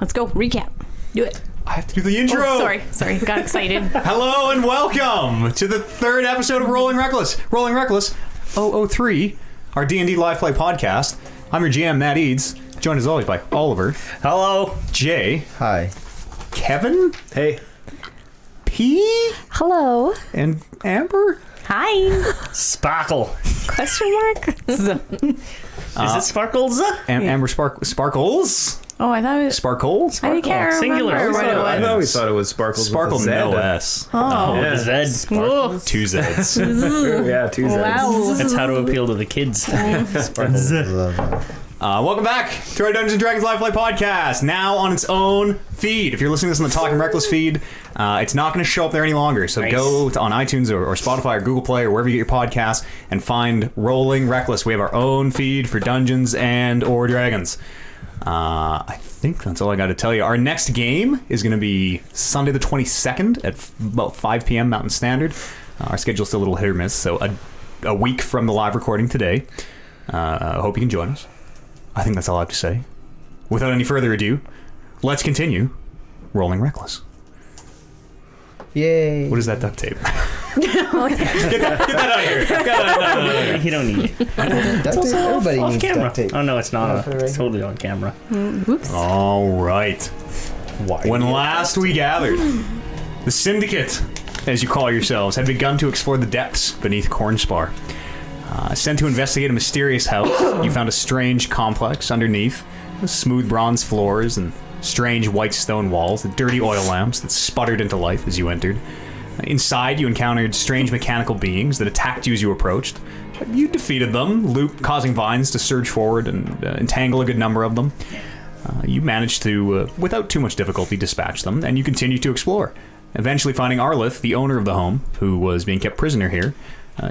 Let's go. Recap. Do it. I have to do the intro. Oh, sorry. Got excited. Hello and welcome to the third episode of Rolling Reckless. Rolling Reckless 003, our D&D live play podcast. I'm your GM, Matt Eads, joined as always by Oliver. Hello. Jay. Hi. Kevin. Hey. P. Hello. And Amber. Hi. Sparkle. Question mark? Is it Sparkles? Amber Sparkles. Oh, I thought it was... Sparkles? I can't Singular. remember what it I was. always thought it was Sparkles. Sparkle with a Z. no S. Oh. Yeah. Zed. Whoa. Two Zs. Yeah, two Z's. Wow. That's how to appeal to the kids. Sparkles. Welcome back to our Dungeons & Dragons Live Play podcast, now on its own feed. If you're listening to this on the Talking Reckless feed, it's not going to show up there any longer, so Nice. go on iTunes or Spotify or Google Play or wherever you get your podcasts and find Rolling Reckless. We have our own feed for Dungeons and or Dragons. I think that's all I got to tell you. Our next game is going to be Sunday the 22nd at about 5 p.m. Mountain Standard. Our schedule's still a little hit or miss, so a week from the live recording today. I hope you can join us. I think that's all I have to say. Without any further ado, let's continue Rolling Reckless. Yay. What is that duct tape? get that out of here. Get that out of here. You don't need it. Duct tape? Everybody Off needs camera. duct tape. Oh, no, it's not. Put it right It's here. totally on camera. Oops. All right. When last we gathered, the Syndicate, as you call yourselves, had begun to explore the depths beneath Cornspar. Sent to investigate a mysterious house, you found a strange complex underneath, smooth bronze floors and strange white stone walls, and dirty oil lamps that sputtered into life as you entered. Inside, you encountered strange mechanical beings that attacked you as you approached. You defeated them, causing vines to surge forward and entangle a good number of them. You managed to, without too much difficulty, dispatch them, and you continue to explore, eventually finding Arlith, the owner of the home, who was being kept prisoner here.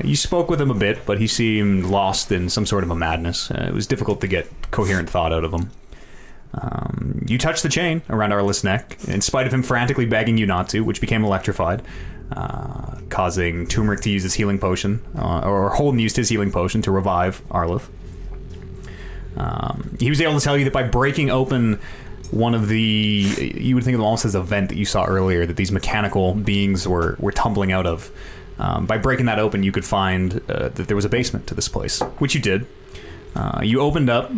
You spoke with him a bit, but he seemed lost in some sort of a madness. It was difficult to get coherent thought out of him. You touched the chain around Arlith's neck, in spite of him frantically begging you not to, which became electrified, causing Turmeric to use his healing potion, or Holden used his healing potion to revive Arlith. He was able to tell you that by breaking open one of the, you would think of them almost as a vent that you saw earlier, that these mechanical beings were tumbling out of. By breaking that open, you could find that there was a basement to this place, which you did. You opened up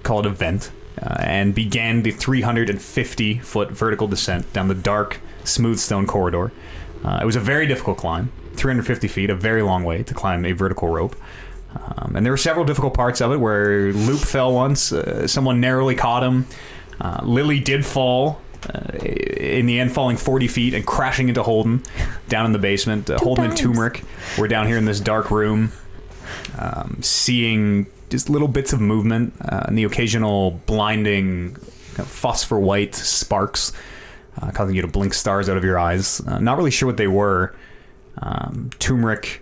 call it a vent, and began the 350-foot vertical descent down the dark, smooth stone corridor. It was a very difficult climb, 350 feet, a very long way to climb a vertical rope. And there were several difficult parts of it where Loop fell once, someone narrowly caught him. Lily did fall, in the end falling 40 feet and crashing into Holden down in the basement. Holden and Turmeric were down here in this dark room, seeing just little bits of movement and the occasional blinding phosphor white sparks causing you to blink stars out of your eyes. Not really sure what they were. Turmeric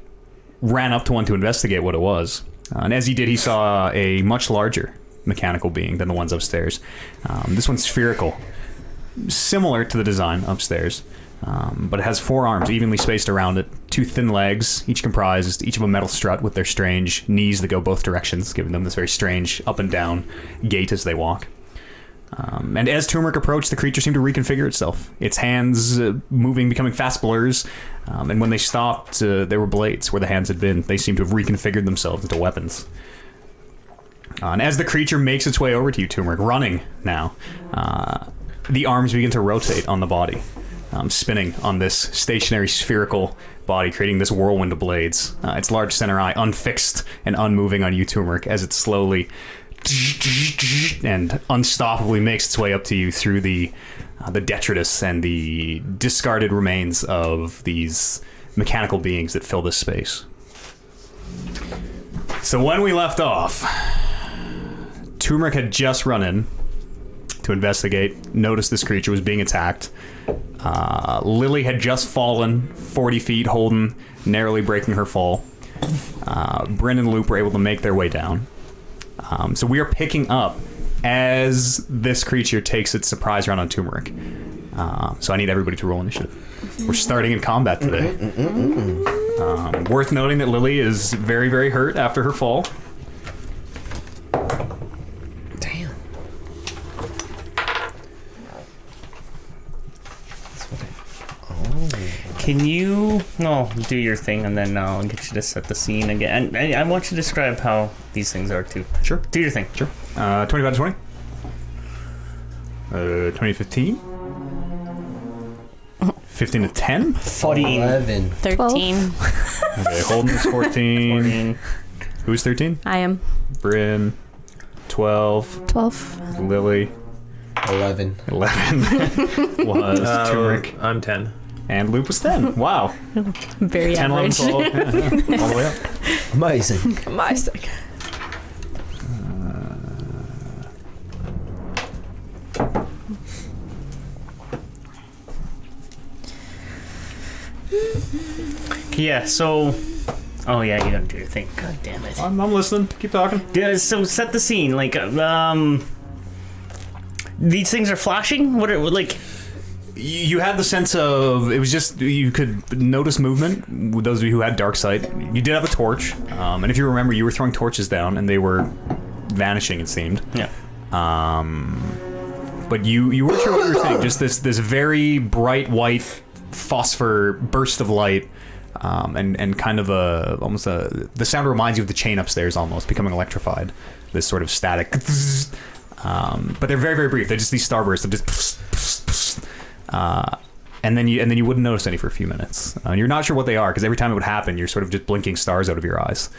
ran up to one to investigate what it was, and as he did, he saw a much larger mechanical being than the ones upstairs. This one's spherical, similar to the design upstairs, but it has 4 arms evenly spaced around it, 2 thin legs, each of a metal strut with their strange knees that go both directions, giving them this very strange up and down gait as they walk. And as Turmeric approached, the creature seemed to reconfigure itself. Its hands moving, becoming fast blurs, and when they stopped, there were blades where the hands had been. They seemed to have reconfigured themselves into weapons. And as the creature makes its way over to you, Turmeric, running now, the arms begin to rotate on the body, spinning on this stationary spherical body, creating this whirlwind of blades. Its large center eye unfixed and unmoving on you, Turmeric, as it slowly and unstoppably makes its way up to you through the detritus and the discarded remains of these mechanical beings that fill this space. So when we left off, Turmeric had just run in to investigate, noticed this creature was being attacked. Lily had just fallen 40 feet, Holden narrowly breaking her fall. Bryn and Loop were able to make their way down. So we are picking up as this creature takes its surprise round on Turmeric. So I need everybody to roll initiative. We're starting in combat today. Worth noting that Lily is very, very hurt after her fall. Damn. Can you do your thing, and then I'll get you to set the scene again. And I want you to describe how these things are too. Sure. Do your thing. Sure. 25 to 20. 2015. 15 to 10. 14. 11. 13. Okay, Holden's 14. 14. Who's 13? I am. Bryn. 12. 12. Lily. 11. 11. Was Turmeric. I'm 10. And Loop was 10. Wow. Very 10, 11, average. 12. Yeah. All the way up. Amazing. My second. Yeah. So. Oh yeah, you gotta do your thing. God damn it. I'm listening. Keep talking. Yeah. So set the scene. Like these things are flashing. What are like? You had the sense of, it was just, you could notice movement with those of you who had dark sight. You did have a torch, and if you remember, you were throwing torches down and they were vanishing, it seemed. Yeah. But you weren't sure what you were seeing. Just this very bright white phosphor burst of light, and kind of the sound reminds you of the chain upstairs, almost becoming electrified. This sort of static, but they're very, very brief. They're just these starbursts of just. And then you wouldn't notice any for a few minutes. You're not sure what they are because every time it would happen, you're sort of just blinking stars out of your eyes.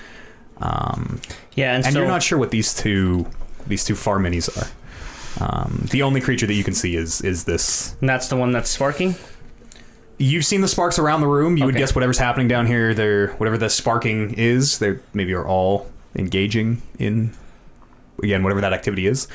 Yeah, and and so you're not sure what these two far minis are. The only creature that you can see is this. and that's the one that's sparking. You've seen the sparks around the room. You would Okay. guess whatever's happening down here, whatever the sparking is, they maybe are all engaging in, again, whatever that activity is.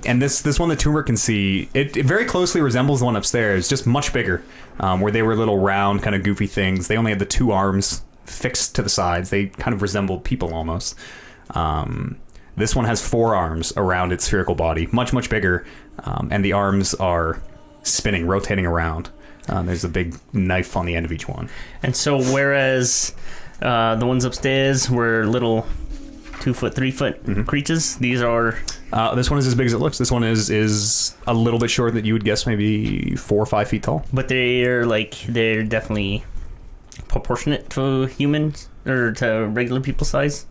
And this one that Turmeric can see, it very closely resembles the one upstairs, just much bigger, where they were little round, kind of goofy things. They only had the two arms fixed to the sides. They kind of resembled people almost. This one has 4 arms around its spherical body, much, much bigger, and the arms are spinning, rotating around. There's a big knife on the end of each one. And so whereas the ones upstairs were little 2 foot, 3 foot creatures, these are. This one is as big as it looks. This one is a little bit shorter than you would guess, maybe 4 or 5 feet tall. But they're definitely proportionate to humans or to regular people size.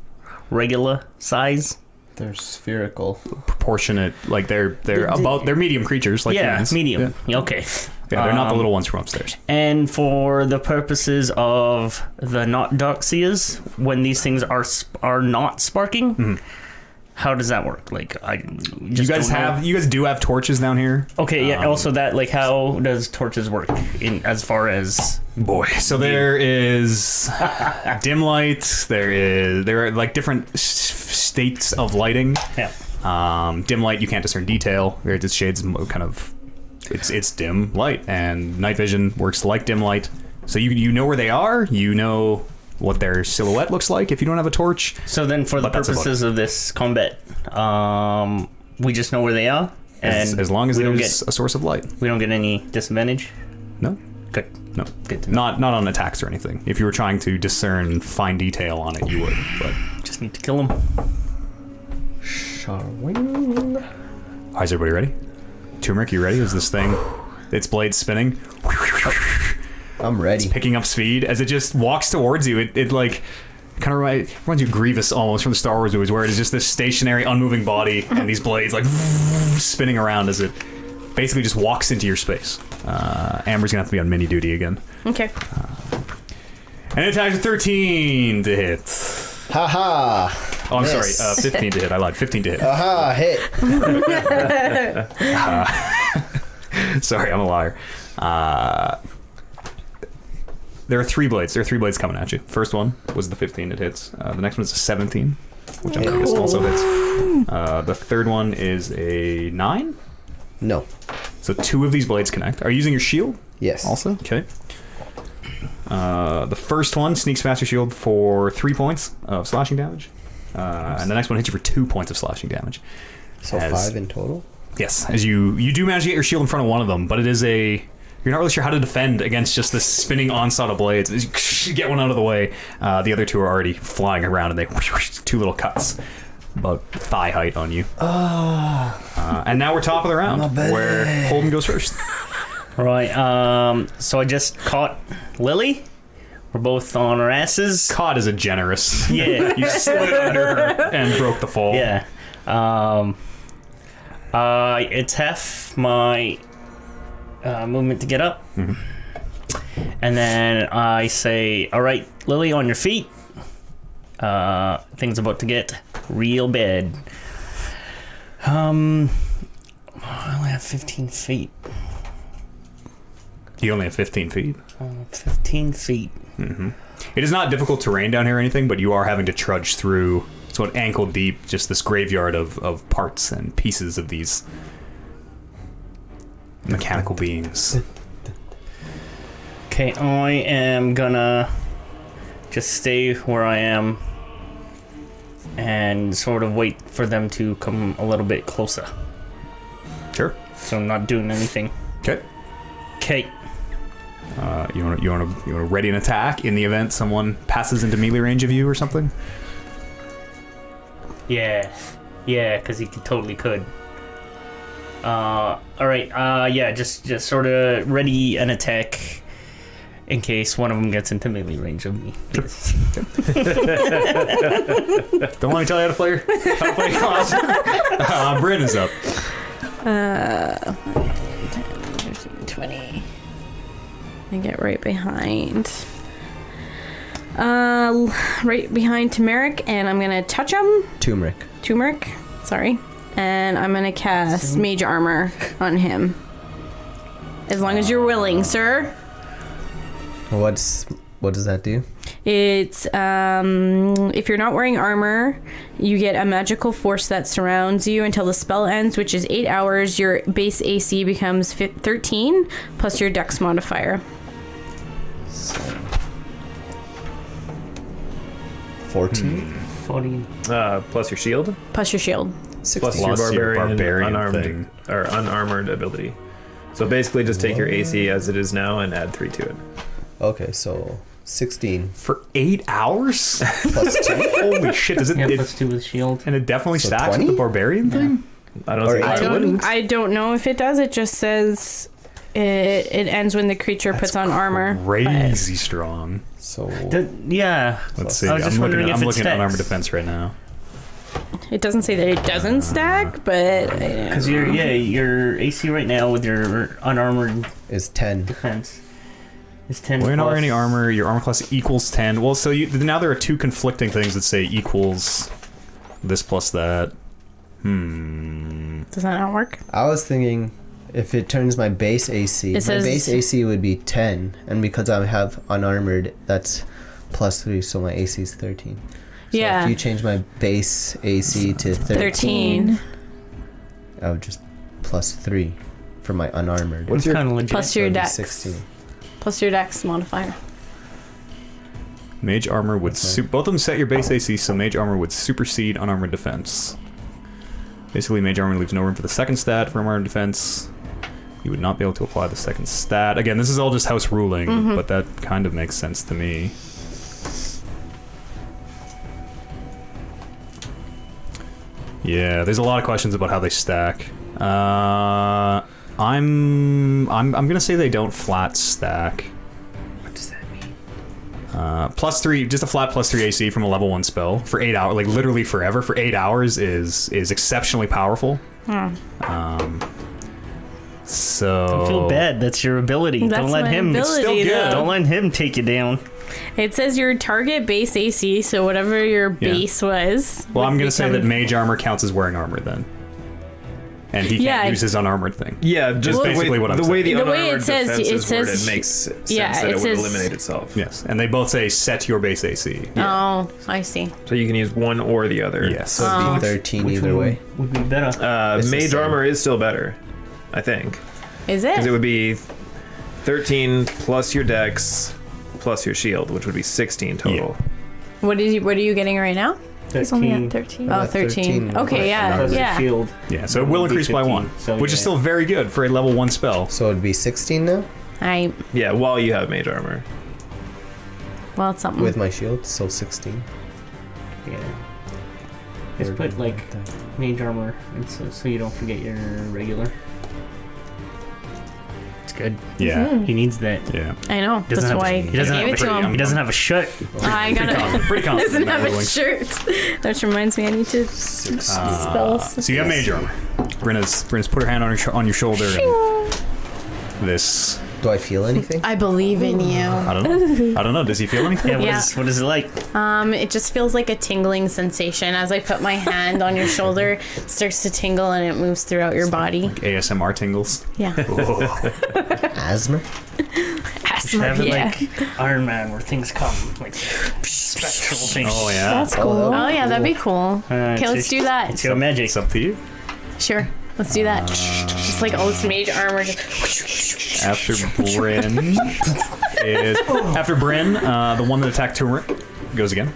Regular size. They're spherical. Proportionate, like they're medium creatures, like humans. Medium. Yeah. Okay. Yeah, they're not the little ones from upstairs. And for the purposes of the not dark seers, when these things are not sparking, how does that work? Like You guys do have torches down here. Okay, yeah. Also, that how does torches work in as far as Boy, so there is dim light. There are like different states of lighting. yeah. Dim light, you can't discern detail. It's shades kind of. It's dim light, and night vision works like dim light. So you know where they are. You know what their silhouette looks like if you don't have a torch. So then, for the But that's about purposes of this combat, we just know where they are, and As long as we don't there's get a source of light. we don't get any disadvantage. No, Good. no, Good to know. not on attacks or anything. If you were trying to discern fine detail on it, you would. But Just need to kill them. Charwing. is everybody ready? Turmeric, you ready? Is this thing, its blade spinning, I'm ready. picking up speed as it just walks towards you? It like kind of reminds you of Grievous almost from the Star Wars movies, where it is just this stationary, unmoving body and these blades like spinning around as it basically just walks into your space. Amber's gonna have to be on mini duty again. Okay. And it attacks with 13 to hit. Haha. Oh, I'm Miss. sorry, 15 to hit. I lied. 15 to hit. Aha, hit. Sorry, I'm a liar. There are 3 blades. There are 3 blades coming at you. First one was the 15. It hits. The next one is a 17, which I'm going to guess also hits. The third one is a 9. No. So 2 of these blades connect. Are you using your shield Yes. also? Okay. The first one sneaks past your shield for 3 points of slashing damage. And the next one hits you for 2 points of slashing damage. So As- 5 in total? Yes, as you do manage to get your shield in front of one of them, but it is you're not really sure how to defend against just this spinning onslaught of blades. As you get one out of the way, the other 2 are already flying around, and they 2 little cuts about thigh height on you. And now we're top of the round, My bad. where Holden goes first. Right. So I just caught Lily. We're both on our asses. Caught is a generous. Yeah. You slid under her and broke the fall. Yeah. It's half my movement to get up. Mhm. And then I say, all right, Lily, on your feet. Things about to get real bad. I only have 15 feet. You only have 15 feet. 15 feet. It is not difficult terrain down here or anything, but you are having to trudge through sort of ankle deep, just this graveyard of parts and pieces of these mechanical beings. Okay, I am gonna just stay where I am and sort of wait for them to come a little bit closer. Sure. So I'm not doing anything. Okay. Okay. You want to ready an attack in the event someone passes into melee range of you or something? Yeah, because he totally could. All right. Yeah, just sort of ready an attack in case one of them gets into melee range of me. Don't let me tell you how to play class. Bryn is up. 20. I get right behind. Right behind Turmeric, and I'm gonna touch him. Turmeric, sorry. And I'm gonna cast Mage Armor on him. As long as you're willing, sir. What does that do? It's if you're not wearing armor, you get a magical force that surrounds you until the spell ends, which is 8 hours. Your base AC becomes 13 plus your Dex modifier. So 14? 40. Plus your shield, Plus your shield. plus your Plus your barbarian, barbarian unarmed thing. or unarmored ability. So basically, just take your AC as it is now and add 3 to it. Okay, so 16 For 8 hours? plus 2. Holy shit! Does it? Yeah, it plus 2 with shield. and it definitely So stacks 20? with the barbarian thing. I don't Or think I it don't- wouldn't. I don't know if it does. It just says it ends when the creature puts on armor. Crazy strong. So Yeah. Let's see. I was just wondering if I'm it looking at stacks. unarmored defense right now. It doesn't say that it doesn't stack, but Because your AC right now with your unarmored is 10. defense is 10. Well, you're not plus- wearing any armor. Your armor class equals 10. Well, so now there are two conflicting things that say equals this plus that. does that not work? I was thinking if it turns my base AC, It my says- base AC would be 10, and because I have unarmored, that's plus 3, so my AC is 13. So Yeah. if you change my base AC to 13, I would just plus 3 for my unarmored. What's your Kind of legit. Plus So your it'd be Dex. 16. Plus your Dex modifier. Mage armor would Okay. both of them set your base AC, so mage armor would supersede unarmored defense. Basically, mage armor leaves no room for the second stat for unarmored defense. You would not be able to apply the second stat. Again, this is all just house ruling, but that kind of makes sense to me. Yeah, there's a lot of questions about how they stack. I'm gonna say they don't flat stack. What does that mean? Plus 3, just a flat plus 3 AC from a level 1 spell for 8 hours, like literally forever for 8 hours is exceptionally powerful. So Don't feel bad. That's your ability. That's Don't let my him. ability, still good. though. Don't let him take you down. It says your target base AC, so whatever your base was. Well, I'm would gonna say that become- mage armor counts as wearing armor then, and he Yeah. can't use his unarmored thing. Yeah, just Well, basically what I'm the way the saying. The way unarmored it says- defense it is worded says- makes sense yeah, that it it would says- eliminate itself. Yes, and they both say set your base AC. Oh, I see. So you can use one or the other. Yes. So it'd be 13 Which either one way. would be better. It's the Mage same. armor is still better, I think, Is because it it? would be 13 plus your dex plus your shield, which would be 16 total. What are you getting right now? He's only at 13. Oh, at 13. 13. Okay, yeah, Plus your yeah. shield. Yeah, so it will increase by 1, So, which is still very good for a level 1 spell. So it'd be 16 now Yeah, while you have mage armor. Well, it's something. with my shield, so 16. Yeah. Just put like mage armor, and so you don't forget your regular. good. Yeah. He needs that. Yeah. I know. He doesn't That's have why a, I he doesn't gave have it to a, him. he doesn't have a shirt. I got it. Pretty confident. Doesn't in that have a ruling. shirt. That reminds me, I need to spell. So you have mage armor. Brenna's put her hand on your shoulder. And this. Do I feel anything? I believe in you. I don't know. Does he feel anything? Yeah, Yeah. what is it like? It just feels like a tingling sensation as I put my hand on your shoulder. It starts to tingle and it moves throughout your body. ASMR tingles. Yeah. Asthma? Should have it Yeah. like Iron Man, where things come like spectral things. Oh yeah. That's cool. Oh yeah, that'd be cool. Okay, let's do that. It's your magic. It's up to you. Sure. Let's do that. Just like all this mage armor. Just After Bryn the one that attacked Turmeric goes again.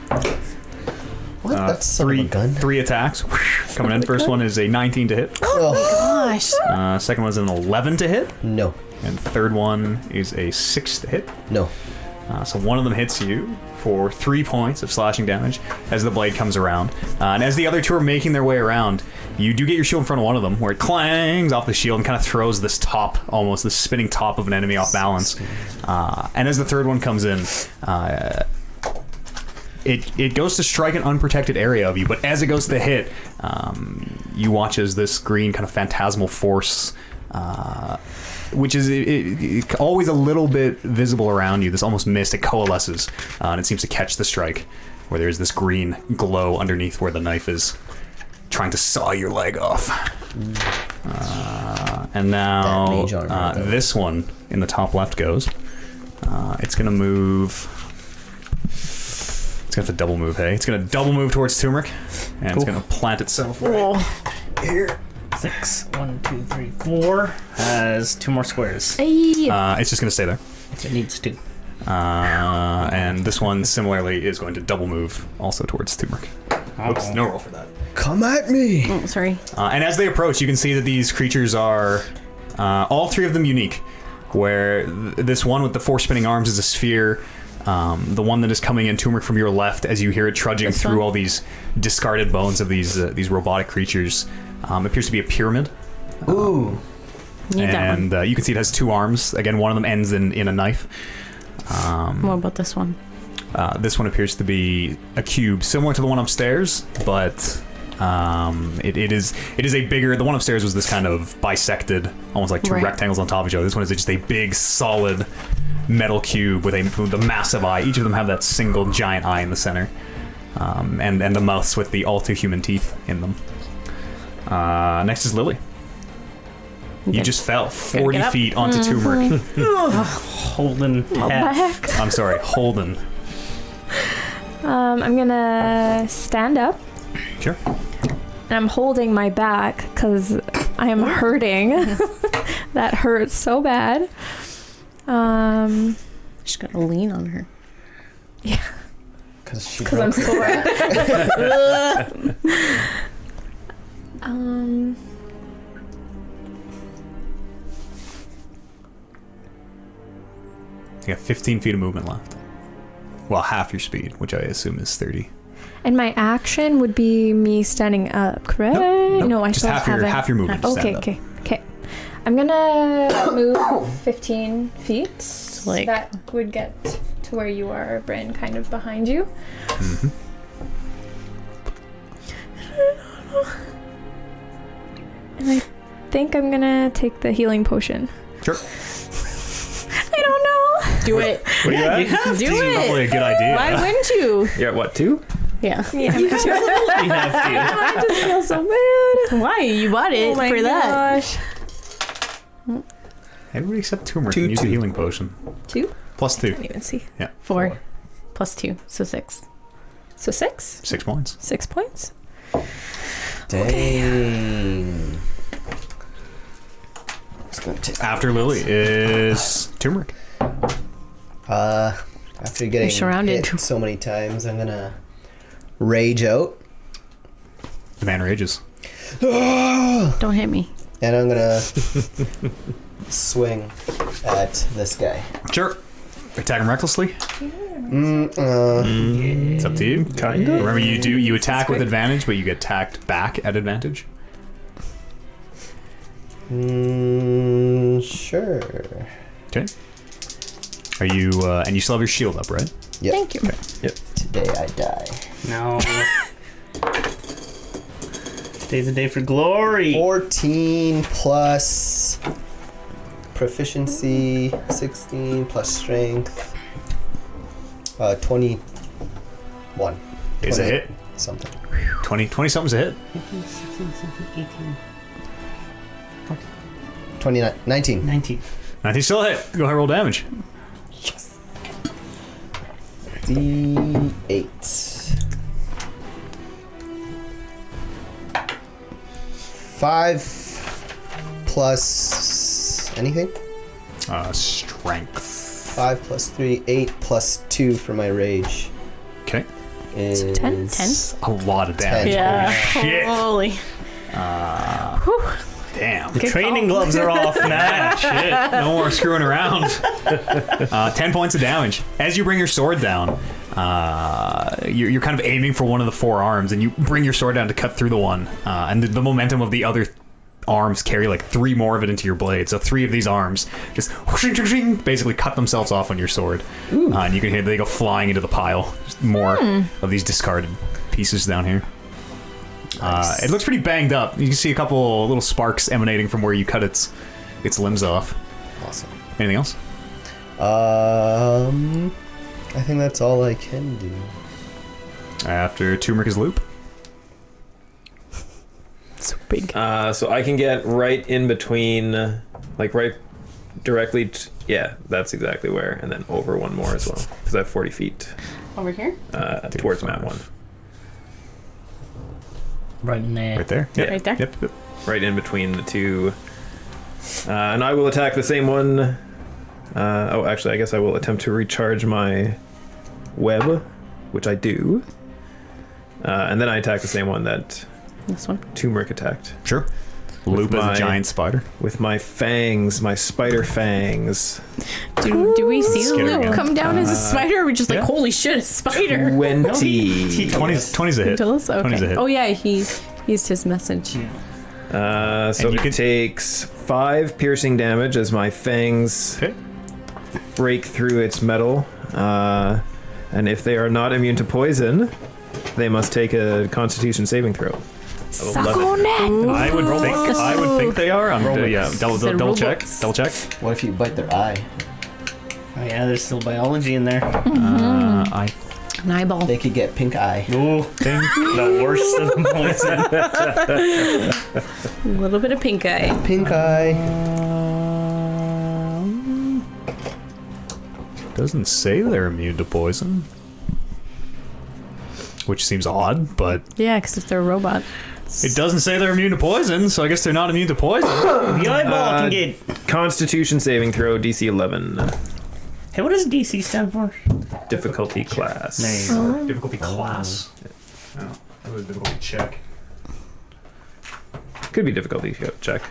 What? That's son of a gun. Three attacks coming in. First one is a 19 to hit. Oh, gosh. Second one is an 11 to hit, no. and third one is a 6 to hit. No. So one of them hits you for 3 points of slashing damage as the blade comes around. And as the other two are making their way around, you do get your shield in front of one of them, where it clangs off the shield and kind of throws this top, almost this spinning top of an enemy off balance. And as the third one comes in, it goes to strike an unprotected area of you, but as it goes to hit, you watch as this green kind of phantasmal force, which is it always a little bit visible around you, this almost mist, it coalesces, and it seems to catch the strike, where there's this green glow underneath where the knife is trying to saw your leg off. And now That mage armor, though. this one in the top left goes. It's going to move... It's going to have to double move, hey? It's going to double move towards Turmeric, and it's going to plant itself right here. 6, 1, 2, 3, 4. Has 2 more squares. It's just going to stay there. If it needs to. And this one similarly is going to double move also towards Turmeric. Oops, no roll for that. Come at me! Oh, sorry. And as they approach, you can see that these creatures are all three of them unique. Where this one with the 4 spinning arms is a sphere. The one that is coming in, Turmeric, from your left, as you hear it trudging This through one? all these discarded bones of these robotic creatures, appears to be a pyramid. Ooh. Need that one. And you can see it has 2 arms. Again, one of them ends in a knife. What about this one? This one appears to be a cube, similar to the one upstairs, but it is a bigger. The one upstairs was this kind of bisected, almost like 2 Right. rectangles on top of each other. This one is just a big, solid metal cube with a massive eye. Each of them have that single giant eye in the center, and the mouths with the all too human teeth in them. Next is Lily. You Okay. just fell 40 get up. feet onto Turmeric. Holden half. Back. I'm sorry, Holden. I'm gonna stand up Sure. and I'm holding my back because I am hurting. That hurts so bad. Just gotta lean on her. Because she Because I'm broke sore. You got 15 feet of movement left. Well, half your speed, which I assume is 30. And my action would be me standing up, correct? Nope. No, I Just still half have your it. half your movement. to Okay, stand up. okay. I'm gonna move 15 feet. like- That would get to where you are, Bryn, kind of behind you. Mhm. And I think I'm gonna take the healing potion. Sure. I don't know. Do it. What are you at? Do Probably it. a good idea. Why wouldn't you? You're at what, 2? Yeah. Yeah, You have to. I just feel so bad. Why? You bought it Oh my for that. gosh. Everybody except Turmeric Two, can use the two. healing potion. 2? Plus 2. Can't even see. 4 plus 2, so 6. So 6? 6 points. 6 points? Dang. It's gonna take. After Lily is Turmeric. After getting You're surrounded. hit so many times, I'm gonna rage out. The man rages. Don't hit me. And I'm gonna swing at this guy. Sure. Attack him recklessly. It's up to you. Kinda. Remember, you attack with advantage, but you get attacked back at advantage. Sure. Okay. Are you and you still have your shield up, right? Yep. Thank you. Yep. Today I die. No. Today's a day for glory. 14 plus proficiency, 16 plus strength, 21. Is a hit. Something. 20 something's a hit. 29, 19. 19. 19 still a hit. Go ahead, roll damage. D8. 5 plus anything? Strength. 5 plus 3, 8 plus 2 for my rage. Okay. Is 10? A lot of damage. 10. Yeah. Shit. Holy. Damn. The training gloves are off, man. Shit. No more screwing around. 10 points of damage. As you bring your sword down, you're kind of aiming for one of the 4 arms, and you bring your sword down to cut through the one, and the momentum of the other arms carry like 3 more of it into your blade. So 3 of these arms just basically cut themselves off on your sword, and you can hear they go flying into the pile. Just more of these discarded pieces down here. Nice. It looks pretty banged up. You can see a couple little sparks emanating from where you cut its limbs off. Awesome. Anything else? I think that's all I can do. After Turmeric is loop. So big. So I can get right in between, like right directly. Yeah, that's exactly where, and then over one more as well, because I have 40 feet Over here? towards map 1. Right in there. Right there. Yeah. Right there? Yep. Right in between the 2. And I will attack the same one. Actually, I guess I will attempt to recharge my web, which I do. And then I attack the same one that This one. Turmeric attacked. Sure. Loop as my- a giant spider. With my fangs, my spider fangs. Do we see Skitter Luke gun. come down as a spider? Or are we just like, yeah. holy shit, a spider? 20. 20's a hit. Tell us? Okay. 20's a hit. Oh yeah, he used his message. So And you it can- takes 5 piercing damage as my fangs Okay. break through its metal. And if they are not immune to poison, they must take a Constitution saving throw. Suck on it. I would think they are. Yeah. Double Said check. robots. Double check. What if you bite their eye? Oh yeah, there's still biology in there. I An eyeball. They could get pink eye. Ooh, think. the worst of the poison. A little bit of pink eye. Pink eye. Doesn't say they're immune to poison, which seems odd, but Yeah, because if they're a robot. it doesn't say they're immune to poison, so I guess they're not immune to poison. The eyeball can get. Constitution saving throw, DC 11. Hey, what does DC stand for? Difficulty class. There you go. Difficulty class. Oh, that was a difficulty check. Could be difficulty check.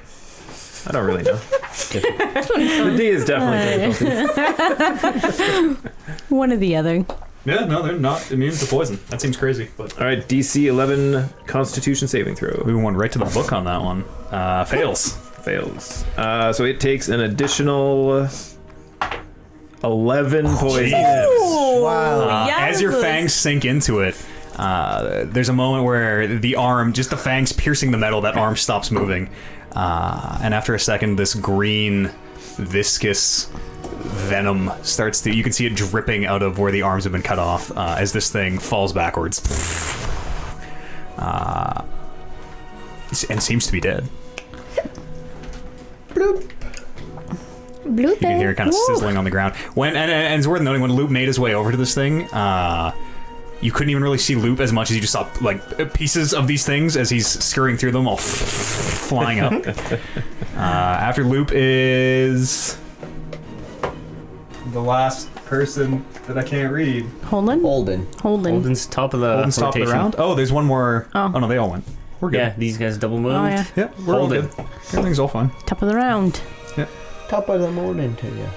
I don't really know. The D is definitely difficulty. One or the other. Yeah, no, they're not immune to poison. That seems crazy, but All right, DC 11 Constitution saving throw. we went right to the book on that one. Fails. Fails. So it takes an additional 11 poison. Wow. As your fangs sink into it, there's a moment where the arm, just the fangs piercing the metal, that arm stops moving. And after a second, this green, viscous venom starts to, you can see it dripping out of where the arms have been cut off as this thing falls backwards. And seems to be dead. Bloop. Blue You can hear it kind of sizzling on the ground. And it's worth noting, when Loop made his way over to this thing, you couldn't even really see Loop as much as you just saw like pieces of these things as he's scurrying through them, all flying up. After Loop is the last person that I can't read. Holden? Holden. Holden's top of the Holden's top of the rotation. round. Oh, there's one more. Oh. Oh no, they all went. We're good. Yeah, these guys double moved. Oh yeah. Yeah, we're all Holden. good. Everything's all fine. Top of the round. Top of the morning to you.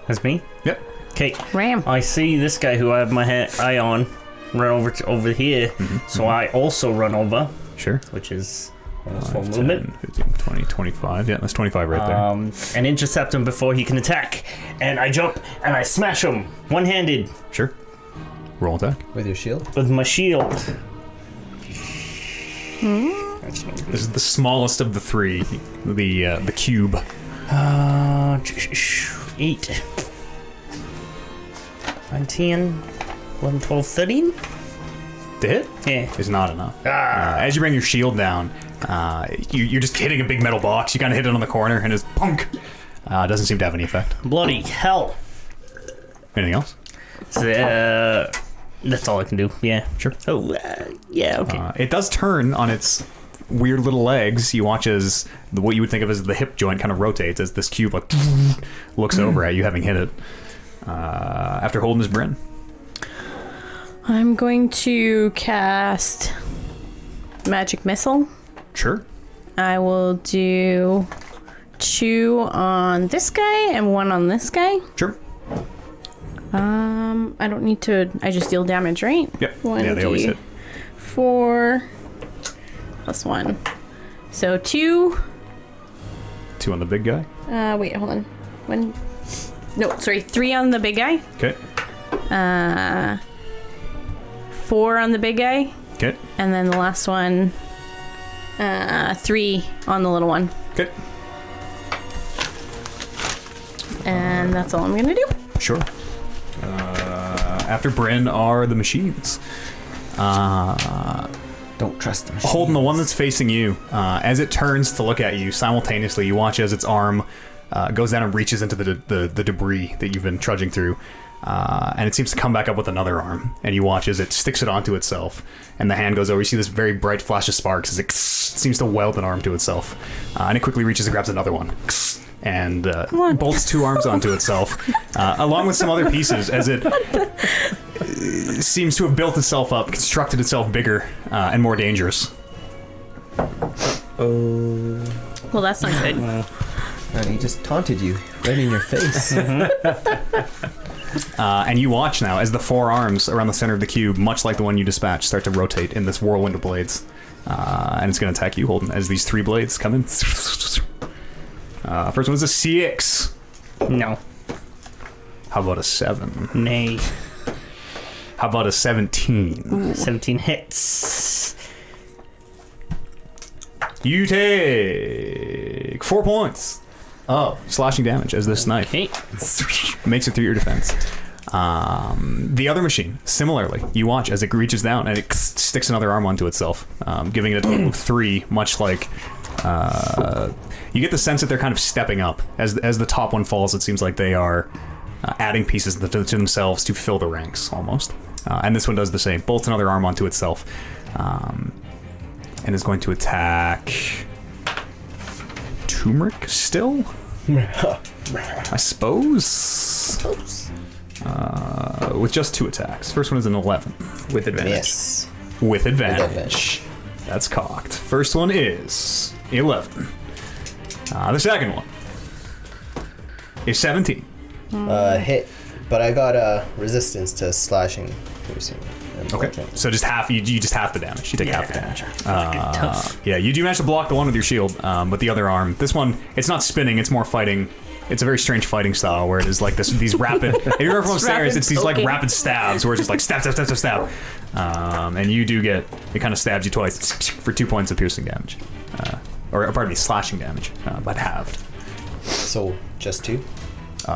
That's me. Yep. Okay, Ram. I see this guy who I have my eye on run over here, so I also run over, Sure. which is Almost full 10, movement. 15, 20, 25. Yeah, that's 25 right there. And intercept him before he can attack. And I jump and I smash him one-handed Sure. Roll attack. With your shield? with my shield. This is the smallest of the three. The cube. 8, 19, 11, 12, 13. To hit Yeah. is not enough. As you bring your shield down, you're just hitting a big metal box. You kind of hit it on the corner, and it's punk. Doesn't seem to have any effect. Bloody hell. Anything else? So, that's all I can do. Yeah. Sure. Oh, yeah, okay. It does turn on its weird little legs. You watch as what you would think of as the hip joint kind of rotates as this cube like looks over at you, having hit it. After holding his Bryn. I'm going to cast Magic Missile. Sure. I will do 2 on this guy and 1 on this guy. Sure. I don't need to. I just deal damage, right? Yep. Yeah, they always hit. 4 plus 1. So 2. 2 on the big guy. Wait, hold on. 1. No, sorry. 3 on the big guy. Okay. 4 on the big guy. Okay. And then the last one, 3 on the little one. Okay. And that's all I'm gonna do. Sure. After Bryn are the machines. Don't trust them. Holding the one that's facing you, as it turns to look at you, simultaneously you watch as its arm goes down and reaches into the debris that you've been trudging through. And it seems to come back up with another arm, and you watch as it sticks it onto itself, and the hand goes over. You see this very bright flash of sparks as it seems to weld an arm to itself, and it quickly reaches and grabs another one, and bolts 2 arms onto itself, along with some other pieces, as it seems to have built itself up, constructed itself bigger and more dangerous. Oh. Well, that's not good. Man, he just taunted you right in your face. And you watch now as the 4 arms around the center of the cube, much like the one you dispatched, start to rotate in this whirlwind of blades. And it's going to attack you, Holden, as these 3 blades come in. First one's a CX. No. How about a 7? Nay. How about a 17? 17 hits. You take 4 points of slashing damage as this knife Okay. makes it through your defense. The other machine, similarly, you watch as it reaches down and it sticks another arm onto itself, giving it a total of 3, much like... you get the sense that they're kind of stepping up. As the top one falls, it seems like they are adding pieces to themselves to fill the ranks, almost. And this one does the same. Bolts another arm onto itself. And is going to attack... Turmeric still? I suppose? With just 2 attacks. First one is an 11. With advantage. Yes. With advantage. advantage. That's cocked. First one is 11. The second one is 17. Hit. But I got resistance to slashing, piercing. And Okay, bludgeoning. so just half. You just half the damage. You take half the damage. Fucking tough. Yeah, you do manage to block the one with your shield, but the other arm. This one, it's not spinning. It's more fighting. It's a very strange fighting style where it is like these rapid. If you remember from upstairs, it's these like poking. rapid stabs where it's just like stab, stab, stab, stab, stab. And you do get it kind of stabs you twice for 2 points of piercing damage, or pardon me, slashing damage, but halved. So, just 2?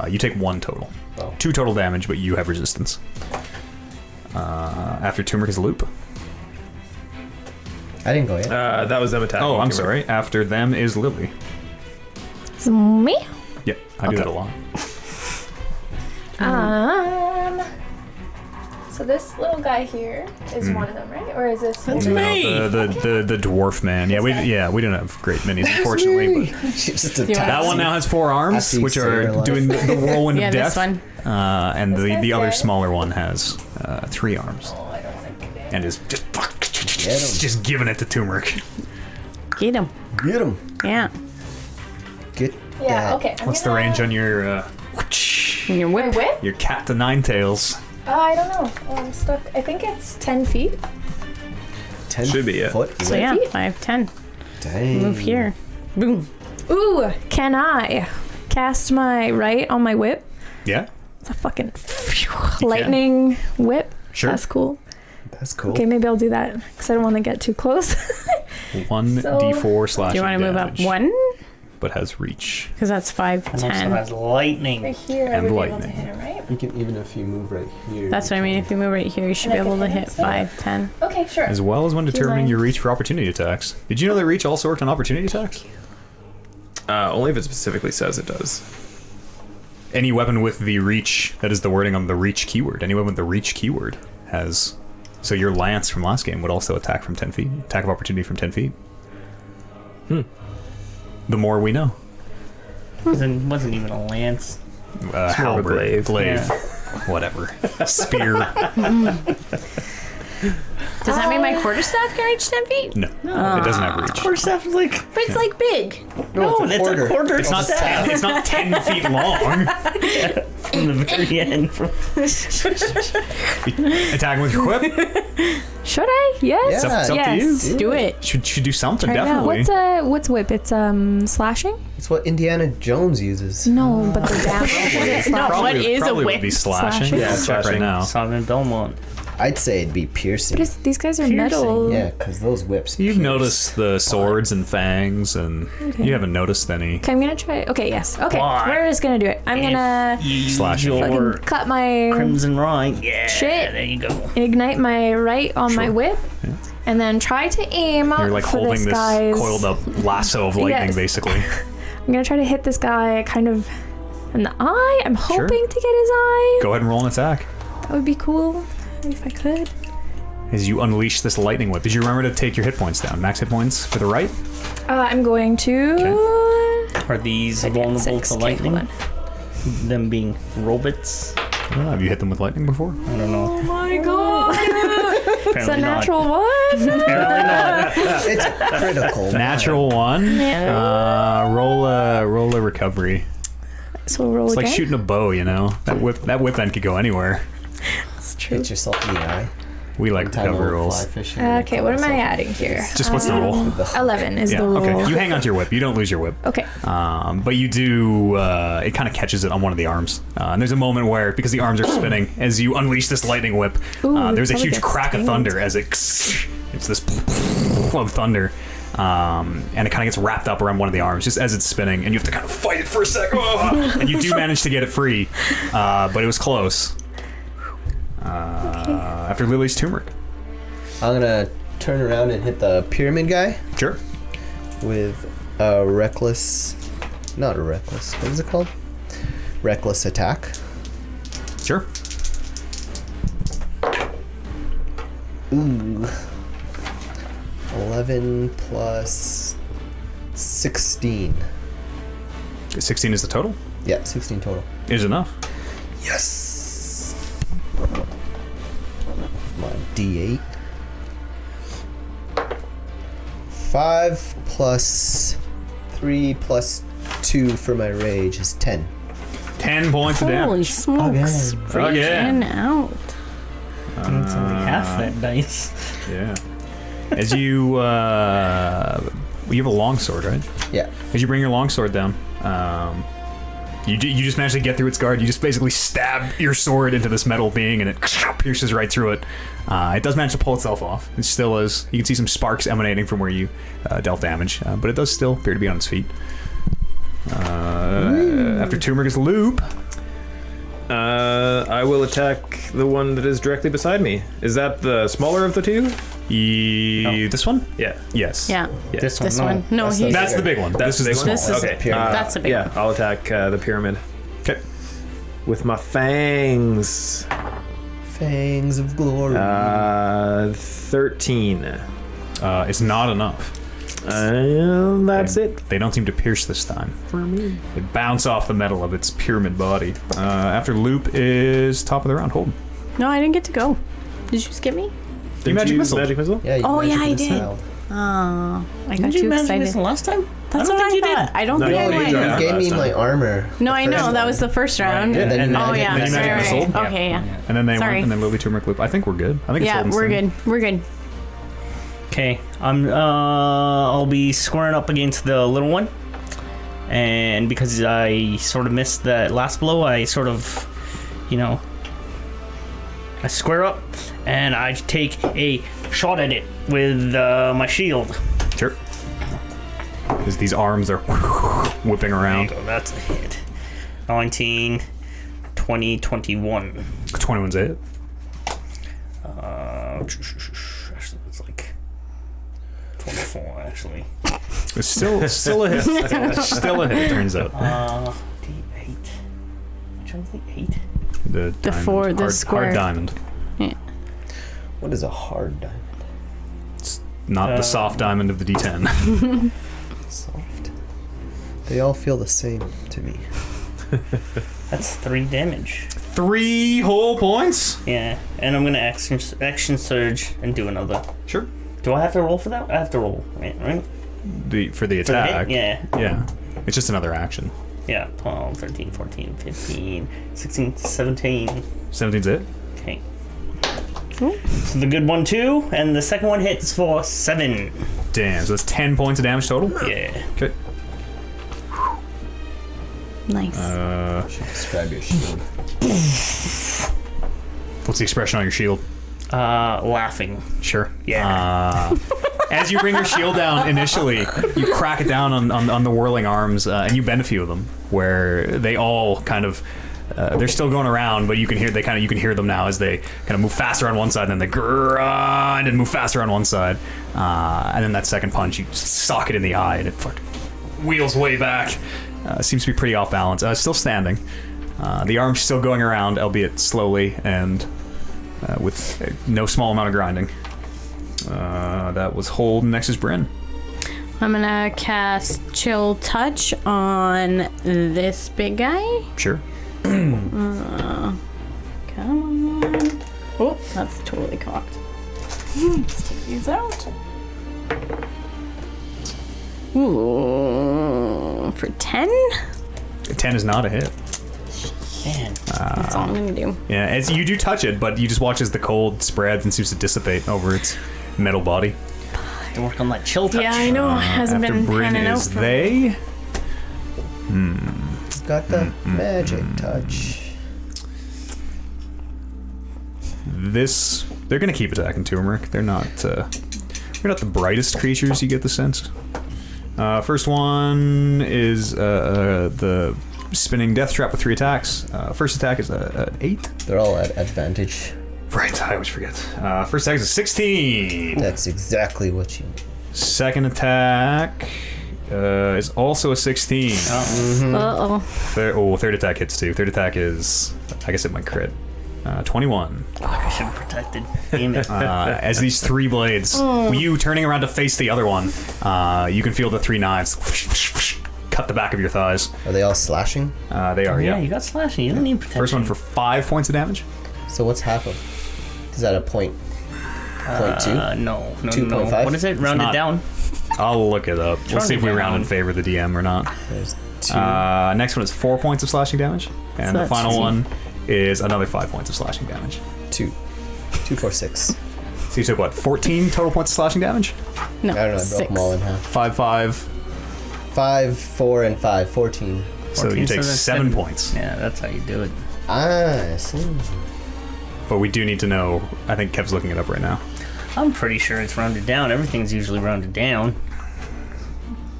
You take 1 total. Oh. 2 total damage, but you have resistance. After Turmeric is a loop. I didn't go yet. That was them attacking. Oh, I'm Turmeric. sorry. After them is Lily. It's me? Yep, I do that a lot. So this little guy here is one of them, right? Or is this? That's me. The dwarf man. Yeah, we don't have great minis, unfortunately. But Just you want that one now has 4 arms, After you which save are your life. doing the whirlwind Yeah, of death. this one. And This the guy's other dead. smaller one has 3 arms Oh, I don't want to get and is just Get him. just giving it to Turmeric. Get him. Get him. Yeah. Get Yeah, that. okay. What's the range on your And your My whip. whip? your cat to 9 tails? I don't know. Oh, I'm stuck. I think it's 10 feet. 10 Should be, yeah. foot. So yeah, 5, 10. Dang. Move here. Boom. Ooh, can I cast my right on my whip? Yeah. It's a fucking lightning whip. Sure. That's cool. That's cool. Okay, maybe I'll do that because I don't want to get too close. 1d4 slashing Do you want to move up damage, 1? but has reach. Because that's 5, And also 10. has lightning. here, And lightning. right? You can, even if you move right here. That's what I mean. If you move right here, you should be And I able to can hit hit it? 5, 10. Okay, sure. As well as when determining mind? your reach for opportunity attacks. Did you know that reach also worked on opportunity attacks? Only if it specifically says it does. Any weapon with the reach, that is the wording on the reach keyword. Any weapon with the reach keyword has. So your lance from last game would also attack from 10 feet. Attack of opportunity from 10 feet. The more we know. It wasn't even a lance. more of a Halberd, glaive, Yeah. whatever. Spear. Does that mean my quarterstaff can reach 10 feet? No, it doesn't have reach. Quarterstaff is like But it's like big. no, it's a it's quarter. a quarter. It's not 10. It's not 10 feet long. From the very end. Attacking with your whip. Should I? Yes. Yeah. It's up to you. Yes. Do it. Should do something, Right now. definitely. What's whip? It's slashing? It's what Indiana Jones uses. No, but the damage. No, what is a probably whip? would be slashing. Slashing? Yeah, Let's check right slashing. now. Simon Belmont. I'd say it'd be piercing. But these guys are Piercing, metal. Yeah, because those whips. You've pierce. noticed the swords and fangs, and Okay. you haven't noticed any. Okay, I'm gonna try. Okay, yes. Okay, Why? we're just gonna do it. I'm gonna You use Slash. your fucking cut my crimson right. Yeah. Shit. There you go. ignite my right on my Sure. whip, Yeah. and then try to aim You're like for holding this this guy's. coiled up lasso of lightning, Yes. basically. I'm gonna try to hit this guy kind of in the eye. I'm Sure. hoping to get his eye. Go ahead and roll an attack. That would be cool if I could. As you unleash this lightning whip, did you remember to take your hit points down? Max hit points for the right? I'm going to. Are these I get vulnerable 6. to Okay, lightning? hold on. Them being robots? I don't know. Have you hit them with lightning before? I don't know. Oh my god! It's a Apparently not. natural one. Apparently not. It's critical. Natural one. Yeah. Roll a recovery. So we'll roll It's again. like shooting a bow, you know. That whip end could go anywhere. It's true. Hit yourself in the eye. We like Time recovery to rolls. fly fishing. Okay, what am I adding here? Just what's the roll? 11 is Yeah. the roll. Okay. You hang on to your whip. You don't lose your whip. Okay. But you do. It kind of catches it on one of the arms, and there's a moment where, because the arms are spinning, as you unleash this lightning whip, Ooh, there's a probably huge gets crack of stained. thunder as it's this of thunder, and it kind of gets wrapped up around one of the arms just as it's spinning, and you have to kind of fight it for a second, and you do manage to get it free, but it was close. After Lily's turmeric. I'm gonna turn around and hit the pyramid guy Sure. with a reckless. Not a reckless. What is it called? Reckless attack. Sure. Ooh. 11 plus 16. 16 is the total. Yeah, 16 total. Is enough. Yes. My D8. 5 plus 3 plus 2 for my rage is 10. 10 points of Holy damage. smokes. Again. Raging out. It's only half that dice. Yeah. As you have a longsword, right? Yeah. As you bring your longsword down, you just manage to get through its guard. You just basically stab your sword into this metal being, and it pierces right through it. It does manage to pull itself off. It still is. You can see some sparks emanating from where you dealt damage, but it does still appear to be on its feet. After turmeric is loop. I will attack the one that is directly beside me. Is that the smaller of the two? This one? Yeah. Yes. Yeah. Yeah. This This no. one. No, That's he's. That's the big one. That's This is the the big small one. one. This is- Okay. Pyramid. That's a big Yeah, I'll attack the pyramid Okay. with my fangs. Fangs of glory. 13. It's not enough. That's it. They don't seem to pierce this time. For me. They bounce off the metal of its pyramid body. After loop is top of the round. Hold. No, I didn't get to go. Did you skip me? You magic missile. Magic missile? Yeah, you Oh, yeah, magic I did. missile. Oh, I got Did you too imagine excited. this last time? That's I what don't I think you thought. did. I don't No, think you I did. went. Yeah. You gave me last my time. armor. No, the I first know. That one. was the first round. And then you Oh, magic yeah. Then you magic Right, missile. right. Okay, yeah. And then they Sorry. went, and then Lily turmeric loop. I think we're good. I think it's Yeah, holding we're steady. good. We're good. Okay. I'll be squaring up against the little one, and because I sort of missed that last blow, I sort of, I square up and I take a shot at it with my shield. Sure. Because these arms are whipping around. There you go, that's a hit. 19, 20, 21. 21's it. Actually, it's like 24, actually. It's still a hit. Still a hit, it turns out. D8. Which one's the 8? The diamond. 4, the square. Hard diamond. Yeah. What is a hard diamond? It's not the soft diamond of the D10. Soft. They all feel the same to me. That's 3 damage. 3 whole points? Yeah, and I'm gonna action surge and do another. Sure. Do I have to roll for that? I have to roll, right? For the For the attack? hit? Yeah. Yeah. It's just another action. Yeah, 12, 13, 14, 15, 16, 17. 17's it? Okay. So the good one, 2, and the second one hits for 7. Damn, so that's 10 points of damage total? Yeah. Okay. Nice. Describe your shield. What's the expression on your shield? Laughing. Sure. Yeah. As you bring your shield down initially, you crack it down on the whirling arms, and you bend a few of them, where they all kind of they're still going around, but you can hear you can hear them now as they kind of move faster on one side, and then they grind and move faster on one side, and then that second punch you sock it in the eye, and it fucking wheels way back. Seems to be pretty off balance. Still standing. The arm's still going around, albeit slowly, and with no small amount of grinding. That was hold. Next is Bryn. I'm gonna cast Chill Touch on this big guy. Sure. Come on. Oh, that's totally cocked. Let's take these out. Ooh, for 10? 10 is not a hit. Man. That's all I'm gonna do. Yeah, as you do touch it, but you just watch as the cold spreads and seems to dissipate over its metal body. To work on that chill touch. Yeah, I know. Hasn't After been Bryn panning out is for they. Got the magic touch. They're gonna keep attacking Turmeric. They're not the brightest creatures, you get the sense. First one is the spinning death trap with 3 attacks. First attack is an 8. They're all at advantage. Right, I always forget. First attack is a 16. That's exactly what you need. Second attack is also a 16. Uh-oh. Third attack hits too. Third attack is, I guess it might crit. 21. I should have protected. Damn it. As these 3 blades, you turning around to face the other one, you can feel the 3 knives cut the back of your thighs. Are they all slashing? They are, yeah. You got slashing. You don't need protection. First one for 5 points of damage. So what's half of? Is that a point? Point 2? No. 2.5? What is it? Round it not. down. I'll look it up. We'll see if we rounded round in down. favor of the DM or not. There's 2. Next one is 4 points of slashing damage. And So the that's final 2. one is another 5 points of slashing damage. 2. 2, 4, 6. So you took what, 14 total points of slashing damage? No, I don't know, I broke 6. them all in half. 5, 5. 5, 4, and 5. 14. So you 14, take that's 7 points. Yeah, that's how you do it. I see. But we do need to know. I think Kev's looking it up right now. I'm pretty sure it's rounded down. Everything's usually rounded down.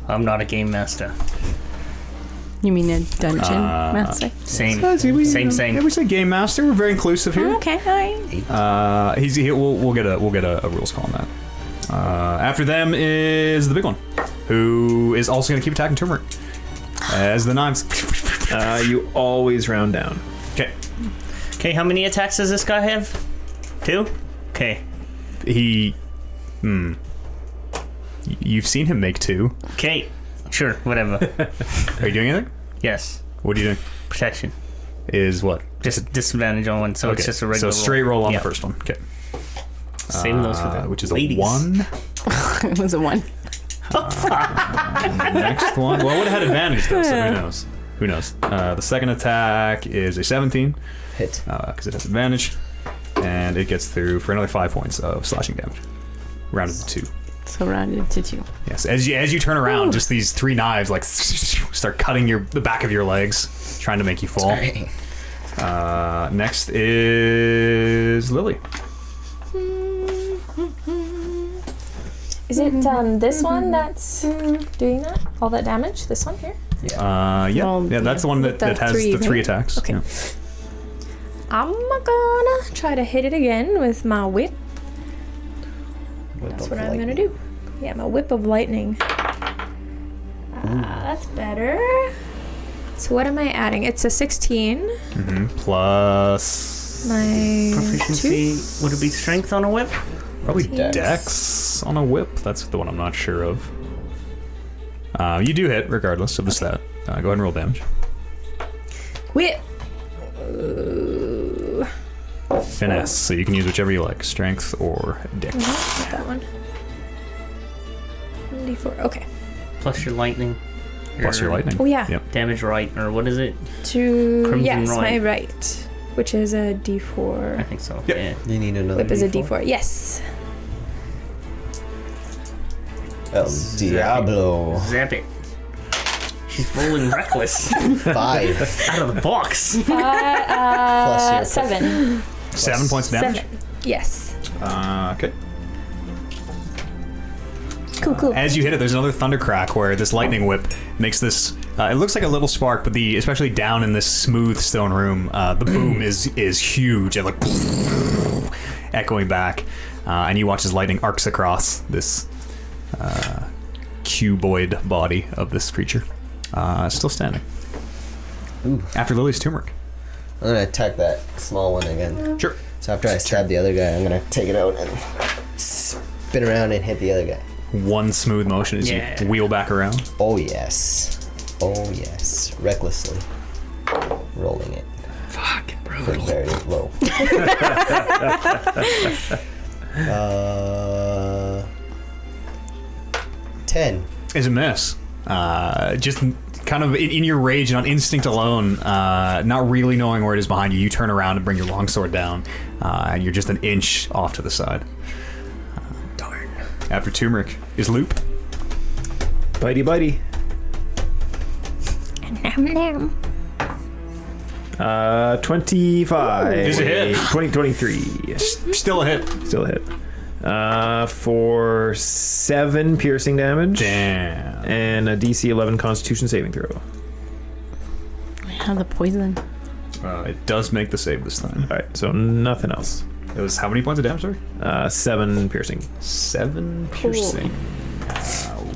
I'm not a game master. You mean a dungeon master? Same. Yeah, Same. we say game master. We're very inclusive here. Okay, alright. We'll get a rules call on that. After them is the big one, who is also going to keep attacking Turmeric as the knives. You always round down. Okay. Okay, how many attacks does this guy have? 2? Okay. You've seen him make 2. Okay. Sure, whatever. Are you doing anything? Yes. What are you doing? Protection. Is what? Just disadvantage on one, so it's just a regular So straight roll on Yeah. the first one. Okay. Save those for the Which is ladies. a 1. It was a 1. Next one. Well, I would have had advantage though, so who knows? Who knows? The second attack is a 17 Hit. because it has advantage, and it gets through for another 5 points of slashing damage. Rounded to 2. So rounded to 2. Yes, as you turn around, just these 3 knives like start cutting the back of your legs, trying to make you fall. Sorry. Next is Lily. Is it this one that's doing that? All that damage? This one here? Yeah, that's the one that has the 3 attacks. Okay. Yeah. I'm gonna try to hit it again with my whip. That's what I'm gonna do. Yeah, my whip of lightning. That's better. So what am I adding? It's a 16. Plus My Proficiency. Would it be strength on a whip? probably Yes. Dex on a whip. That's the one I'm not sure of. You do hit regardless of the stat. Go ahead and roll damage. whip. Finesse, so you can use whichever you like, strength or dex. Not that one. 1d4. Okay. Plus your lightning. Plus your lightning. Oh yeah. Yep. Damage right, or what is it? Yes, my right. right, which is a d4. I think so. Yep. Yeah. You need another Whip is a D4? d4. Yes. El Diablo. Zap it. She's rolling reckless 5. out of the box. Plus your 7. 7 points of damage. 7. Yes. Okay. Cool. As you hit it, there's another thunder crack where this lightning whip makes this. It looks like a little spark, but especially down in this smooth stone room, the boom is huge and like echoing back, and you watch as lightning arcs across this cuboid body of this creature. Still standing. Ooh. After Lily's turmeric. I'm gonna attack that small one again. Sure. So after I stab the other guy, I'm gonna take it out and spin around and hit the other guy. One smooth motion as you wheel back around. Oh yes. Oh yes. Recklessly. Rolling it. Fucking For brutal. very low. 10. Is a miss. Just kind of in your rage and on instinct alone, not really knowing where it is behind you, you turn around and bring your longsword down, and you're just an inch off to the side. Darn. After turmeric is Loop. Bitey. 25. Is a hit. 23. Still a hit. Still a hit. For 7 piercing damage. Damn. And a DC 11 Constitution saving throw. How the poison. It does make the save this time. All right, so nothing else. It was how many points of damage, sorry? 7 piercing. 7 piercing.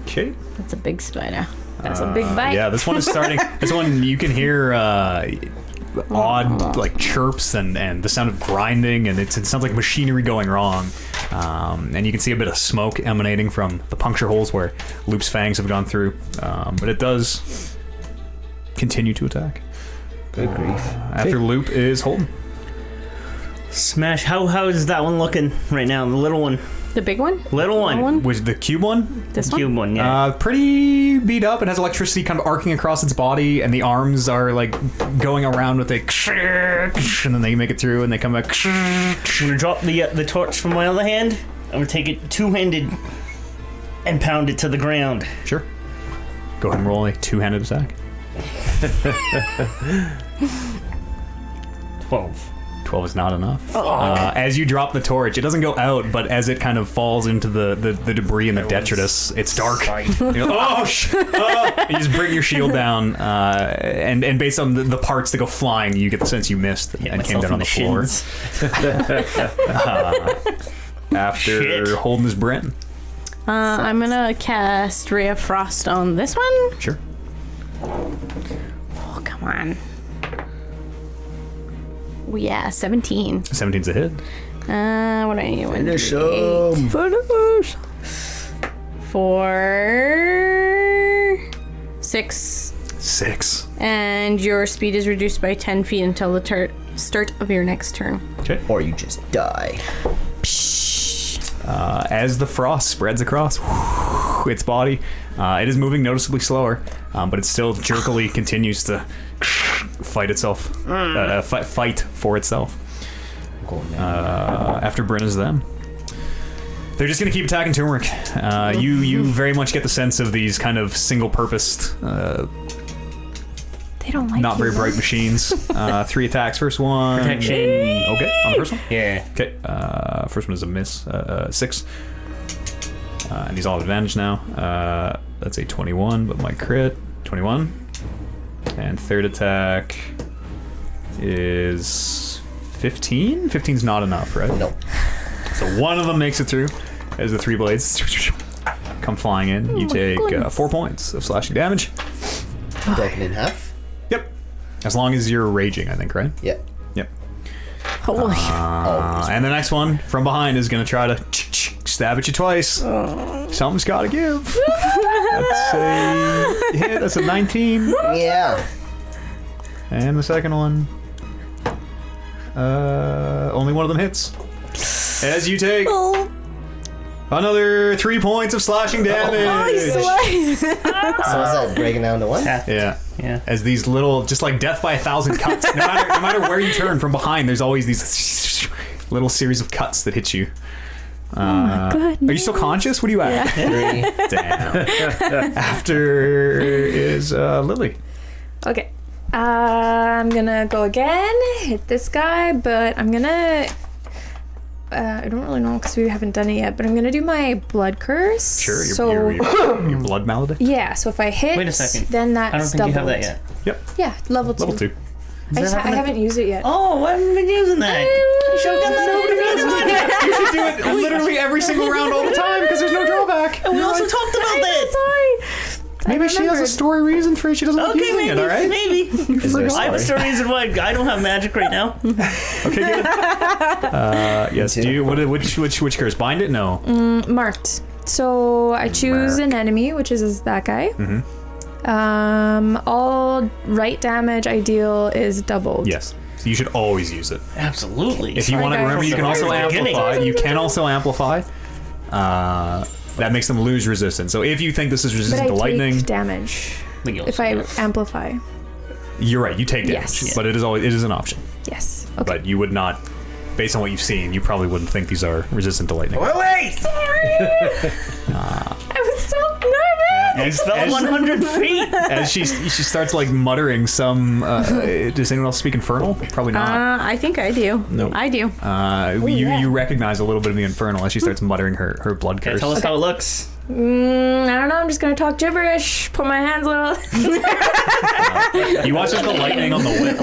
Okay. That's a big spider. That's a big bite. Yeah, this one is starting. This one you can hear odd like chirps and the sound of grinding, and it sounds like machinery going wrong. And you can see a bit of smoke emanating from the puncture holes where Loop's fangs have gone through. But it does continue to attack. Good grief. After Loop is Holden. Smash. How is that one looking right now? The little one. The big one? Little one. That one? Was the cube one? This one? Cube one, yeah. Pretty beat up. It has electricity kind of arcing across its body, and the arms are like going around with a and then they make it through and they come back. I'm gonna drop the torch from my other hand. I'm gonna take it two-handed and pound it to the ground. Sure. Go ahead and roll a two-handed attack. 12. 12 is not enough. As you drop the torch, it doesn't go out, but as it kind of falls into the debris and the detritus, it's dark. You go, you just bring your shield down, and based on the parts that go flying, you get the sense you missed and came down on the floor. After Shit. Holden is Brent. I'm gonna cast Ray of Frost on this one. Sure. Oh, come on. Oh, yeah, 17. 17's a hit. What do I need? Finish 'em. For 6. 6. And your speed is reduced by 10 feet until the start of your next turn. Okay. Or you just die. As the frost spreads across its body, it is moving noticeably slower, but it still jerkily continues to fight itself, fight for itself. After Bryn is them. They're just going to keep attacking turmeric. You very much get the sense of these kind of single-purposed, They don't like not very you. bright machines. 3 attacks. First one. Protection. Okay, on the first one. Yeah. Okay, first one is a miss. 6. And he's all at advantage now. That's a 21, but my crit. 21. And third attack is 15? 15's not enough, right? Nope. So one of them makes it through as the 3 blades come flying in. You take 4 points of slashing damage. Broken in half. Yep. As long as you're raging, I think, right? Yep. Yep. Holy. And the next one from behind is going to try to stab at you twice. Something's got to give. That's a hit. That's a 19. Yeah. And the second one. Only one of them hits. As you take another 3 points of slashing damage. So is that breaking down to 1? Yeah. Yeah. As these little, just like death by 1,000 cuts. No matter where you turn from behind, there's always these little series of cuts that hit you. Are you still conscious? What are you at? 3. Damn. After is Lily. Okay. I'm gonna go again, hit this guy, but I'm gonna... I don't really know because we haven't done it yet, but I'm gonna do my blood curse. Sure, So your blood malady. yeah, so if I hit, Wait a second. then that's I don't think doubled. you have that yet. Yep, Yeah, level 2. level 2. I haven't used it yet. Oh, I haven't been using that. You should have done that. You should do it literally every single round all the time because there's no drawback. We also talked about that. Sorry. Maybe she has a story reason for it. She doesn't like Okay, using maybe. it, all right? Maybe. Is there a I have a story? story reason why I don't have magic right now. Okay, good. Yes, do you, which curse? Bind it? No. Marked. So I choose an enemy, which is that guy. Mm-hmm. All right damage I deal is doubled. Yes. So you should always use it. Absolutely. If you want to, guys. remember, you can also From the beginning. amplify. You can also amplify. That makes them lose resistance. So if you think this is But resistant I to lightning, take damage if I amplify. you're right. You take damage, Yes. but it is an option. Yes. Okay. But you would not, based on what you've seen, you probably wouldn't think these are resistant to lightning. Wait! I was so nervous. As, Fell 100 feet. as she starts like muttering some. Does anyone else speak Infernal? Probably not. I think I do. Nope. I do. You recognize a little bit of the Infernal as she starts muttering her blood Okay, curse. tell us how it looks. I don't know. I'm just gonna talk gibberish. Put my hands a little. You watch as the lightning on the whip.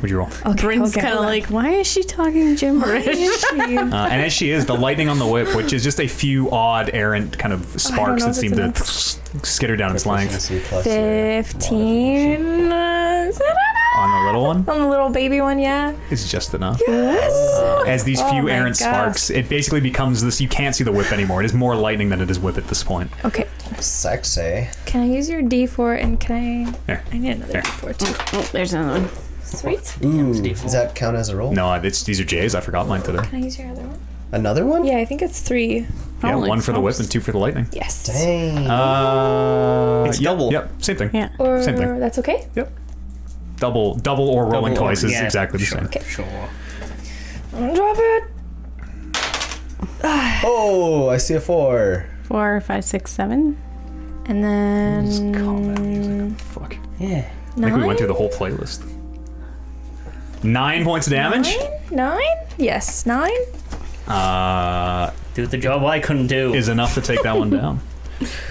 What'd you roll? Bryn's kind of hold on. like, why is she talking gibberish? And as she is, the lightning on the whip, which is just a few odd errant kind of sparks know that if seem to it's skitter down its length. Proficiency plus, 15. On the little one, On the little baby one, yeah. it's just enough. Yes. As these Oh few my errant gosh. sparks, it basically becomes this. You can't see the whip anymore. It is more lightning than it is whip at this point. Okay. Sexy. Can I use your D4 and can I? There. I need another There. D4 too. Oh, there's another one. Sweet. Ooh, D4. does that count as a roll? No, these are J's. I forgot mine today. Can I use your other one? Another one? Yeah, I think it's 3. Yeah, Holy 1 for the whip smokes. and 2 for the lightning. Yes. Dang. It's yep, double. Yep, same thing. Yeah. Or same thing. that's okay. Yep. Double or rolling Double or- twice is yeah, exactly the sure, same. Okay. Sure. I'm gonna drop it. Oh, I see a 4. 4, 5, 6, 7. And then Combat music. Fuck. Yeah. I think we went through the whole playlist. 9 points of damage. 9? Yes, 9. Do the job I couldn't do. Is enough to take that one down.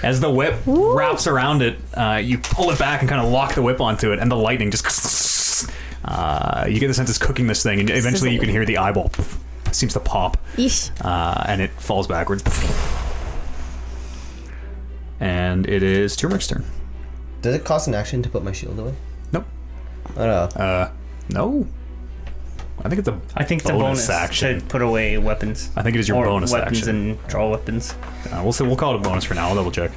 As the whip wraps around it, you pull it back and kind of lock the whip onto it, and the lightning just. You get the sense it's cooking this thing, and eventually you can hear the eyeball seems to pop, Yeesh. and it falls backwards. And it is Turmeric's turn. Does it cost an action to put my shield away? Nope. Oh no. No. I think it's a. I think it's a bonus action. to put away weapons. I think it is your or bonus weapons action. and draw weapons. We'll call it a bonus for now. I'll double check.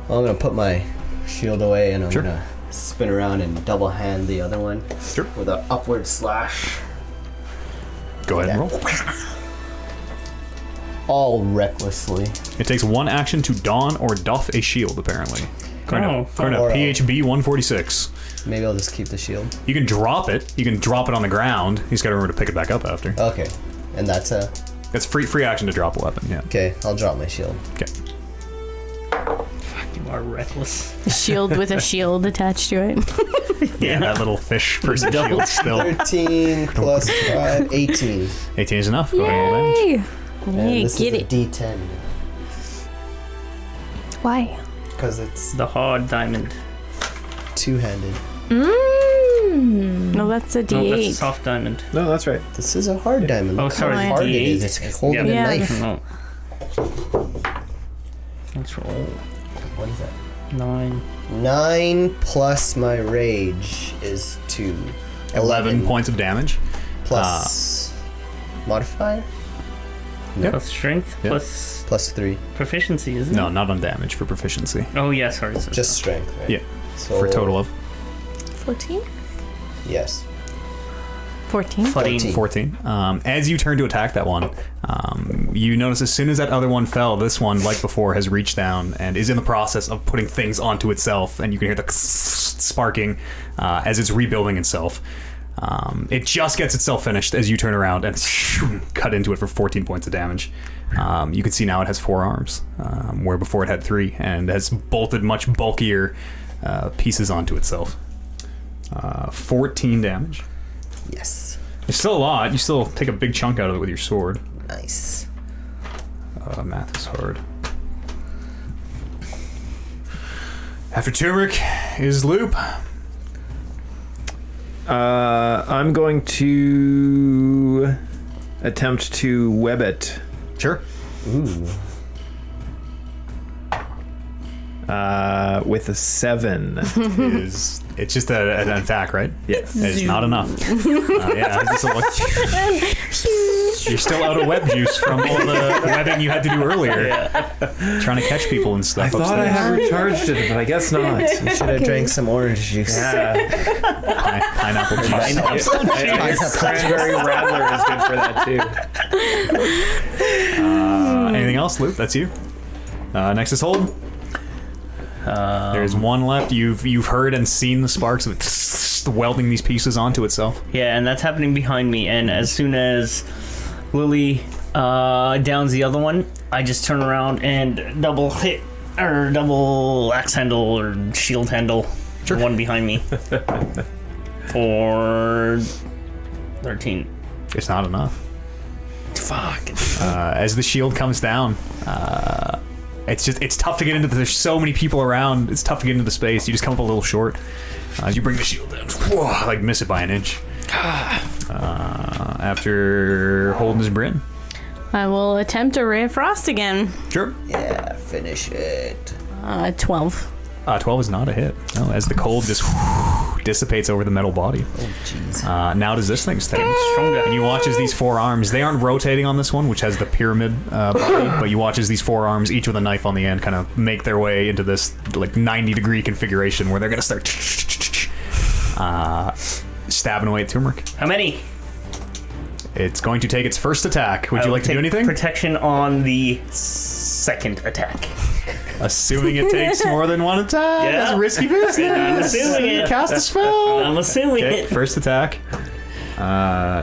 Well, I'm gonna put my shield away and I'm Sure. gonna spin around and double hand the other one Sure. with an upward slash. Go ahead and Yeah. roll. All recklessly. It takes 1 action to don or doff a shield, apparently. According to Or, PHB 146. Maybe I'll just keep the shield. You can drop it. You can drop it on the ground. You just gotta remember to pick it back up after. Okay. And that's a It's free action to drop a weapon. Yeah. Okay, I'll drop my shield. Okay. You are reckless. A shield with a shield attached to it. Yeah, that little fish person shield still. 13 plus 5, 18. 18 is enough. Go ahead and roll damage. And Yay, this get is a it. D10. Why? Because it's The hard diamond. two-handed. No, that's a No, that's a D8. soft diamond. No, that's right. This is a hard diamond. Oh, Look sorry, how the hard it D8. is. It's holding Yeah. a knife. No. Let's roll. What is that? 9. 9 plus my rage is 2. 11 points of damage. Plus modifier? Yep. Plus strength, Yeah. plus 3. proficiency, isn't No, it? not on damage for proficiency. Oh, yeah, sorry. So Just strength, right? Yeah. So, For a total of 14? Yes. 14. 14. 14. As you turn to attack that one, you notice as soon as that other one fell, this one, like before, has reached down and is in the process of putting things onto itself, and you can hear the sparking as it's rebuilding itself. It just gets itself finished as you turn around and cut into it for 14 points of damage. You can see now it has 4 arms, where before it had 3, and has bolted much bulkier pieces onto itself. 14 damage. Yes. It's still a lot. You still take a big chunk out of it with your sword. Nice. Math is hard. After turmeric is loop. I'm going to attempt to web it. Sure. Ooh. With a 7. It's just an attack, right? Yes. It's not enough. Yeah, it's just you're still out of web juice from all the webbing you had to do earlier. Trying to catch people and stuff. I thought I had recharged it, but I guess not. You should have drank some orange juice. Pineapple juice. Cranberry Rattler is good for that too. Anything else, Luke? That's you. Next is hold. There's one left. You've heard and seen the sparks of it welding these pieces onto itself. Yeah, and that's happening behind me. And as soon as Lily downs the other one, I just turn around and double hit or double axe handle or shield handle the one behind me for 13. It's not enough. Fuck. As the shield comes down, it's tough to get into. There's so many people around. It's tough to get into the space. You just come up a little short. As you bring the shield down, like miss it by an inch. After holding his Bryn. I will attempt a ray of frost again. Sure. Yeah, finish it. 12. 12 is not a hit. No, as the cold just dissipates over the metal body. Oh, jeez. Now does this thing stand. Stronger. And you watch as these 4 arms, they aren't rotating on this one, which has the pyramid body, but you watch as these 4 arms, each with a knife on the end, kind of make their way into this like 90-degree configuration where they're going to start stabbing away at turmeric. How many? It's going to take its first attack. Would you like to do anything? Protection on the second attack. Assuming it takes more than one attack. Yeah. That's risky business. I'm assuming it. Cast a spell. I'm assuming Okay, it. first attack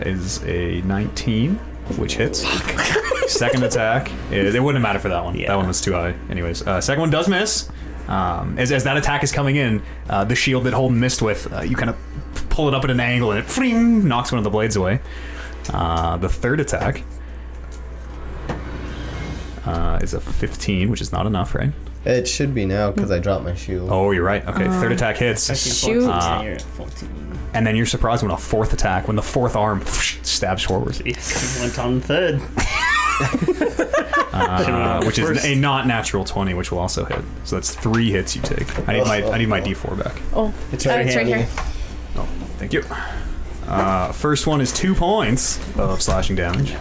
is a 19, which hits. Second attack is, it wouldn't matter for that one. Yeah. That one was too high. Anyways, second one does miss. As that attack is coming in, the shield that Holden missed with, you kind of pull it up at an angle and it knocks one of the blades away. The third attack is a 15, which is not enough, right? It should be now because I dropped my shield. Oh, you're right. Okay, third attack hits. Shoot. You're at 14. And then you're surprised when a fourth attack, when the fourth arm stabs forward. Yes, went on third. Which is a not natural 20, which will also hit. So that's 3 hits you take. I need my D4 back. Oh, It's it's right here. Oh, thank you. First one is 2 points of slashing damage.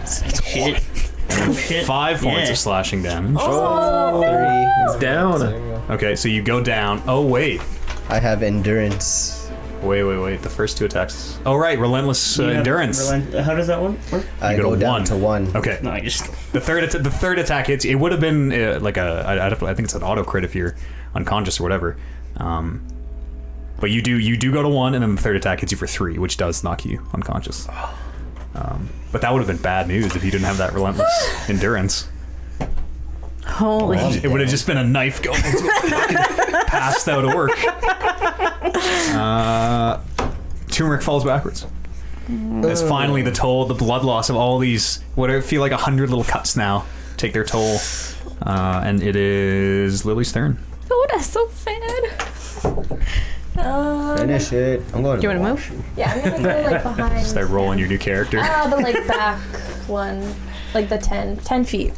Shit. And then Shit. 5 points Yeah. of slashing damage. 3. It's down. There we go. Okay, so you go down. Oh, wait. I have endurance. Wait. The first 2 attacks. Oh, right. Relentless endurance. How does that one work? I go go to down 1. to 1. Okay. No, I just. The third attack hits. It would have been I think it's an auto crit if you're unconscious or whatever. But you do go to 1, and then the third attack hits you for 3, which does knock you unconscious. But that would have been bad news if you didn't have that relentless endurance. Holy. It would have just been a knife going into a fucking passed out orc. Turmeric falls backwards. As finally the toll, the blood loss of all these, what I feel like 100 little cuts now, take their toll. And it is Lily's turn. Oh, that's so sad. Finish it. I'm going. Do you want to move? Yeah, I'm gonna go like behind. Start rolling your new character. The like back one, like the 10 feet.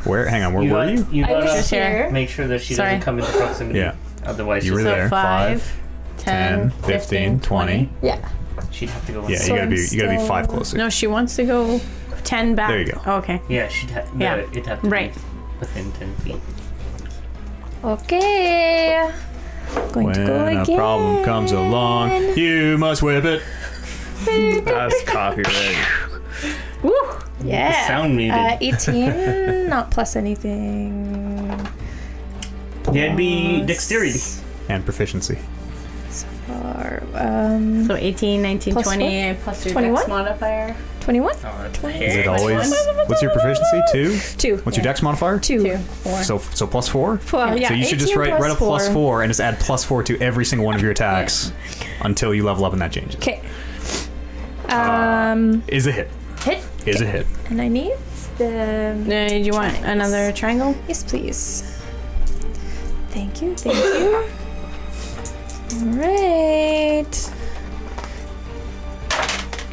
Where? Hang on, where were you? You I was gotta just here. make sure that she Sorry. doesn't come into proximity. Yeah. Otherwise, You were she's there. 5, 10, 15, 20. Yeah. she'd have to go. Yeah, So you gotta be I'm 5 still- closer. No, she wants to go 10 back. There you go. Oh, okay. Yeah, she'd have. Yeah. It'd have to Right. be within 10 feet. Okay. Going to go When a again. problem comes along, you must whip it. That's copyright. Woo. Yeah. Sound muted. 18, not plus anything. Yeah, it'd be dexterity. And proficiency. Or, So 18, 19, Plus 20, plus your 21? dex modifier. 21? Oh, that's Is it always? What's your proficiency? 2? 2. What's your dex modifier? 2. 2, 4. So plus 4? Well, yeah, So you should just 18 write a plus plus 4 and just add plus 4 to every single one of your attacks until you level up and that changes. Okay. Is a hit. Hit. Is a hit. And I need the... Do you want Triangles. another triangle? Yes, please. Thank you, thank you. Alright.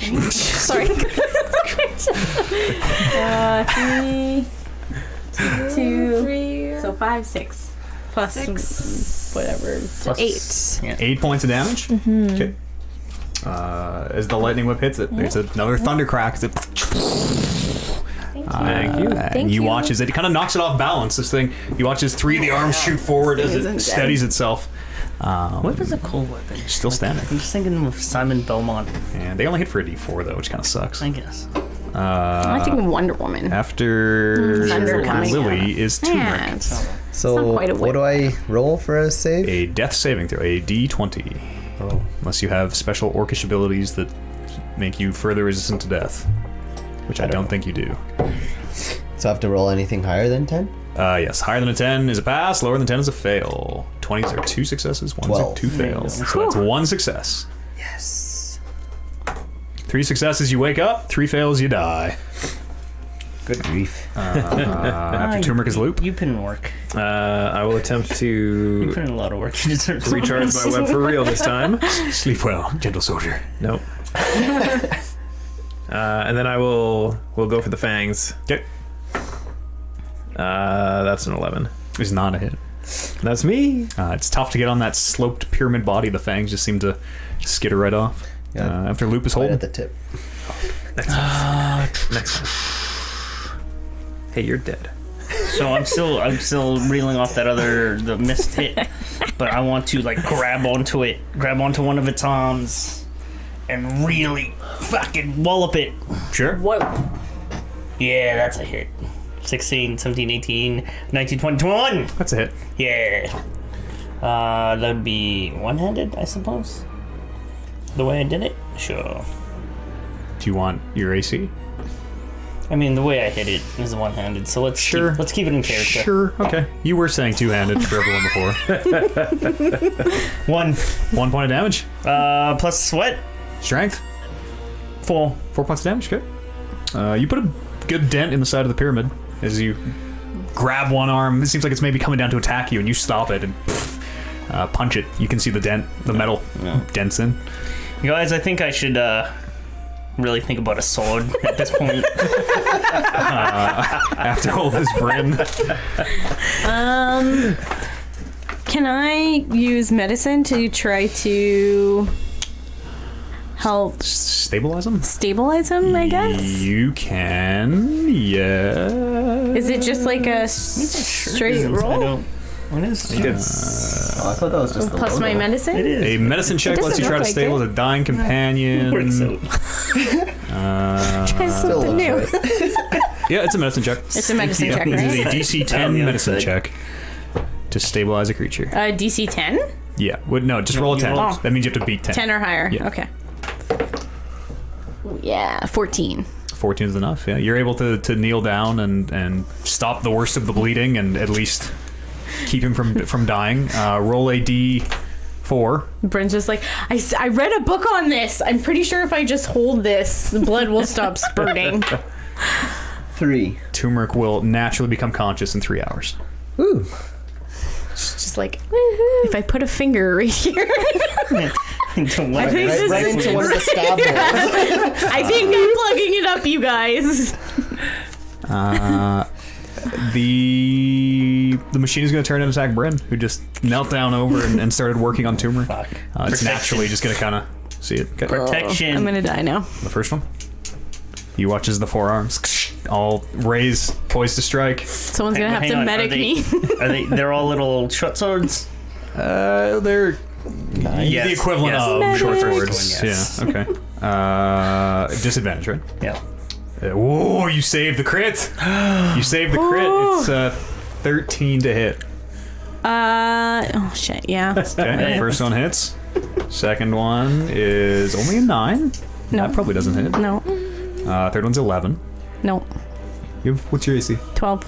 Sorry. 3, 2, 3, so 5, 6. Plus 6, whatever. Plus 8. 8 points of damage. Okay. As the lightning whip hits it, there's another thunder crack. As it, Thank you. and Thank you you. watch as it kind of knocks it off balance. This thing, you watch as 3 of the arms shoot forward as Isn't it dead. steadies itself. What is a cool weapon? Still standing. I'm just thinking of Simon Belmont, And they only hit for a D4 though, which kind of sucks. I guess. I think Wonder Woman. After Thunder coming Lily is turmeric. Yeah, it's So not quite a what do I roll for a save? A death saving throw, a D20. Oh. Unless you have special orcish abilities that make you further resistant to death, which I don't think you do. So I have to roll anything higher than 10? Yes, higher than a 10 is a pass, lower than 10 is a fail. 20s are 2 successes, 1s are 12. 2 fails. So that's 1 success. Yes. 3 successes, you wake up. 3 fails, you die. Good grief. After turmeric is loop. You put in work. I will attempt You to put in a lot of work. You deserve some. recharge my web for real this time. Sleep well, gentle soldier. Nope. And then we'll go for the fangs. Okay. That's an 11. It's not a hit. That's me. It's tough to get on that sloped pyramid body. The fangs just seem to skitter right off. Yeah. After loop is Right holding. at the tip. Next one. Hey, you're dead. So I'm still reeling off the missed hit, but I want to like grab onto one of its arms, and really fucking wallop it. Sure. Whoa. Yeah, that's a hit. 16, 17, 18, 19, 20, 21. That's a hit. Yeah. That'd be one-handed, I suppose. The way I did it? Sure. Do you want your AC? I mean, the way I hit it is one-handed, so let's keep it in character. Sure. Okay. You were saying two-handed for everyone before. 1. 1 point of damage. Plus what? Strength. 4. 4 points of damage. Good. You put a good dent in the side of the pyramid as you grab one arm. It seems like it's maybe coming down to attack you, and you stop it and punch it. You can see the dent, the metal dents in. You guys, I think I should really think about a sword at this point. After all this brim. Can I use medicine to try to help Stabilize them? stabilize him, I guess? You can, yeah. Is it just like a straight I roll? don't. What is You could Oh, I thought that was just the Plus my logo. medicine? It is. A medicine check lets you doesn't try to look like stabilize a dying companion. Works out. Try Still something looks new. right. Yeah, it's a medicine check. It's a medicine check, This is right? a DC On 10 the other medicine side. check to stabilize a creature. DC 10? Yeah, no, just roll a you 10. roll- That means you have to beat 10. 10 or higher. Yeah. Okay. Yeah, 14. 14 is enough. Yeah, you're able to kneel down and stop the worst of the bleeding and at least keep him from dying. Roll a d4. Bryn's just like, I read a book on this. I'm pretty sure if I just hold this, the blood will stop spurting. 3. Turmeric will naturally become conscious in 3 hours. Ooh. Just like, if I put a finger right here. Into one I think this Right is- into one of the stab holes. I think I'm plugging it up, you guys. The machine is going to turn and attack Bryn, who just knelt down over and started working on Turmeric. Fuck. It's Protection. naturally just going to kind of see it. Okay. Protection. I'm gonna die now. The first one. You watch as the forearms all raise, poised to strike. Someone's gonna have Hang to on, medic me. They're all little short swords? They're Yes. the equivalent yes. of short Medic. swords. Yes. Yeah. Okay. Disadvantage, right? Yeah. Whoa! You saved the crit. You saved the crit. It's 13 to hit. Oh shit, yeah. Okay. First one hits. Second one is only a 9. No. That probably doesn't hit. No. Third one's 11. No. What's your AC? 12.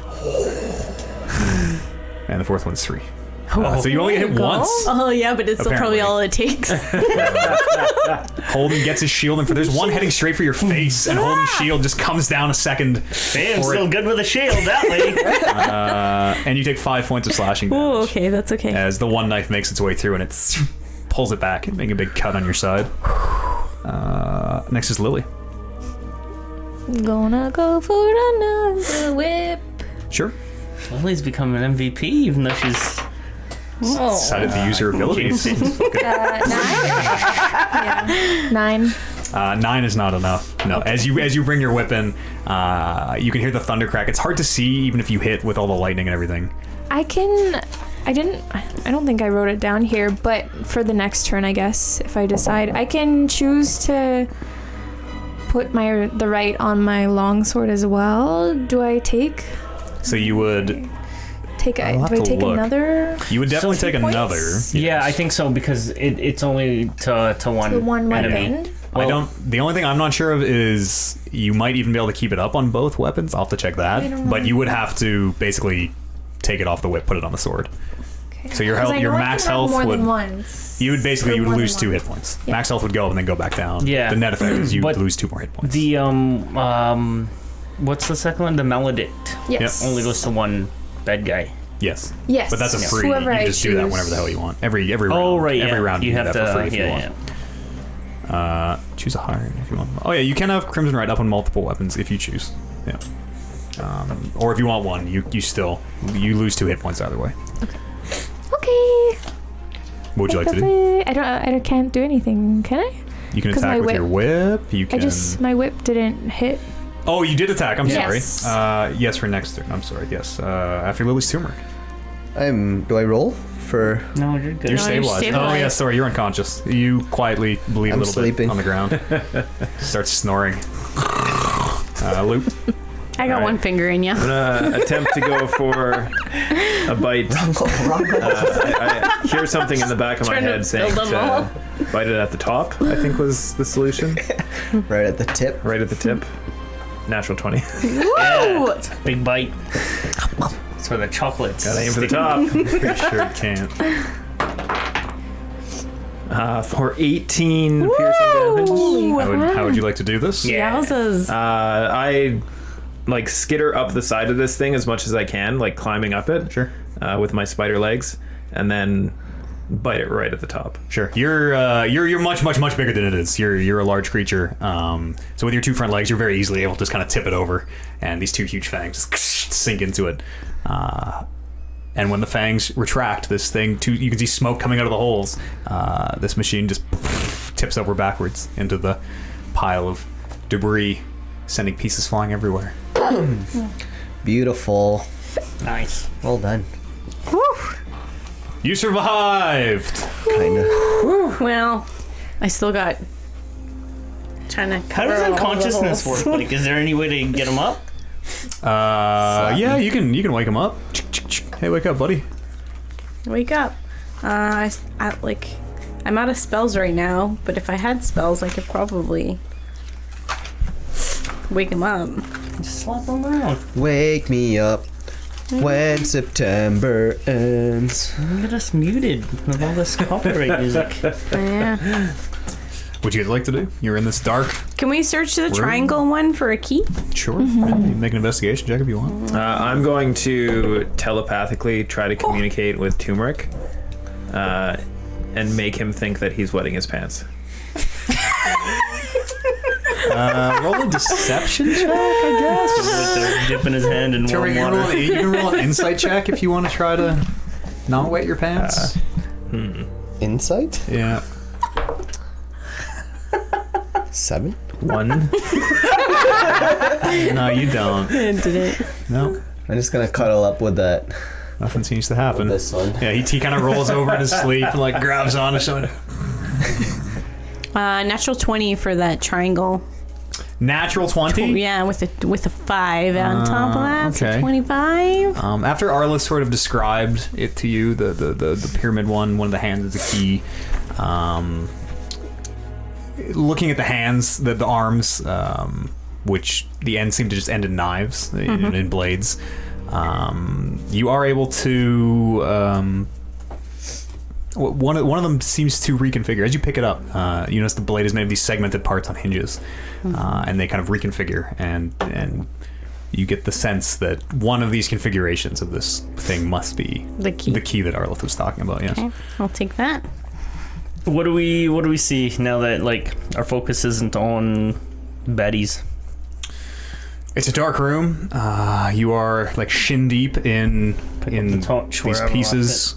And the fourth one's 3. Oh, So you only get hit once. Oh yeah, but it's still probably Apparently. all it takes. Holden gets his shield, and there's one heading straight for your face, and Holden's shield just comes down a second. Hey, I'm for still it. good with a shield, that way. And you take 5 points of slashing damage. Oh, okay, that's okay. As the one knife makes its way through and it pulls it back, making a big cut on your side. Next is Lily. Gonna go for another whip. Sure. Lily's become an MVP, even though she's... Decided to use her abilities. 9? Yeah. 9. 9 is not enough. No. As you bring your whip in, you can hear the thunder crack. It's hard to see even if you hit with all the lightning and everything. I don't think I wrote it down here, but for the next turn, I guess, if I decide, I can choose to put the right on my longsword as well. Do I take So you would I'll have to look. another? You would definitely take points? another. Yeah, I think so, because it's only to one The one enemy. weapon? Well, The only thing I'm not sure of is you might even be able to keep it up on both weapons. I'll have to check I that. don't But know. you would have to basically take it off the whip, put it on the sword. Okay. So your 'Cause health, I your know I max can have health more would than once. you would basically For you would more lose than 2 one. hit points. Yeah. Max health would go up and then go back down. Yeah. The net effect is you But lose 2 more hit points. the, what's the second one? The Maledict. Yes. Only goes to one bad guy. Yes. Yes. But that's a Yes. free. Whoever you I can just do that choose. whenever the hell you want. Every round. Oh, right, Every yeah. round you, You do have that to, for free if you want. Choose a hard if you want. Oh yeah, you can have Crimson Rite up on multiple weapons if you choose. Yeah. Or if you want one, you lose 2 hit points either way. Okay. What would you like to do? I can't do anything, can I? You can 'Cause attack my with your whip. You can. My whip didn't hit. Oh, you did attack. I'm Yes. sorry. Yes, for next turn. I'm sorry. Yes. After Lily's Turmeric. Do I roll for? No, you're good. You're No, stabilized. you're Oh yeah, stabilized. sorry. You're unconscious. You quietly bleed I'm a little sleeping. bit on the ground. Start snoring. Loop. I got Alright. one finger in you. I'm gonna attempt to go for a bite. I hear something in the back of my Trying to head saying build them to bite it at the top, I think was the solution. Right at the tip. Right at the tip. Natural 20. Woo! Big bite. It's for the chocolates. Gotta aim for the top. Pretty sure it can't. For 18 piercing damage. How would you like to do this? Yeah. Yowzas. I like skitter up the side of this thing as much as I can, like climbing up it. Sure. With my spider legs, and then bite it right at the top. Sure. You're much bigger than it is. You're a large creature. So with your 2 front legs, you're very easily able to just kind of tip it over, and these 2 huge fangs just sink into it. And when the fangs retract, this thing, you can see smoke coming out of the holes. This machine just tips over backwards into the pile of debris, sending pieces flying everywhere. Beautiful. Nice. Well done. You survived. Kind of. Well, I still got trying to. How does cover all the unconsciousness holes. work? Like, is there any way to get him up? Yeah, you can wake him up. Hey, wake up, buddy. Wake up. I'm out of spells right now, but if I had spells, I could probably. Wake him up. Just slap him around. Wake me up when September ends. Get us muted with all this copyright music. Yeah. What you guys like to do? You're in this dark. Can we search the triangle one for a key? Sure. Yeah, you can make an investigation check if you want. I'm going to telepathically try to communicate with Turmeric and make him think that he's wetting his pants. Roll a deception check, I guess. With the dip in his hand in warm water. You can roll an insight check if you want to try to not wet your pants. Insight? Yeah. 7? 1. No, you don't. Did it? No, I'm just gonna cuddle up with that. nothing seems to happen. With this one. Yeah, he kind of rolls over in his sleep and like grabs on his shoulder. Natural 20 for that triangle. Natural 20. Yeah, with a 5 on top of that. okay. So 25. After Arliss sort of described it to you, the pyramid one of the hands is a key. Looking at the hands, the arms, which the ends seem to just end in knives, in blades, you are able to. One of them seems to reconfigure. As you pick it up, you notice the blade is made of these segmented parts on hinges, and they kind of reconfigure, and you get the sense that one of these configurations of this thing must be The key. that Arlith was talking about. Yes. Okay, I'll take that. What do we see now that like our focus isn't on baddies? It's a dark room. You are like shin deep in the torch these wherever I pieces.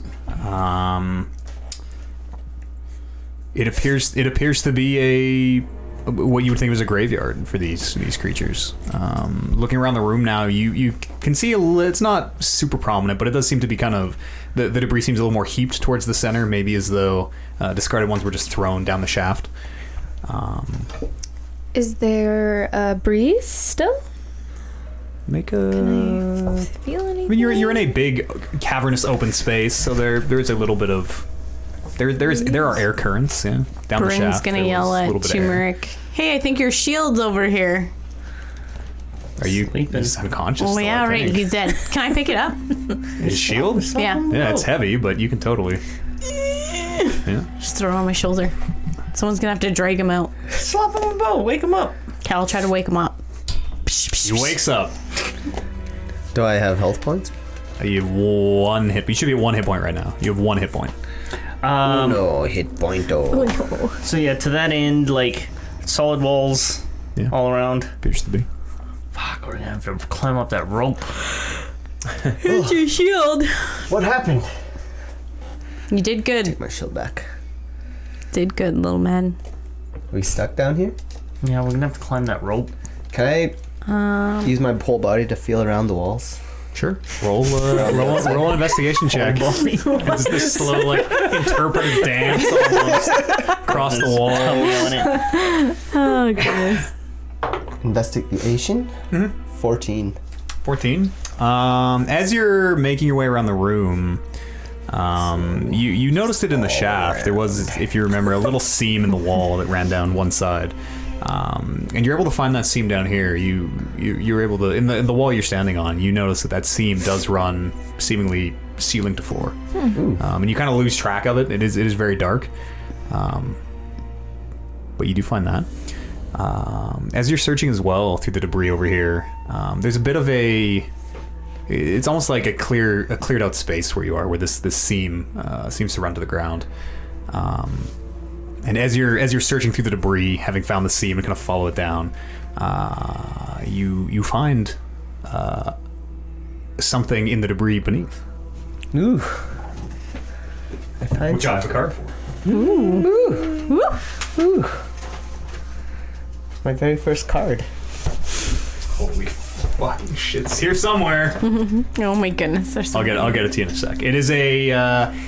It appears to be what you would think was a graveyard for these creatures. Looking around the room now, you can see it's not super prominent, but it does seem to be kind of the debris seems a little more heaped towards the center, maybe as though discarded ones were just thrown down the shaft. Is there a breeze still? Make Can a. I feel anything? I mean, you're in a big cavernous open space, so there's a little bit of there are air currents, yeah, down the Bryn's shaft. gonna there was yell a at little bit of air. Turmeric. Hey, I think your shield's over here. Are you Sleeping. just unconscious? Oh though, yeah, I right. think. He's dead. Can I pick it up? His shield? Yeah. Yeah, it's heavy, but you can totally. Yeah. Just throw it on my shoulder. Someone's gonna have to drag him out. Slap him about. Wake him up. Cal, try to wake him up. He wakes up. Do I have health points? You have one hit. You should be at 1 hit point right now. You have 1 hit point. No hit point. So yeah, to that end, like solid walls Yeah. all around. Appears to be. Fuck, we're gonna have to climb up that rope. Here's your shield. What happened? You did good. Take my shield back. Did good, little man. We stuck down here? Yeah, we're gonna have to climb that rope. Can I use my whole body to feel around the walls? Sure. Roll an investigation check. It's this slow, like, interpretive dance almost across the wall. On it. Oh goodness. Investigation? 14. 14. As you're making your way around the room, you noticed it in the shaft. There was, if you remember, a little seam in the wall that ran down one side. And you're able to find that seam down here. You're able to in the wall you're standing on. You notice that seam does run seemingly ceiling to floor, and you kind of lose track of it. It is very dark, but you do find that. As you're searching as well through the debris over here, there's a bit of it's almost like a cleared out space where you are, where this seam seems to run to the ground. And as you're searching through the debris, having found the seam and kind of follow it down, you find something in the debris beneath. Ooh. I find Which I have a card for. Ooh. My very first card. Holy fucking shit! It's here somewhere. Oh my goodness. There's I'll get it to you in a sec. It is a.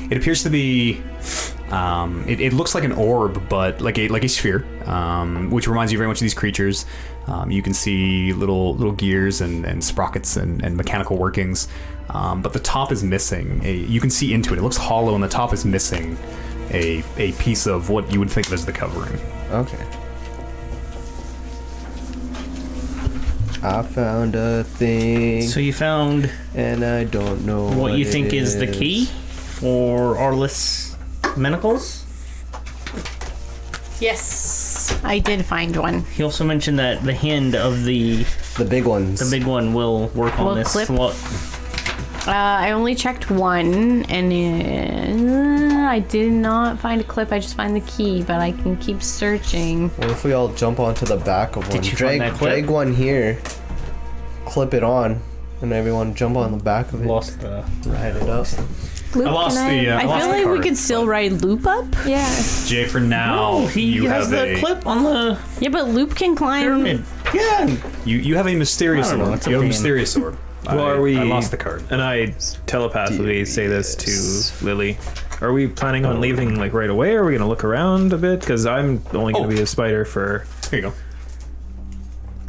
It appears to be. It looks like an orb, but like a sphere, which reminds you very much of these creatures. You can see little gears and sprockets and mechanical workings, but the top is missing. You can see into it. It looks hollow, and the top is missing a piece of what you would think of as the covering. Okay. I found a thing, So you found and I don't know what you it think is the key for Arliss Manacles? Yes, I did find one. He also mentioned that the hand of the big ones. big one will work on Will this. clip? Well, I only checked one, and I did not find a clip. I just find the key, but I can keep searching. What if we all jump onto the back of one? Did you find that clip? Drag one here, clip it on, and everyone jump on the back of it. lost the. Ride it up. Loop, I lost can the. I lost feel the like we card, could still ride Loop up. Yeah. Jay, for now, Oh, he you has have the a clip on the Yeah, but Loop can climb. pyramid. Yeah. you have a mysterious I don't know, orb. it's You have a a pain. mysterious orb. Well, I are we? I lost the card. And I telepathically say this Serious. to Lily. Are we planning on leaving like right away? Or are we gonna look around a bit? Because I'm only gonna Oh. be a spider for, Here you go.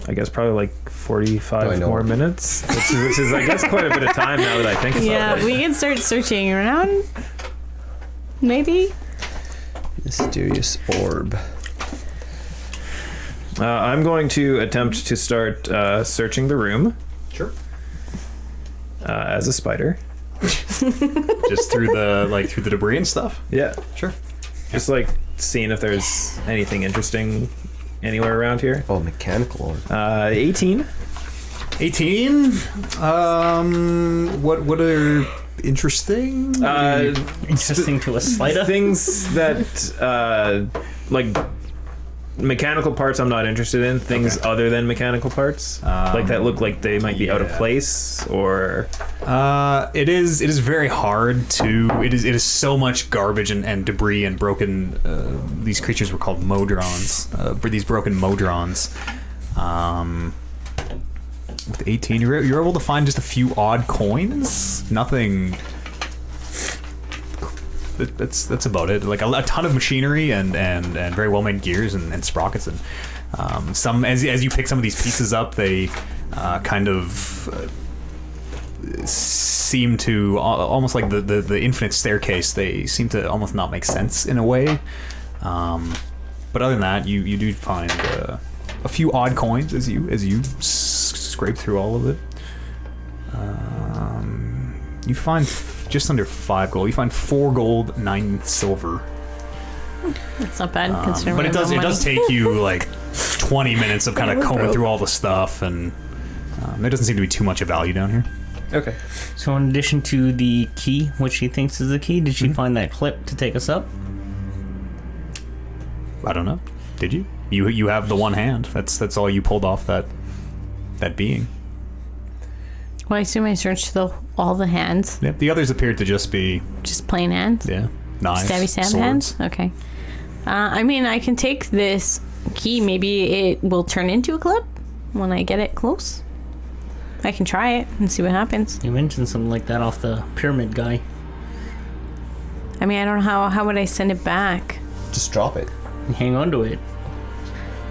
I guess, probably like Do I 45 know? more minutes, which is I guess quite a bit of time now that I think about Yeah, it. we can start searching around. Maybe. Mysterious orb. I'm going to attempt to start searching the room Sure. as a spider. Just through the debris and stuff. Yeah, Sure. just like seeing if there's anything interesting anywhere around here. Oh, mechanical orb. 18. 18. What are interesting? Interesting to a spider. Things that like mechanical parts I'm not interested in. Things Okay. other than mechanical parts, like that look like they might be out of yeah. place or It is very hard to. It is so much garbage and debris and broken. These creatures were called modrons. These broken modrons. With 18, you're able to find just a few odd coins. Nothing. That's about it. Like a ton of machinery and very well made gears and sprockets and some as you pick some of these pieces up, they kind of seem to almost like the infinite staircase. They seem to almost not make sense in a way. But other than that, you do find a few odd coins as you scrape through all of it. You find just under 5 gold. You find 4 gold, 9 silver. That's not bad considering. But we it have does no it does money. take you like 20 minutes of kind of we're combing broke. through all the stuff, and there doesn't seem to be too much of value down here. okay. So in addition to the key, which she thinks is the key, did she find that clip to take us up? I don't know. Did you? You have the one hand. That's all you pulled off that being. Well, I assume I searched all the hands, Yep. The others appeared to just be just plain hands. knives, Stabby stab swords. hands. Okay. I mean, I can take this key. Maybe it will turn into a clip when I get it close. I can try it and see what happens. You mentioned something like that off the pyramid guy. I mean, I don't know how would I send it back. Just drop it. You hang on to it.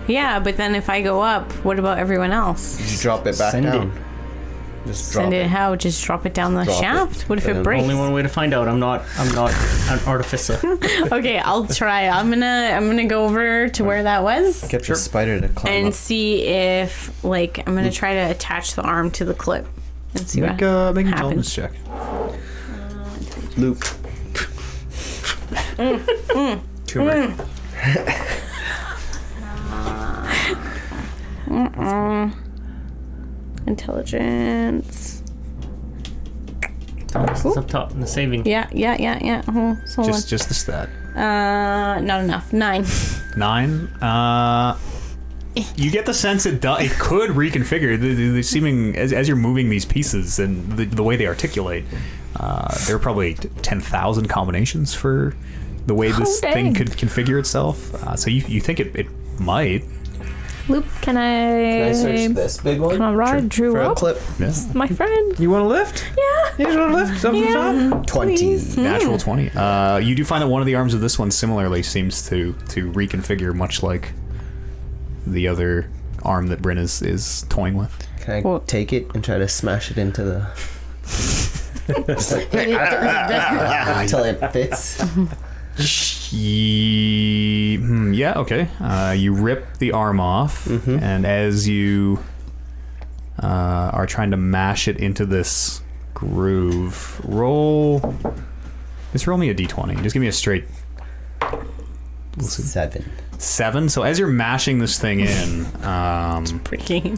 Yeah, but then if I go up, what about everyone else? Just drop it back Send it. down. Just drop Send it. it how? Just drop it down the Drop it. shaft? What if it And breaks? Only one way to find out. I'm not an artificer. Okay, I'll try. I'm gonna go over to where that was Get the spider to climb and up. see if I'm gonna try to attach the arm to the clip and see Make what an happens. intelligence check. Loop. Tumor. Intelligence. It's up top in the saving. Yeah. Hold on. Just the stat. Not enough. 9. 9. You get the sense it could reconfigure. The seeming as you're moving these pieces and the way they articulate, there are probably 10,000 combinations for the way this thing dang. could configure itself. So you think it might. Loop, can Can I search I? this big one? Can I ride Drew For a up? clip. Yeah. My friend. You want to lift? Yeah. You just want to lift something top? 20. Please. Natural 20. You do find that one of the arms of this one similarly seems to reconfigure, much like the other arm that Bryn is toying with. Can I Well- take it and try to smash it into the... Just like, until it fits? Yeah, okay. You rip the arm off, and as you are trying to mash it into this groove. Just roll me a d20. Just give me a straight 7. So as you're mashing this thing in, Pretty.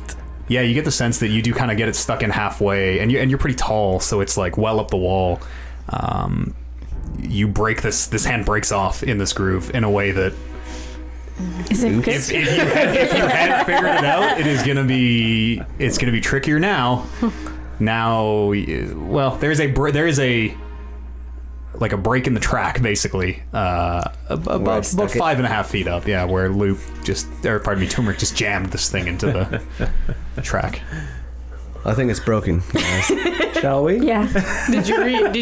yeah, you get the sense that you do kind of get it stuck in halfway, and you're pretty tall, so it's like well up the wall. You break this hand breaks off in this groove in a way that Is it good? if you had figured it out, it's gonna be trickier now. Now, well, there is a like a break in the track, basically, about 5.5 feet up. Yeah, where Turmeric just jammed this thing into the track. I think it's broken, guys. Shall we? Yeah. Did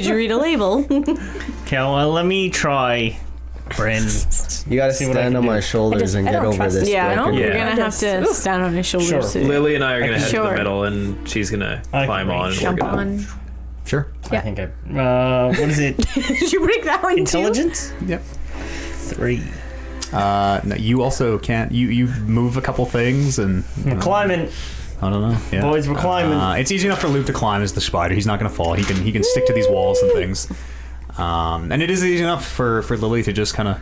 you read a label? Okay, well, let me try, Bryn. You gotta See what I stand can on do. my shoulders and I get don't over trust this. Yeah, broken- you're Yeah. gonna have to stand on his shoulders. Sure. too. Lily and I are gonna head to Sure. the middle, and she's gonna I can climb on. And Jump work it out. on. Sure. I think what is it? Did you break that one too? Intelligence? Yep. 3. No, you also can't. You move a couple things, and I'm climbing. I don't know. Yeah. Boys, we're climbing. It's easy enough for Luke to climb as the spider. He's not going to fall. He can stick to these walls and things. And it is easy enough for Lily to just kind of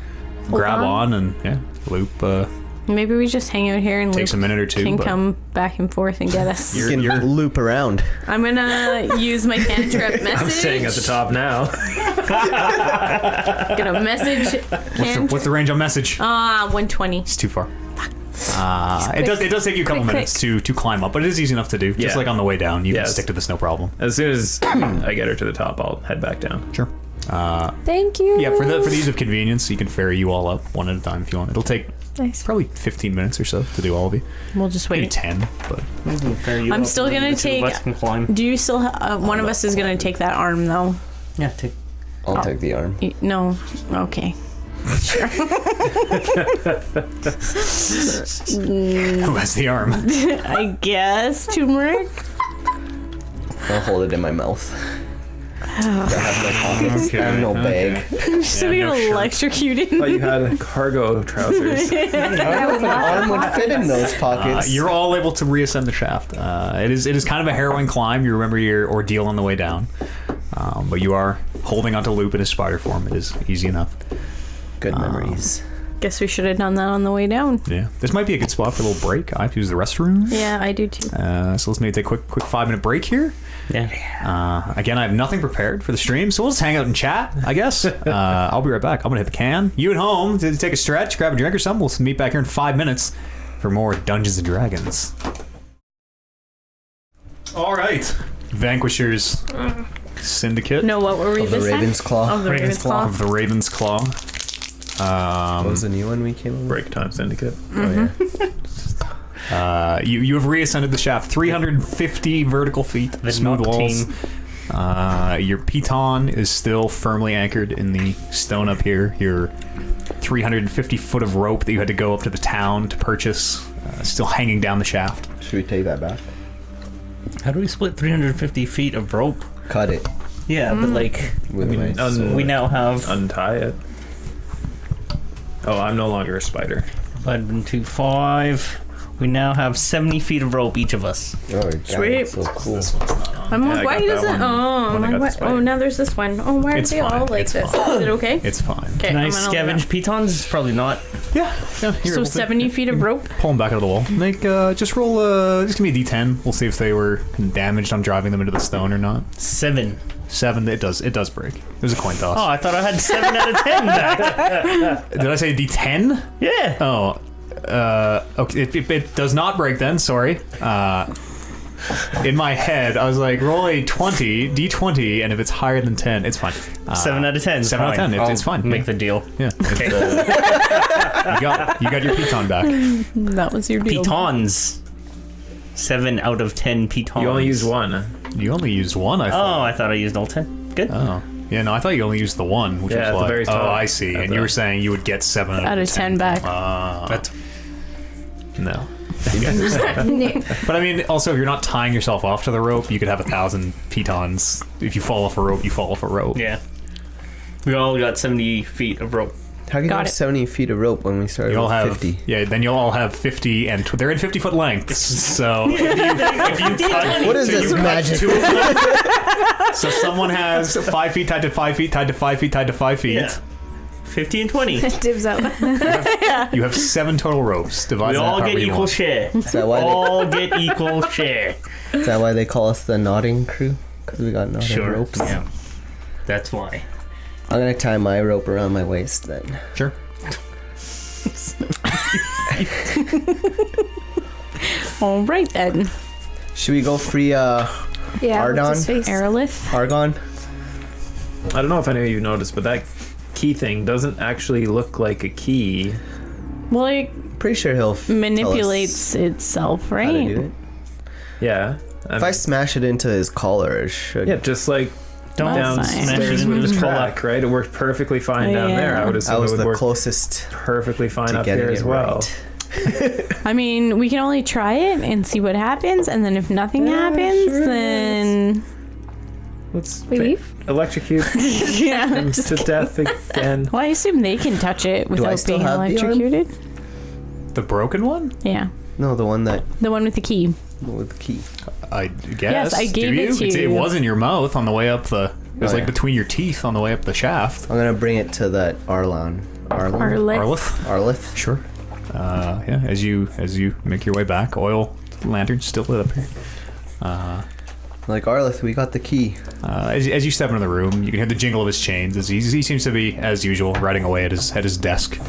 grab on and loop. Maybe we just hang out here and Takes Luke a minute or two, can but- come back and forth and get us. You can loop around. I'm gonna use my cantrip message. I'm staying at the top now. Gonna message. What's the range on message? 120. It's too far. It does take you a couple Quick. minutes to climb up, but it is easy enough to do. Just Yeah. like on the way down, you can Yes. stick to this no problem. As soon as I get her to the top, I'll head back down. Sure. Thank you. Yeah, for the ease of convenience, you can ferry you all up one at a time if you want. It'll take Nice. probably 15 minutes or so to do all of you. We'll just Maybe wait. 10, but I'm still gonna The two take- of us can climb. Do you still? One of us is gonna take that arm though. Yeah, take. I'll take the arm. No. Okay. who has the arm? I guess turmeric. I'll hold it in my mouth. I have no pockets. I have no bag. So we no get shirt. electrocuted. Oh, you had cargo trousers. I don't know if an arm would fit in those pockets. You're all able to reascend the shaft. It is kind of a harrowing climb. You remember your ordeal on the way down, but you are holding onto Loop in his spider form. It is easy enough. Good memories. Guess we should have done that on the way down. Yeah, this might be a good spot for a little break. I have to use the restroom. Yeah, I do too. So let's maybe take a quick 5-minute break here. Yeah. Again, I have nothing prepared for the stream, so we'll just hang out and chat, I guess. I'll be right back. I'm gonna hit the can. You at home, to take a stretch, grab a drink or something. We'll meet back here in 5 minutes for more Dungeons and Dragons. All right, Vanquishers Syndicate No, what were we Of the missing? Raven's Claw. Oh, the Raven's Claw. of the Raven's Claw. What was the new one we came up with? Break time syndicate. Oh, yeah. You have reascended the shaft 350 vertical feet, The smooth walls. team. Your piton is still firmly anchored in the stone up here. Your 350 foot of rope that you had to go up to the town to purchase, still hanging down the shaft. Should we take that back? How do we split 350 feet of rope? Cut it. Yeah, but like With my sword. we now have Untie it. Oh, I'm no longer a spider. 5 and 2, 5. We now have 70 feet of rope each of us. Oh, God, Sweet. so cool. I'm Yeah, like, I why got that doesn't? one Oh, when I my, got the what? spider. Oh, now there's this one. Oh, why are It's they all fine, like it's this? fine. Is it okay? It's fine. Okay, Can I I'm gonna scavenge pitons? Probably not. Yeah. You're So able to 70 feet of rope. pull them back out of the wall. Make just roll. Just give me a d10. We'll see if they were damaged on driving them into the stone or not. 7. 7. It does break. It was a coin toss. Oh, I thought I had 7 out of 10 back. Did I say d10? Yeah. Oh, okay. It does not break then. Sorry. In my head, I was like, roll a d20, and if it's higher than 10, it's fine. 7 out of 10. 7 out of 10. It's fine. Make the deal. Yeah. Okay. You got your piton back. That was your deal. Pitons. 7 out of 10 pitons. You only used one. You only used one, I Oh, thought. I thought I used all 10. Good. Oh. Yeah, no, I thought you only used the one, which Yeah, was at the what? very top. Oh, I see. At And the- you were saying you would get 7 Out of 10 back. That's No. But I mean, also, if you're not tying yourself off to the rope, you could have 1,000 pitons. If you fall off a rope, you fall off a rope. yeah. We all got 70 feet of rope How can you Got have it. 70 feet of rope when we started You all with have 50? Yeah, then you'll all have 50 and they're in 50-foot lengths. So if you cut, What is so this you cut magic? 2 of them. So someone has 5 feet tied to 5 feet tied to 5 feet tied to 5 feet. Yeah. 50 and 20. Dibs out. You have 7 total ropes. Divide We that all however get you equal want. share. Is that why All get equal share. is that why they call us the knotting crew? Because we got knotted Sure. ropes. Yeah. That's why. I'm gonna tie my rope around my waist then. Sure. All right then. Should we go free Yeah. Ardon? what's his face? Aerolith. Argon? I don't know if any of you noticed, but that key thing doesn't actually look like a key. Well, it Pretty sure he'll manipulates itself, tell us how to do right? it. Yeah. If I smash it into his collar, it should. yeah, just like Don't That's fine. smash it stairs into with his the collar. crack, right? It worked perfectly fine down there. I would I assume was it would the work closest perfectly fine to up getting here it as well. right. I mean, we can only try it and see what happens, and then if nothing happens, sure, then Let's We leave? electrocute yeah. him Just to death again. well, I assume they can touch it without still being have the arm? electrocuted. The broken one? Yeah, No, the one that the one with the key. with the key. I guess. Yes, I gave Do it you? to It you. was in your mouth on the way up the. It was Oh, like yeah. between your teeth on the way up the shaft. I'm gonna bring it to that Arlon. Arlith. Arlith? Sure. Yeah. As you make your way back, oil lantern still lit up here. Like Arlith, we got the key. As you step into the room, you can hear the jingle of his chains as he seems to be, as usual, writing away at his desk.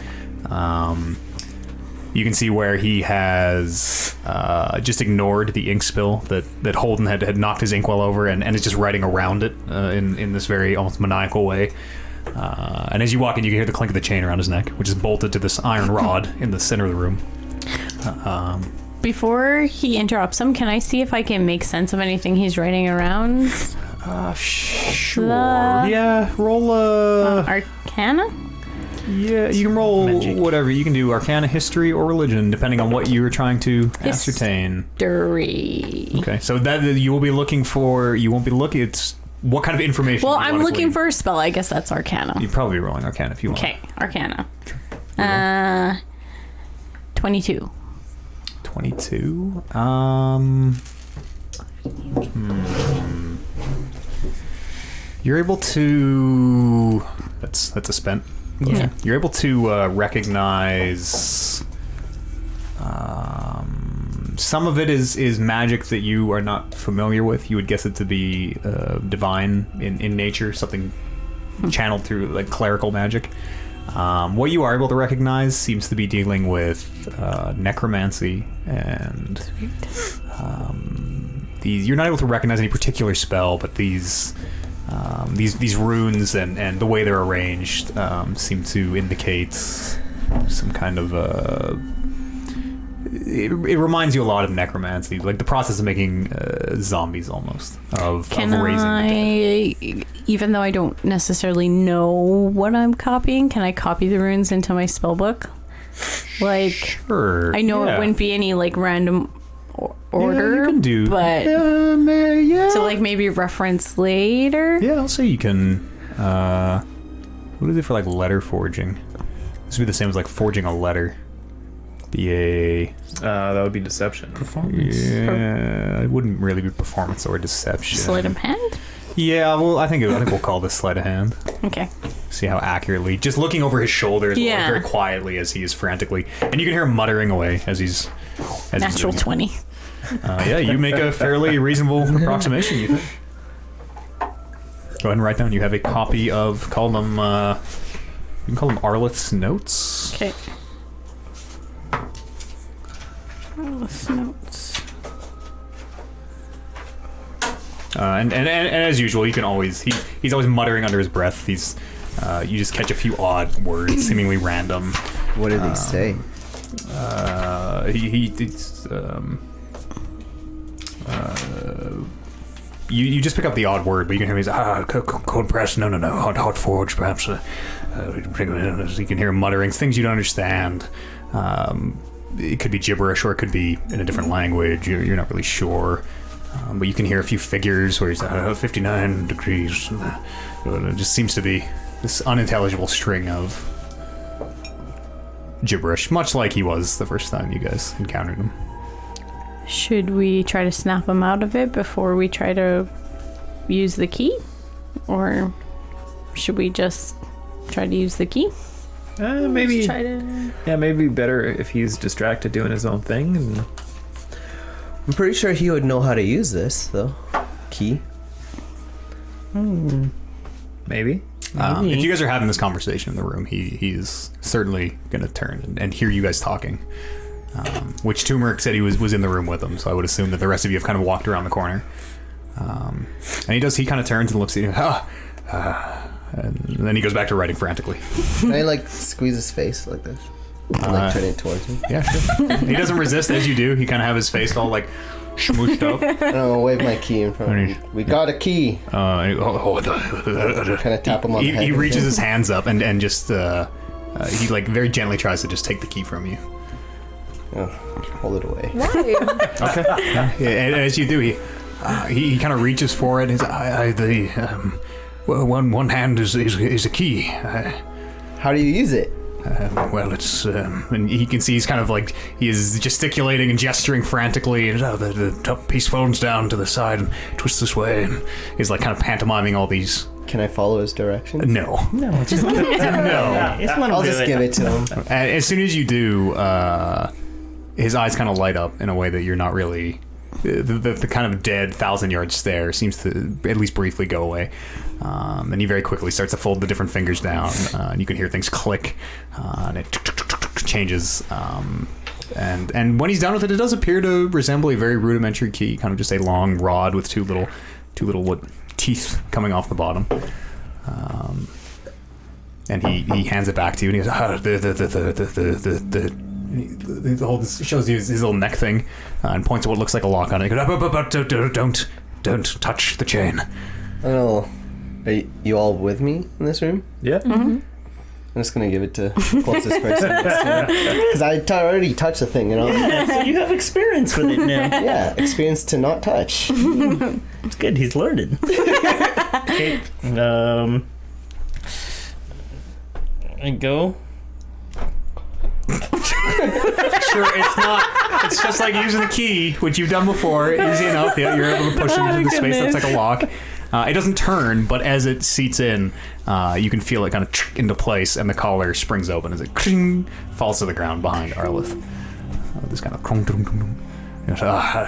You can see where he has just ignored the ink spill that Holden had knocked his inkwell over and is just writing around it in this very almost maniacal way. And as you walk in, you can hear the clink of the chain around his neck, which is bolted to this iron rod in the center of the room. Before he interrupts him, can I see if I can make sense of anything he's writing around? Sure. The- Yeah, roll Arcana? Yeah, you can roll Magic. whatever. You can do Arcana, History, or Religion, depending on what you are trying to ascertain. History. Okay, so that you will be looking for. You won't be looking. It's what kind of information. Well, do you I'm want to looking glean? for a spell. I guess that's Arcana. You'd probably be rolling Arcana if you want. Okay, Arcana. 22. 22. You're able to. That's a spent. Yeah. You're able to recognize. Some of it is magic that you are not familiar with. You would guess it to be divine in nature, something channeled through like clerical magic. What you are able to recognize seems to be dealing with necromancy and these. You're not able to recognize any particular spell, but these runes and the way they're arranged seem to indicate some kind of. It reminds you a lot of necromancy, like the process of making zombies almost of Can raising the dead. even though I don't necessarily know what I'm copying, can I copy the runes into my spell book? Like, Sure. I know yeah. it wouldn't be any like random order, you can do. but Yeah. so like maybe reference later. Yeah, I'll say you can. What is it for like letter forging? This would be the same as like forging a letter. Be a That would be deception. performance. Yeah, it wouldn't really be performance or deception. Sleight of hand. Yeah, well, I think we'll call this sleight of hand. Okay. See how accurately, just looking over his shoulder, as well, Yeah. very quietly as he is frantically, and you can hear him muttering away as he's Natural doing 20. it. Yeah, you make a fairly reasonable approximation. You think? Go ahead and write down. You have a copy of you can call them Arlith's notes. Okay. Notes. And as usual, you can always he's always muttering under his breath. You just catch a few odd words, seemingly random. What did he say? You just pick up the odd word, but you can hear him. He's cold press. No. Hot forge, perhaps. You can hear him muttering things you don't understand. It could be gibberish, or it could be in a different language. You're not really sure. But you can hear a few figures where he's 59 degrees. It just seems to be this unintelligible string of gibberish, much like he was the first time you guys encountered him. Should we try to snap him out of it before we try to use the key? Or should we just try to use the key? Maybe. Try to... Yeah, maybe better if he's distracted doing his own thing. And I'm pretty sure he would know how to use this, though. Key. maybe. If you guys are having this conversation in the room, he's certainly going to turn and hear you guys talking. Which Turmeric said he was in the room with him, so I would assume that the rest of you have kind of walked around the corner. And he kind of turns and looks at you. And then he goes back to writing frantically. Can I like squeeze his face like this? And like turn it towards me? Yeah, sure. He doesn't resist as you do. He kind of have his face all like smooshed up. I'll wave my key in front of him. We got a key. Kind Kind of tap him on the head. He reaches his hands up and just he like very gently tries to just take the key from you. Oh, hold it away. Why? Okay. And as you do, he kind of reaches for it. One hand is a key. How do you use it? It's and he can see he's kind of like he is gesticulating and gesturing frantically. And the top piece folds down to the side and twists this way, and he's like kind of pantomiming all these. Can I follow his directions? No, Just let him do it. no. Just let him I'll do just it. give it to him. And as soon as you do, his eyes kind of light up in a way that you're not really. The kind of dead 1,000-yard stare seems to at least briefly go away. And he very quickly starts to fold the different fingers down, and you can hear things click, and it changes. And when he's done with it, it does appear to resemble a very rudimentary key, kind of just a long rod with two little wood teeth coming off the bottom. And he hands it back to you, and he goes, shows you his little neck thing, and points at what looks like a lock on it. He goes, but don't touch the chain. Oh, are you all with me in this room? Yeah. Mm-hmm. I'm just gonna give it to the closest person because I already touched the thing, you know. Yeah, so you have experience with it now. Yeah, experience to not touch. It's good. He's learning. Okay. I go. Sure, it's just like using the key, which you've done before. Easy enough. Yeah, you're able to push it into the space that's like a lock. It doesn't turn, but as it seats in, you can feel it kind of into place, and the collar springs open as it falls to the ground behind Arlith. This kind of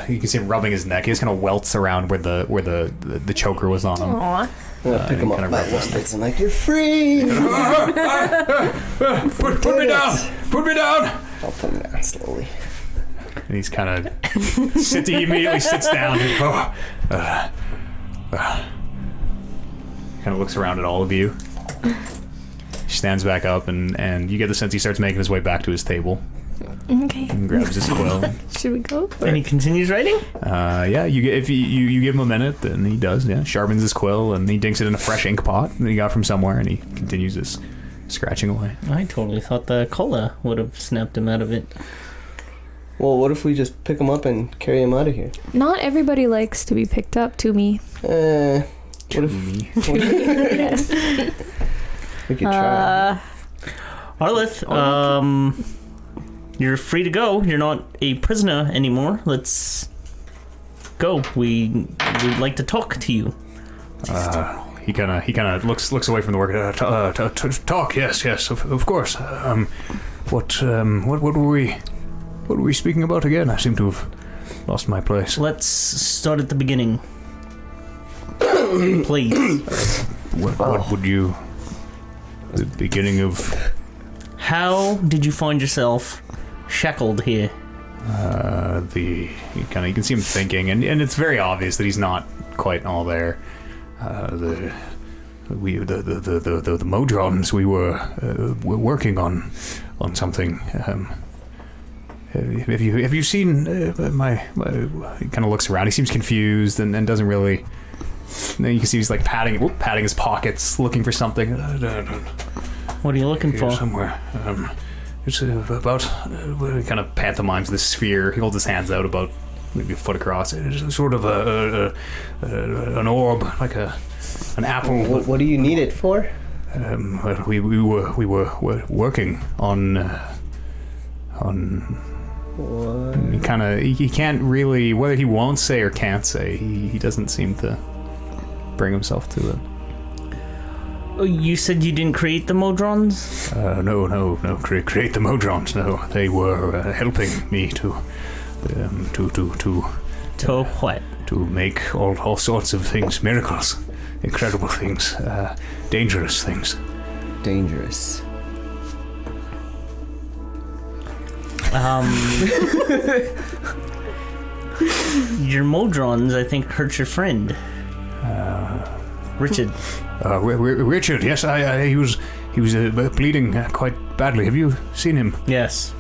you can see him rubbing his neck. He just kind of welts around where the choker was on him. Aw. I'm gonna pick him kind up of by rub the his wrists. I'm like, you're free. Put me down! Put me down! I'll put him down slowly. And he's kind of he immediately sits down. Kind of looks around at all of you. He stands back up, and you get the sense he starts making his way back to his table Okay. and grabs his quill. Should we go? And he continues writing? Yeah, if you give him a minute, then he does. Yeah, sharpens his quill and he dinks it in a fresh ink pot that he got from somewhere, and he continues his scratching away. I totally thought the cola would have snapped him out of it. Well, what if we just pick him up and carry him out of here? Not everybody likes to be picked up to me. What if Yes. we could try? Arlith, you're free to go. You're not a prisoner anymore. Let's go. We'd like to talk to you. He kind of looks away from the work. Talk, yes, of course. What were we speaking about again? I seem to have lost my place. Let's start at the beginning. Please. What would you? The beginning of? How did you find yourself shackled here? You can see him thinking, and it's very obvious that he's not quite all there. The Modrons, we were working on something. Have you seen my? He kind of looks around. He seems confused and doesn't really. And then you can see he's like patting his pockets, looking for something. What are you looking for? Somewhere. It's about. He kind of pantomimes this sphere. He holds his hands out about maybe a foot across. It's sort of an orb, like an apple. What do you need it for? Well, we were working on He kind of he can't really, whether he won't say or can't say, he doesn't seem to bring himself to it. Oh, you said you didn't create the Modrons? No, create the Modrons. No, they were helping me to What? to make all sorts of things, miracles, incredible things, dangerous things. Dangerous. Your Modrons, I think, hurt your friend. Richard. Richard, yes, he was bleeding quite badly. Have you seen him? Yes.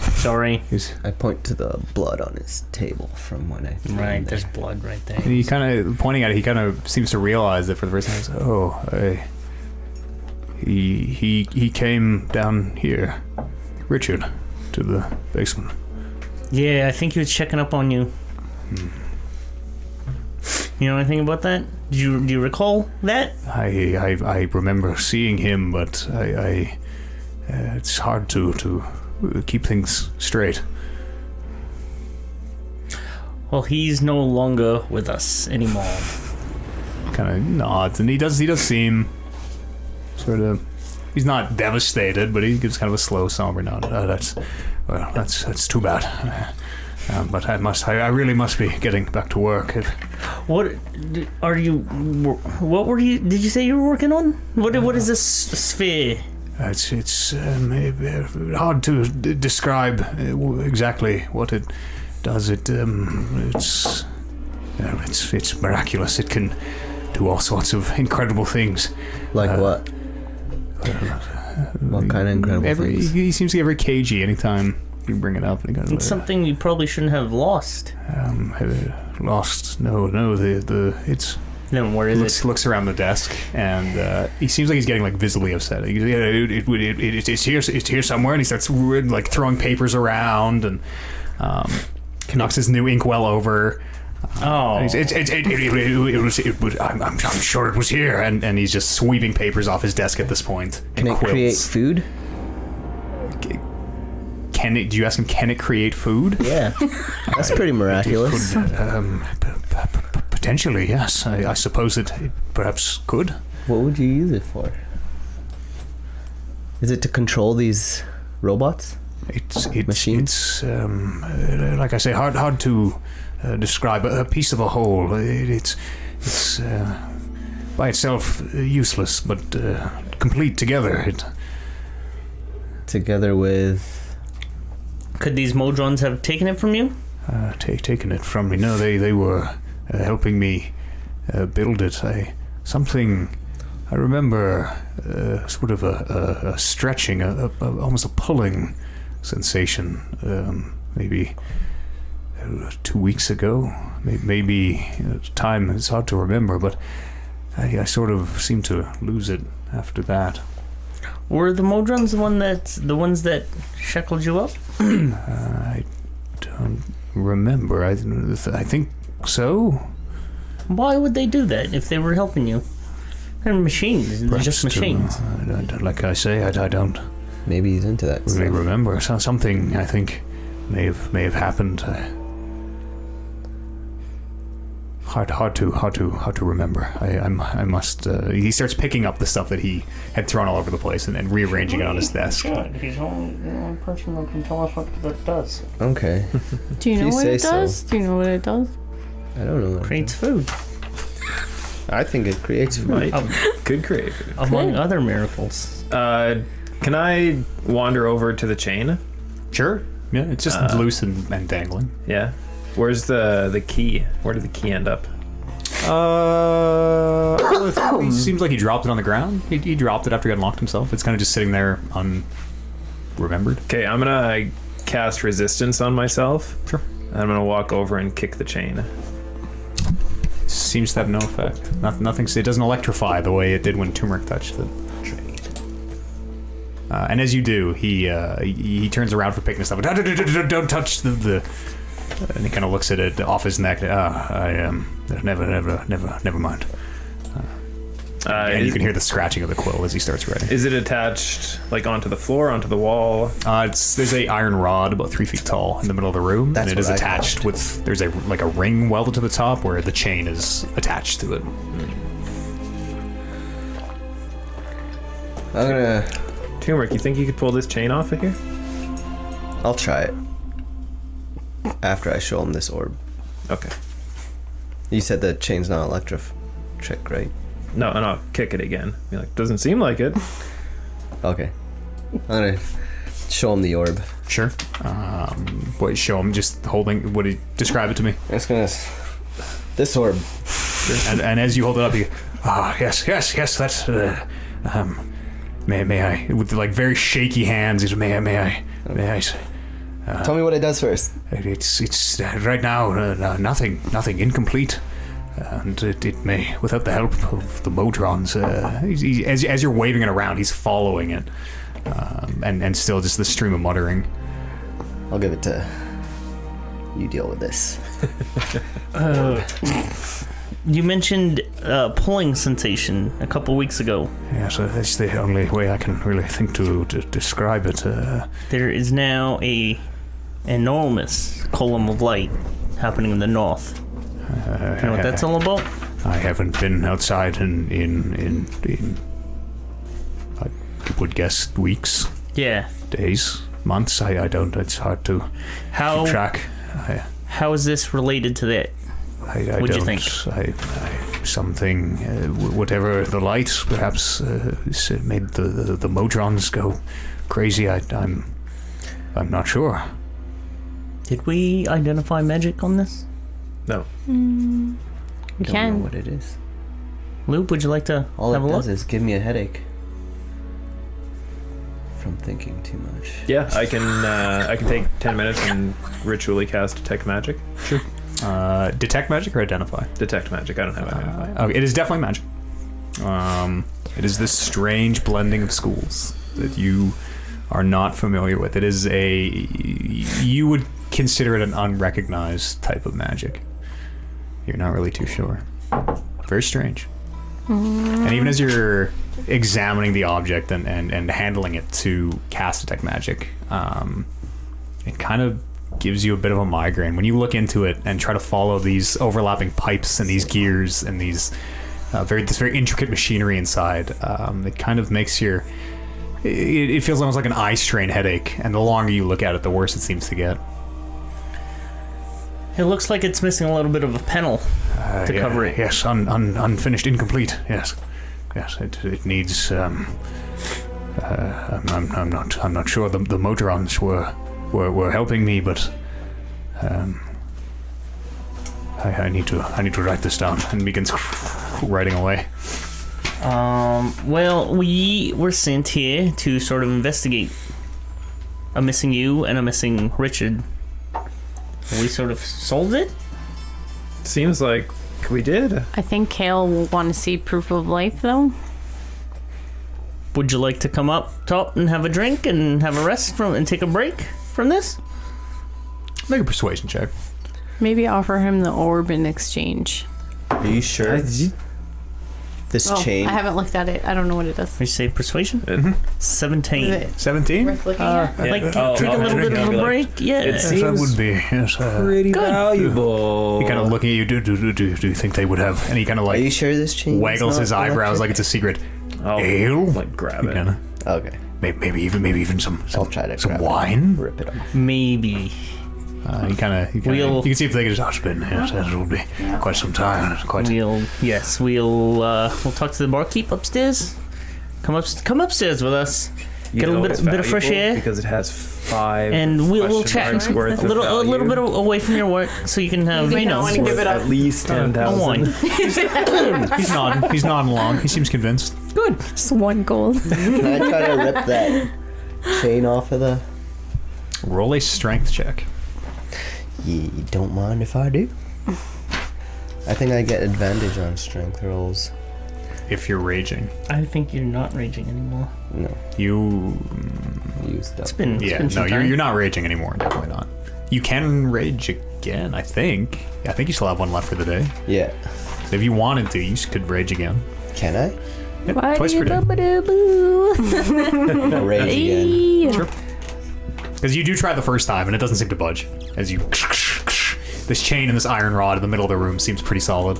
Sorry. I point to the blood on his table from when I... Right, there's blood right there. And he kind of, pointing at it, he kind of seems to realize that for the first time. He's like, he came down here, Richard, to the basement. Yeah, I think he was checking up on you. You know anything about that? Do you recall that? I remember seeing him, but it's hard to keep things straight. Well, he's no longer with us anymore. Kind of nods, and he does seem sort of. He's not devastated, but he gives kind of a slow, somber nod. That's too bad. But I really must be getting back to work. What are you? What were you? Did you say you were working on? What is this sphere? It's hard to describe exactly what it does. It's miraculous. It can do all sorts of incredible things. Like what? What kind of incredible things? He seems to get very cagey anytime you bring it up. And It's something you probably shouldn't have lost. Lost? No. It's. Then where is it? Looks around the desk, and he seems like he's getting like visibly upset. It's here somewhere, and he starts like throwing papers around, and knocks his new inkwell over. I'm sure it was here, and he's just sweeping papers off his desk at this point. Can it create food? Do you ask him? Can it create food? Yeah, that's pretty miraculous. Potentially, yes. I suppose it perhaps could. What would you use it for? Is it to control these robots? Machines? It's like I say, hard to describe. A piece of a whole. It's by itself useless, but complete together. Together with... Could these Modrons have taken it from you? Taken it from me? No, they were helping me build it. I remember sort of a stretching, almost a pulling sensation. Maybe 2 weeks ago. Maybe time. It's hard to remember, but I sort of seemed to lose it after that. Were the Modrons the ones that shackled you up? I don't remember. I think so. Why would they do that if they were helping you? They're machines. They're just machines. Like I say, I don't. Maybe he's into that. Really remember. Something I think may have happened. Hard to remember. I must. He starts picking up the stuff that he had thrown all over the place and rearranging it on his desk. He's the only person that can tell us what that does. Okay. Do you know what it does? So. Do you know what it does? I don't know. Creates food. I think it creates food. Could create food. Among other miracles. Can I wander over to the chain? Sure. Yeah, it's just loose and dangling. Yeah. Where's the key? Where did the key end up? It seems like he dropped it on the ground. He dropped it after he unlocked himself. It's kind of just sitting there unremembered. Okay, I'm gonna cast resistance on myself. Sure. And I'm gonna walk over and kick the chain. Seems to have no effect. Nothing. It doesn't electrify the way it did when Turmeric touched it. And as you do, he turns around for picking this up. Don't touch the. And he kind of looks at it off his neck. Never mind. And you can hear the scratching of the quill as he starts writing. Is it attached like onto the floor, onto the wall? There's a iron rod about 3 feet tall in the middle of the room, That's and it is what I attached thought. with. There's a ring welded to the top where the chain is attached to it. I'm gonna. Turmeric, you think you could pull this chain off of here? I'll try it. After I show him this orb. Okay. You said the chain's not electric, right? No, and I'll kick it again. Be like, doesn't seem like it. Okay. I'm gonna show him the orb. Sure. What? Show him just holding. What? Describe it to me. I'm just gonna. This orb. And as you hold it up, you. Yes. That's. May I? With like very shaky hands. He's, May I? Tell me what it does first. It's right now nothing incomplete, and it may, without the help of the Modrons. As you're waving it around, he's following it, and still just the stream of muttering. I'll give it to. You deal with this. You mentioned pulling sensation a couple weeks ago. Yes, that's the only way I can really think to describe it. There is now a enormous column of light happening in the north. You know what that's all about? I haven't been outside in I would guess weeks, Yeah. days, months. I don't. It's hard to How keep track. how is this related to that? I What'd you don't, think? Something, whatever the light, perhaps made the Modrons go crazy. I'm not sure. Did we identify magic on this? No. We Don't know can. what it is. Luke, would you like to All have it a does look? is give me a headache. From thinking too much. Yeah, I can take 10 minutes and ritually cast detect magic. Sure. Detect magic or identify? Detect magic. I don't have identify. Okay, it is definitely magic. It is this strange blending of schools that you are not familiar with. It is you would consider it an unrecognized type of magic. You're not really too sure. Very strange. And even as you're examining the object and handling it to cast detect magic, it kind of gives you a bit of a migraine when you look into it and try to follow these overlapping pipes and these gears and these this very intricate machinery inside. It kind of makes it feels almost like an eye strain headache, and the longer you look at it, the worse it seems to get. It looks like it's missing a little bit of a panel to cover it. Yes, unfinished, incomplete. Yes, it needs. I'm not sure. The Modrons were helping me, but I need to write this down, and begins writing away. Well, we were sent here to sort of investigate a missing you and a missing Richard. We sort of solved it. Seems like we did. I think Kale will want to see proof of life, though. Would you like to come up top and have a drink and have a rest and take a break from this? Make a persuasion check. Maybe offer him the orb in exchange. Are you sure? This chain. I haven't looked at it. I don't know what it does. We say persuasion. 17. Is it 17. worth looking at? Like Oh, take a little bit of a break. Yeah. It seems that would be yes. pretty valuable. He kind of looking at you. Do you think they would have? And he kind of Are you like sure this chain? waggles is his not eyebrows electric? like it's a secret. I'll Ale. like grab it. Kinda, Okay. maybe even some I'll try to some grab it. wine. Rip it off. Maybe. You can see if they could just. Oh, it's been yes, it will be quite some time. Quite. We'll talk to the barkeep upstairs. Come upstairs with us. You Get a know little it's bit of fresh valuable air. because it has 5 And we'll question chat marks a worth of little bit value. away from your work, so you can have Worth at least 10,000. wine. He's nodding. He's nodding along. He seems convinced. Good. Just one gold. Can I try to rip that chain off of the? Roll a strength check. You don't mind if I do? I think I get advantage on strength rolls. If you're raging, I think you're not raging anymore. No, you. used up. It's been Yeah, some no, time. you're not raging anymore. Definitely not. You can rage again. I think you still have one left for the day. Yeah. If you wanted to, you could rage again. Can I? Yeah, twice per day. Rage again. Sure. Because you do try the first time and it doesn't seem to budge. As you... This chain and this iron rod in the middle of the room seems pretty solid.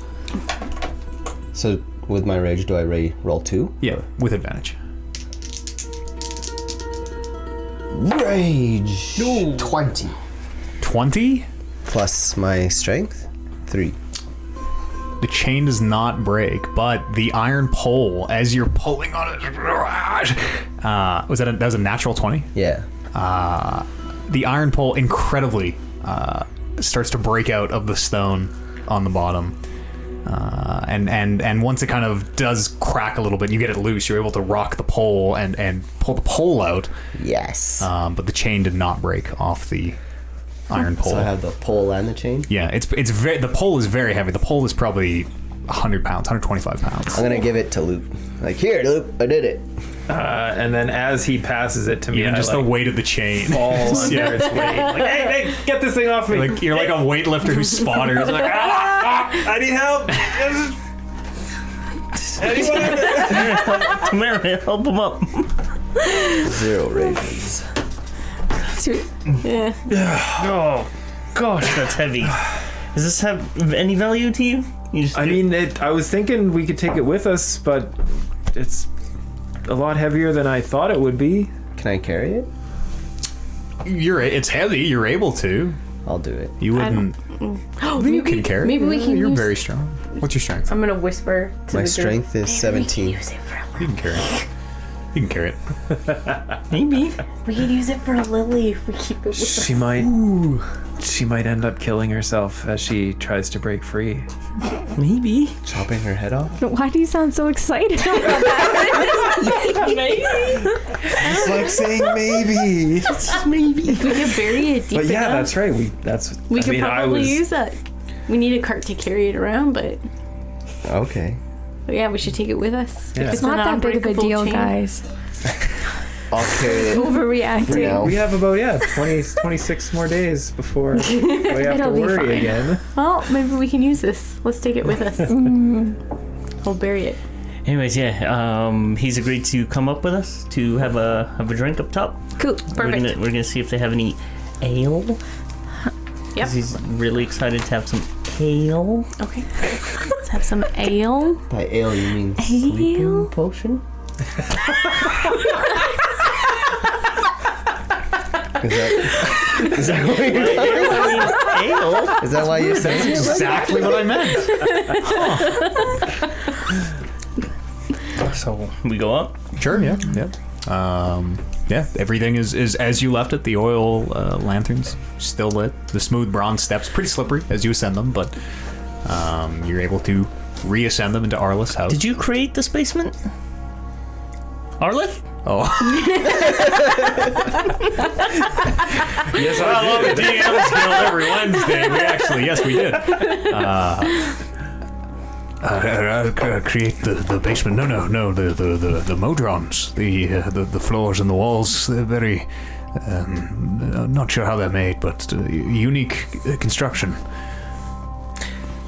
So with my rage, do I roll 2? Yeah, with advantage. Rage. No. 20. 20? Plus my strength, 3. The chain does not break, but the iron pole, as you're pulling on it, that was a natural 20? Yeah. The iron pole incredibly starts to break out of the stone on the bottom. And once it kind of does crack a little bit, you get it loose, you're able to rock the pole and pull the pole out. Yes. But the chain did not break off the iron pole. So I have the pole and the chain? Yeah, the pole is very heavy. The pole is probably 100 pounds, 125 pounds. I'm gonna give it to Loop. Like, here, Loop, I did it. And then as he passes it to me, Even I just the weight of the chain. fall under Yeah. its weight. Like, hey, get this thing off me. You're like a weightlifter who's spotter. He's like, I need help. Anyone? Tamara, help him up. 0 rages. Yeah. Oh, gosh, that's heavy. Does this have any value to you? I was thinking we could take it with us, but it's a lot heavier than I thought it would be. Can I carry it? it's heavy. You're able to. I'll do it. You wouldn't. You can carry. Maybe we can You're use- very strong. What's your strength? I'm gonna whisper to My the strength is 17. You can carry it. You can carry it. Maybe. We can use it for a lily if we keep it with us. She might end up killing herself as she tries to break free. Maybe. Chopping her head off? Why do you sound so excited? Maybe. It's like saying maybe. Maybe. If we could bury it deep But yeah, enough, that's right. we could probably use that. We need a cart to carry it around, but Okay. yeah, we should take it with us. Yeah. If It's not that big of a unbreakable deal, chain. guys. I'll carry it for Overreacting. now. We have about 26 more days before we have to It'll be worry fine. again. Well, maybe we can use this. Let's take it with us. We'll bury it. Anyways, yeah, he's agreed to come up with us to have a drink up top. Cool. We're Perfect. gonna see if they have any ale. Yep. 'Cause he's really excited to have some ale. Okay. Let's have some ale. By ale, you mean sleeping potion? Is that what you're Ale. Is that why you said it? Exactly what I meant. So we go up. Sure. Yeah. Yeah. Everything is as you left it. The oil lanterns still lit. The smooth bronze steps, pretty slippery as you ascend them, but you're able to reascend them into Arliss' house. Did you create this basement? Arlith? Oh. Yes, I love the DM's Guild every Wednesday. Yes, we did. Create the basement. No. The modrons, the floors and the walls. They're very. Not sure how they're made, but unique construction.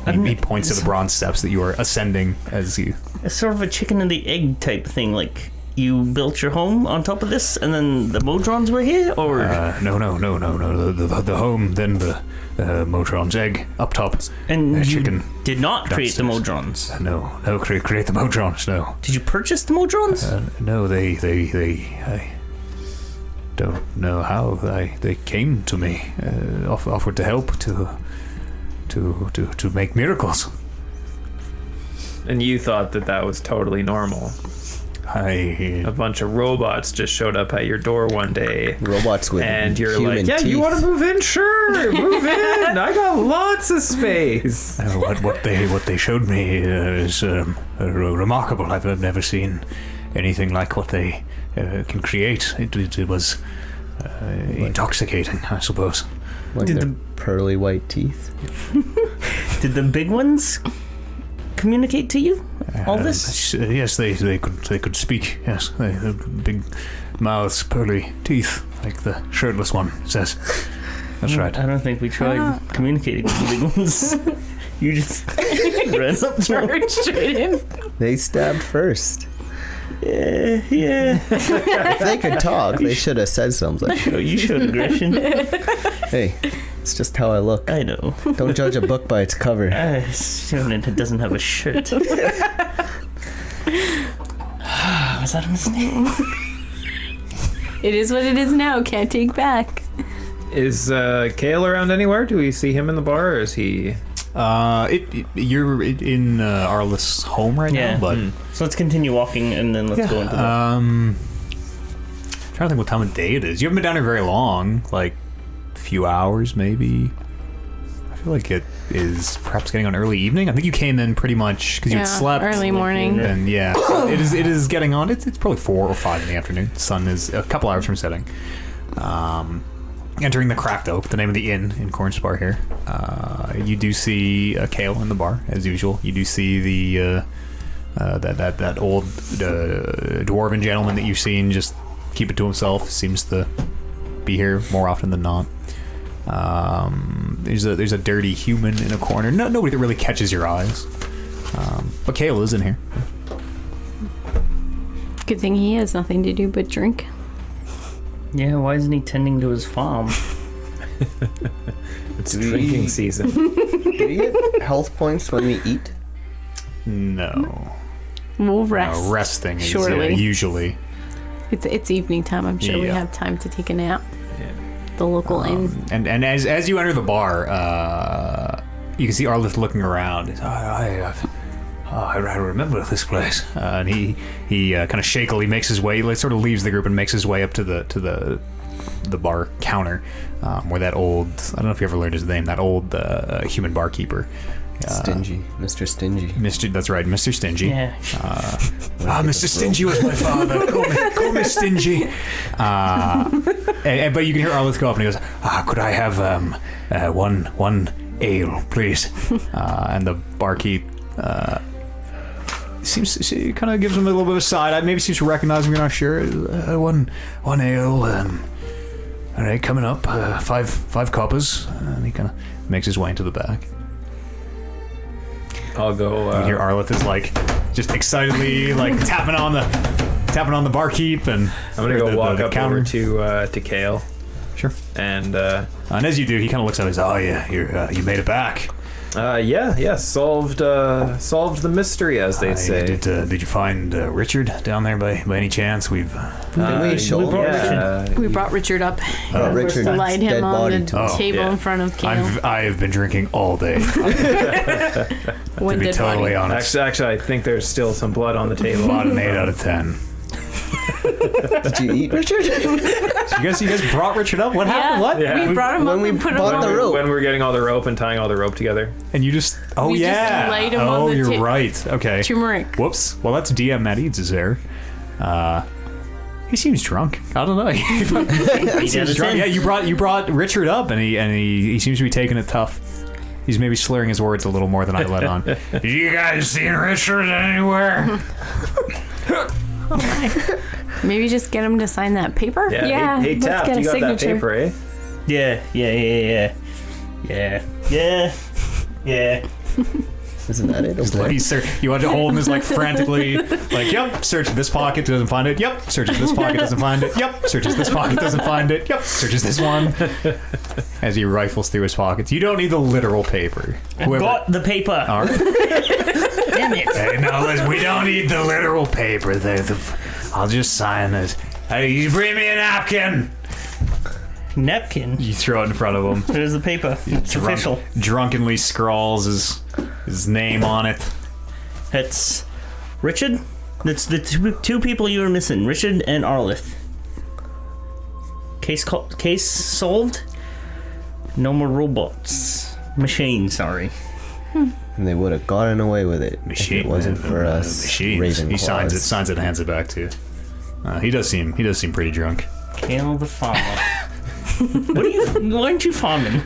He points to the bronze steps that you are ascending as you. It's sort of a chicken and the egg type thing. Like you built your home on top of this, and then the modrons were here, or No. The home, then the modron's egg up top. and you chicken did not create the downstairs. modrons. No. Create the modrons. No. Did you purchase the modrons? No, they. I don't know how they came to me, offered to help to make miracles. And you thought that was totally normal. A bunch of robots just showed up at your door one day. Robots with And you're human like, yeah, teeth. you want to move in? Sure, move in. I got lots of space. What they showed me is remarkable. I've never seen anything like what they can create. It was intoxicating, I suppose. Like Did their pearly white teeth. Did the big ones communicate to you all this? Yes, they could speak. Yes, they had big mouths, pearly teeth, like the shirtless one says. That's right. I don't think we tried communicating with the big ones. You just Ran up to him. Charge straight in. They stabbed first. Yeah. If they could talk, they should have said something. Oh, you showed aggression. Hey, it's just how I look. I know. Don't judge a book by its cover. It doesn't have a shirt. Was that a mistake? It is what it is now. Can't take back. Is Kale around anywhere? Do we see him in the bar, or is he? You're in Arliss' home right Yeah. now, but So let's continue walking and then let's go into the... trying to think what time of day it is. You haven't been down here very long, like a few hours maybe. I feel like it is perhaps getting on early evening. I think you came in pretty much because you had slept early morning. and so it is getting on. It's probably 4 or 5 in the afternoon. The sun is a couple hours from setting. Entering the Cracked Oak, the name of the inn in Cornspar here. You do see Kale in the bar as usual. You do see the that old dwarven gentleman that you've seen just keep it to himself. Seems to be here more often than not. There's a dirty human in a corner. Nobody that really catches your eyes. But Kale is in here. Good thing he has nothing to do but drink. Yeah, why isn't he tending to his farm? It's drinking season. Do we get health points when we eat? No. We'll rest. Resting is Shortly. usually. It's evening time. I'm sure we Yeah. have time to take a nap. Yeah. The local inn. And as you enter the bar, you can see Arliss looking around. I remember this place. And he kind of shakily makes his way, like, sort of leaves the group and makes his way up to the bar counter, where that old, I don't know if you ever learned his name, that old human barkeeper. Stingy. Mr. Stingy. That's right, Mr. Stingy. Yeah. Mr. Stingy was my father. Call me Stingy. But you can hear Arliss go up and he goes, could I have one ale, please? And the barkeep she kind of gives him a little bit of a side eye. Maybe seems to recognize him. You're not sure. One ale. All right, coming up. Five coppers. And he kind of makes his way into the back. I'll go. You hear Arliss is like just excitedly like tapping on the barkeep, and I'm gonna go walk the up counter. over to Kale. Sure. And as you do, he kind of looks at it and says, "Oh yeah, you made it back." solved the mystery, as they say. Did you find Richard down there by any chance? Didn't we show him? We brought Richard up. Richard Lied dead him on body the too. table in front of Kale. I've been drinking all day. One To be dead totally body. honest, Actually, I think there's still some blood on the table. about an 8 out of 10. Did you eat Richard? You guys brought Richard up. What happened? What? Yeah. We brought him When up we and put him bought on the rope. When we're getting all the rope and tying all the rope together. And you just We just laid him on the you're ta- right. Okay. turmeric. Whoops. Well, that's DM Matt Eads is there. He seems drunk. I don't know. He seems drunk. Yeah, you brought Richard up, and he seems to be taking it tough. He's maybe slurring his words a little more than I let on. You guys seen Richard anywhere? Maybe just get him to sign that paper. Yeah, Hey, let's Taft, get a you got signature. that paper, eh? Yeah. Isn't that it? Okay. You want to hold him as like frantically, like, yep, search this pocket, doesn't find it. Yep, searches this pocket, doesn't find it. Yep, searches this pocket, doesn't find it. Yep, searches this one. As he rifles through his pockets. You don't need the literal paper. Got the paper. All right. Damn it. Hey, no, listen, we don't need the literal paper. I'll just sign this. Hey, you bring me a napkin. Napkin. You throw it in front of him. There's the paper. It's official. Drunkenly scrawls his name on it. It's Richard. That's the two people you were missing. Richard and Arliss. Case solved. No more robots. Machines, sorry. And they would have gotten away with it if it wasn't for us. Machines. He signs it, and hands it back to you. He does seem pretty drunk. Kale the farmer. Why aren't you farming?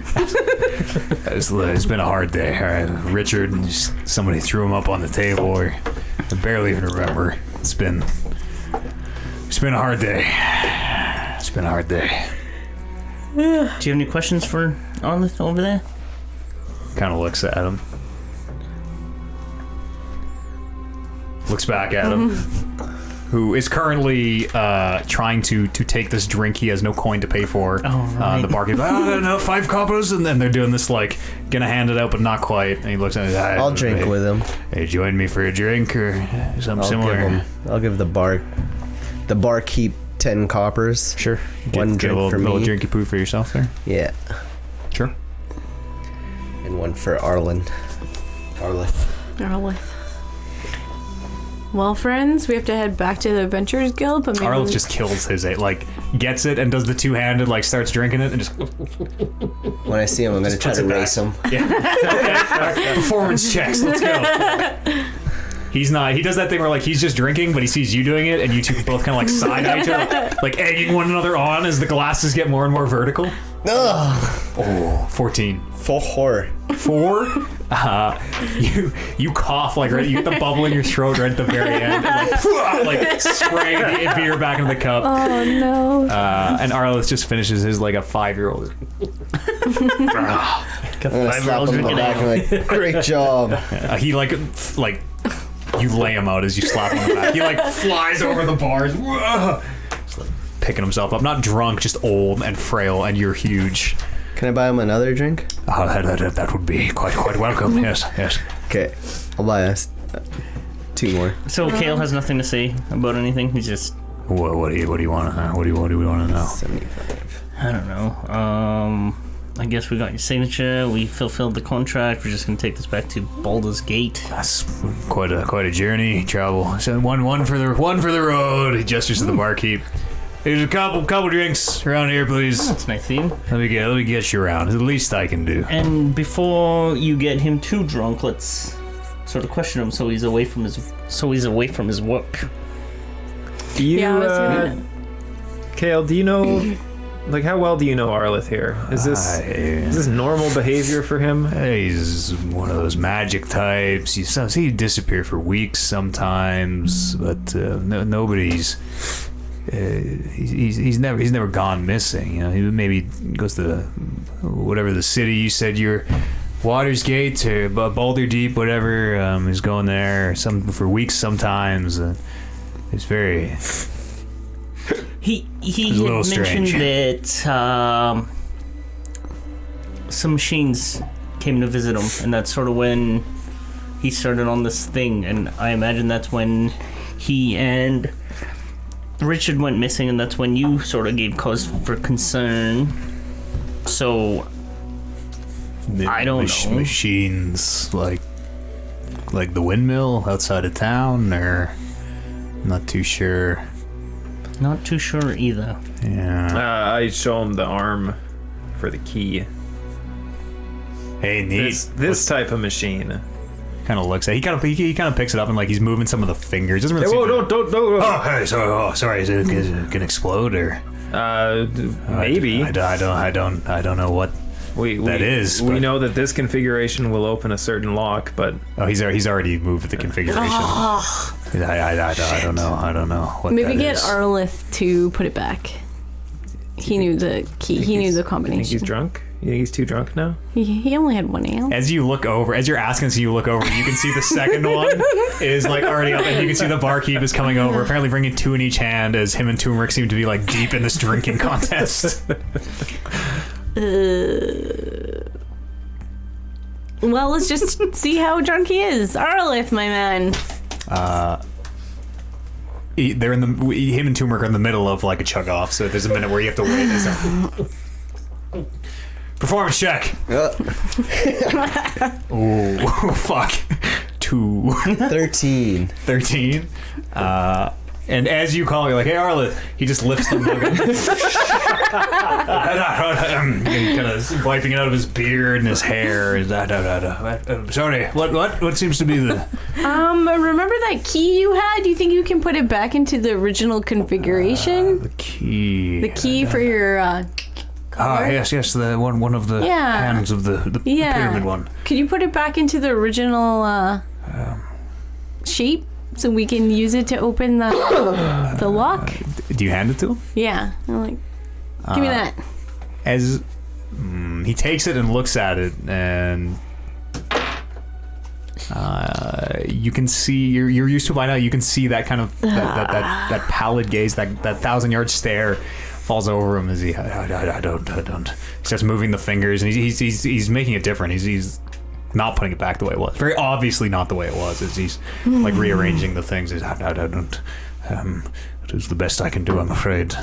It's been a hard day. All right, Richard, somebody threw him up on the table. I barely even remember. It's been a hard day. It's been a hard day. Do you have any questions for Arliss over there? Kind of looks at him. looks back at him, who is currently trying to take this drink he has no coin to pay for. Right. The barkeep's like, oh, no, 5 coppers, and then they're doing this like gonna hand it out but not quite. And he looks at it. I'll drink with him. Hey, join me for a drink or something similar. I'll give the barkeep 10 coppers. Sure. One get a drink for little me. drinky poo for yourself there. Yeah. Sure. And one for Arlith. Well, friends, we have to head back to the Adventurers Guild, but maybe Arlith just kills his gets it and does the two-handed, starts drinking it and just When I see him, I'm going to try puts to it back. race him. yeah. Performance checks. Let's go. He's not. He does that thing where he's just drinking, but he sees you doing it, and you two both kind of side eye each other, egging one another on as the glasses get more and more vertical. Ugh. Oh, 14. 4. 4. You cough right. You get the bubble in your throat right at the very end, and spray the beer back into the cup. Oh no. And Arliss just finishes his like a 5-year-old. I'm going to slap him in the back and great job. He you lay him out as you slap him on the back. He flies over the bars. Just, picking himself up. Not drunk, just old and frail, and you're huge. Can I buy him another drink? That would be quite welcome. Yes. Okay, I'll buy us 2 more. So Kale has nothing to say about anything. He's just, What do you want to know? What do we want to know? 75. I don't know. I guess we got your signature. We fulfilled the contract. We're just gonna take this back to Baldur's Gate. That's quite a journey. Travel. So one for the road. He gestures to the barkeep. There's a couple drinks around here, please. That's nice of you. Let me get you around. It's the least I can do. And before you get him too drunk, let's sort of question him so he's away from his work. Do you, Yeah, I was gonna- Kale, do you know, how well do you know Arlith here? Is this normal behavior for him? He's one of those magic types. He disappear for weeks sometimes, but nobody's. He's never gone missing. He maybe goes to whatever the city you said you're, Water's Gate or Baldur Deep, whatever. He's going there for weeks sometimes. It's very. He It's a little had mentioned strange. that some machines came to visit him, and that's sort of when he started on this thing. And I imagine that's when he and Richard went missing, and that's when you sort of gave cause for concern. So I don't know. Machines like the windmill outside of town, or not too sure. Not too sure either. Yeah. I show him the arm for the key. Hey, neat. This type of machine. Kind of looks at. He kind of picks it up and he's moving some of the fingers. Doesn't really. Hey, whoa, don't. Oh, hey, sorry. Is it gonna explode or? Maybe. I don't know what that is. We but- know that this configuration will open a certain lock, but Oh, he's already moved the configuration. I don't know what. Maybe that get is. Arlith to put it back. He knew the key. He knew the I think combination. he's drunk. You think he's too drunk now? He only had 1 ale. As you look over, as you're asking, so you look over, you can see the second one is already up, and you can see the barkeep is coming over, apparently bringing 2 in each hand, as him and Turmeric seem to be deep in this drinking contest. Well, let's just see how drunk he is. Arlith, my man. They're him and Turmeric are in the middle of a chug off, so there's a minute where you have to wait. Performance check. Oh, fuck. 2. 13. 13. And as you call, you're like, hey, Arlith. He just lifts the mug. Kind of wiping it out of his beard and his hair. Sorry, what seems to be the... Remember that key you had? Do you think you can put it back into the original configuration? The key. The key for your, collar? Yes, the one of the hands of the pyramid one. Could you put it back into the original, shape? So we can use it to open the lock? Do you hand it to him? Yeah. I'm give me that. As he takes it and looks at it, and You can see you're used to it by now. You can see that kind of that pallid gaze, that 1,000-yard stare falls over him as he I don't. He starts moving the fingers, and he's making it different. He's not putting it back the way it was. Very obviously not the way it was. As he's like rearranging the things. He's, I don't. It is the best I can do, I'm afraid.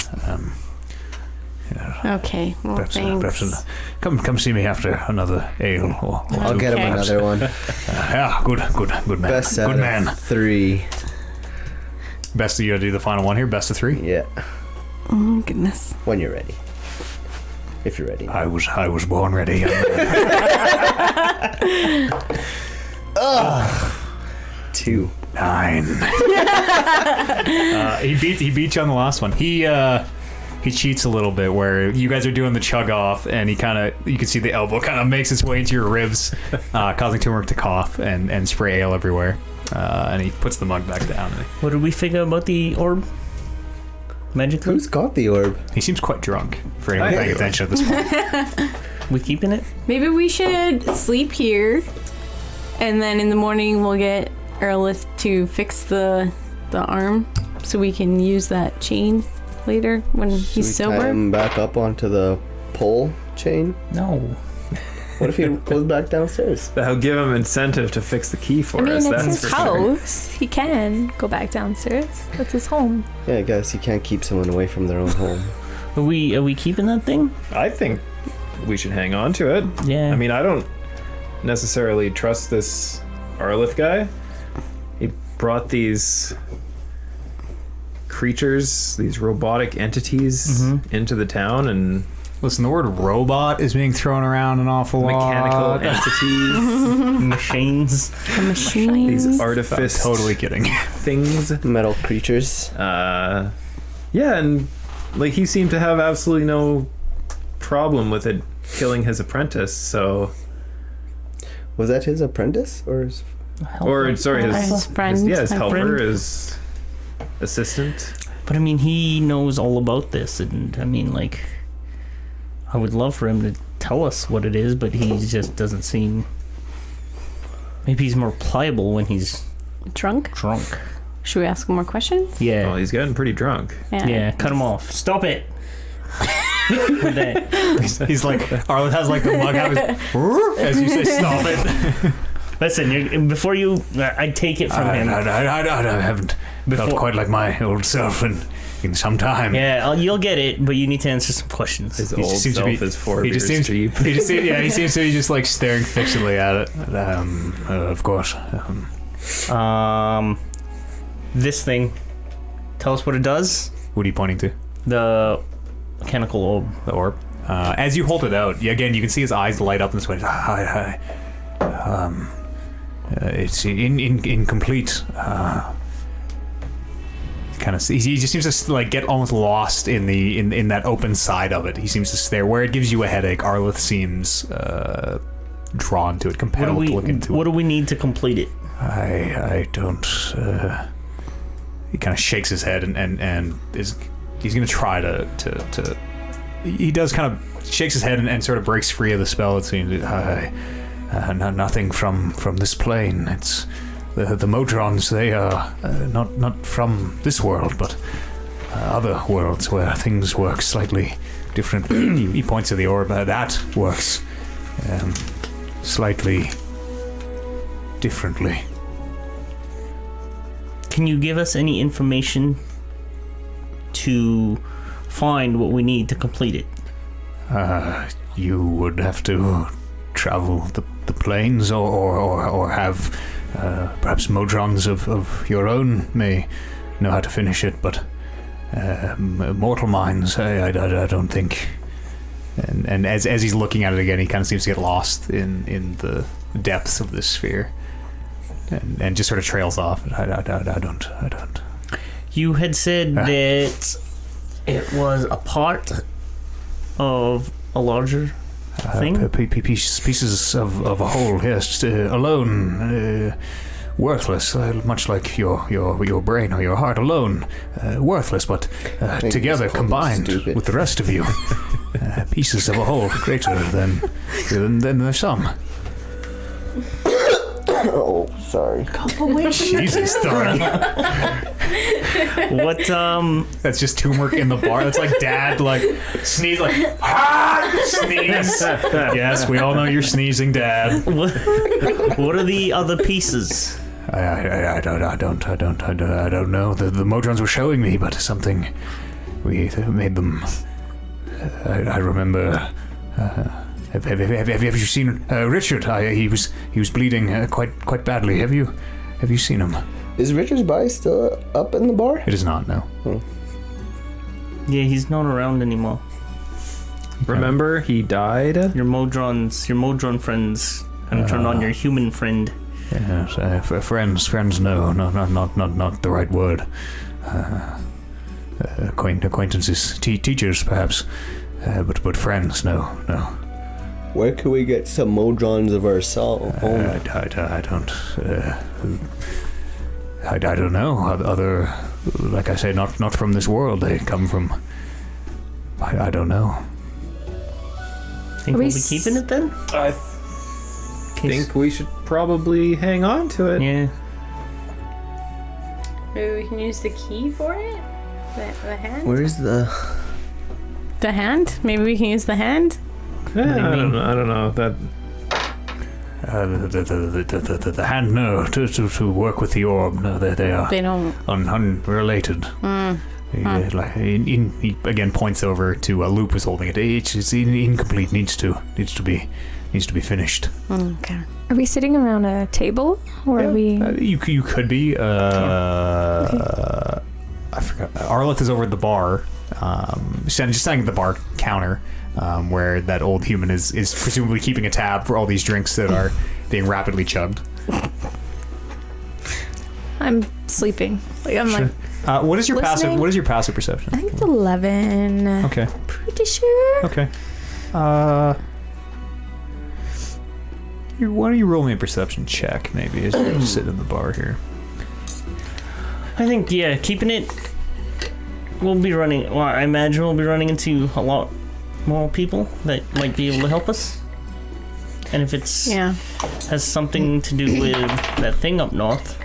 Okay, well, thanks. Come see me after another ale. Or I'll get him perhaps. another one. Yeah, good man. Best Good out man. of 3. Best of you. Do the final one here. Best of 3. Yeah. Oh goodness. When you're ready. If you're ready. I was born ready. 2. 9. He beat you on the last one. He cheats a little bit where you guys are doing the chug off, and you can see the elbow kind of makes its way into your ribs, causing Turmeric to cough and spray ale everywhere. And he puts the mug back down. What did we figure about the orb? Magically? Who's got the orb? He seems quite drunk for anyone paying attention at this point. We keeping it? Maybe we should sleep here, and then in the morning we'll get Earlith to fix the arm, so we can use that chain later when he's Should we tie sober. him back up onto the pole chain? No. What if he goes back downstairs? That'll give him incentive to fix the key for I mean, us. it's That's his for sure. house. He can go back downstairs. That's his home. Yeah, I guess you can't keep someone away from their own home. Are we keeping that thing? I think we should hang on to it. Yeah. I mean, I don't necessarily trust this Arlith guy. He brought these creatures, these robotic entities into the town, and Listen, the word robot is being thrown around an awful mechanical lot. entities, Machines. The machine. these I'm artifice totally kidding. things. Metal creatures. Yeah, and like he seemed to have absolutely no problem with it killing his apprentice. So, Was that his apprentice or his... or sorry, His friend. his My helper, friend. his assistant. But I mean, he knows all about this, and I mean, like, I would love for him to tell us what it is, but he just doesn't seem. Maybe he's more pliable when he's Drunk? drunk. Should we ask him more questions? Yeah. Well, he's getting pretty drunk. Yeah, cut him off. Stop it. With that. He's like, Arlen has like the mug out as you say, stop it. Listen, before you, I take it from him. I haven't felt quite like my old self in some time. Yeah, you'll get it, but you need to answer some questions. His He old just seems to self be- is 4 he beers just seems, deep. he seems to be just like staring fixedly at it. Of course. This thing. Tell us what it does. What are you pointing to? The mechanical orb. The orb. As you hold it out, again, you can see his eyes light up in this way. It's incomplete. Kind of, he just seems to like get almost lost in the in that open side of it. He seems to stare where it gives you a headache. Arlith seems drawn to it, compelled to look into What it. do we need to complete it? I don't. He kind of shakes his head and he's gonna try to. He does kind of shakes his head and sort of breaks free of the spell. It seems. Nothing from this plane. It's the Modrons. They are not from this world, but other worlds where things work slightly differently. He points to the orb. That works slightly differently. Can you give us any information to find what we need to complete it? You would have to travel the plains or have perhaps Modrons of your own may know how to finish it, but mortal minds, I don't think. And as he's looking at it again, he kind of seems to get lost in the depths of this sphere, and just sort of trails off. I don't. You had said that it was a part of a larger thing? Pieces of a whole, yes, alone, worthless, much like your brain or your heart alone, worthless, but together, combined stupid. with the rest of you, pieces of a whole, greater than the sum. Oh, sorry. Jesus, Thorny. What That's just turmeric in the bar. That's like dad, like, sneeze, like, sneeze. Yes, we all know you're sneezing, Dad. what are the other pieces? I don't know. The Modrons were showing me, but something we made them. I remember. Have you seen Richard? He was bleeding quite badly. Have you seen him? Is Richard's body still up in the bar? It is not. No. Yeah, he's not around anymore. Remember, he died. Your Modron friends kind of turned on your human friend. Yes, friends. No, not the right word. Acquaintances, teachers, perhaps, but friends, no. Where can we get some Modrons of ourselves? I don't know. Other, like I say, not from this world. They come from. I don't know. Think we'll be keeping it then? I think we should probably hang on to it. Yeah. Maybe we can use the key for it? The hand? Where's the hand? Maybe we can use the hand? Yeah, I don't know. That The hand, no. To work with the orb, no. They are. They don't. Unrelated. He again points over to Loop is holding it. It's incomplete. Needs to be finished. Okay. Are we sitting around a table, or are we? You could be. I forgot. Arleth is over at the bar, just standing at the bar counter, where that old human is presumably keeping a tab for all these drinks that are being rapidly chugged. I'm sleeping. I'm Sure. What is your listening? passive? What is your passive perception? I think it's 11. Okay. Pretty sure. Okay. Why don't you roll me a perception check, maybe, as you sit in the bar here? I think, yeah, keeping it. We'll be running. Well, I imagine we'll be running into a lot more people that might be able to help us. And if it's has something to do with that thing up north.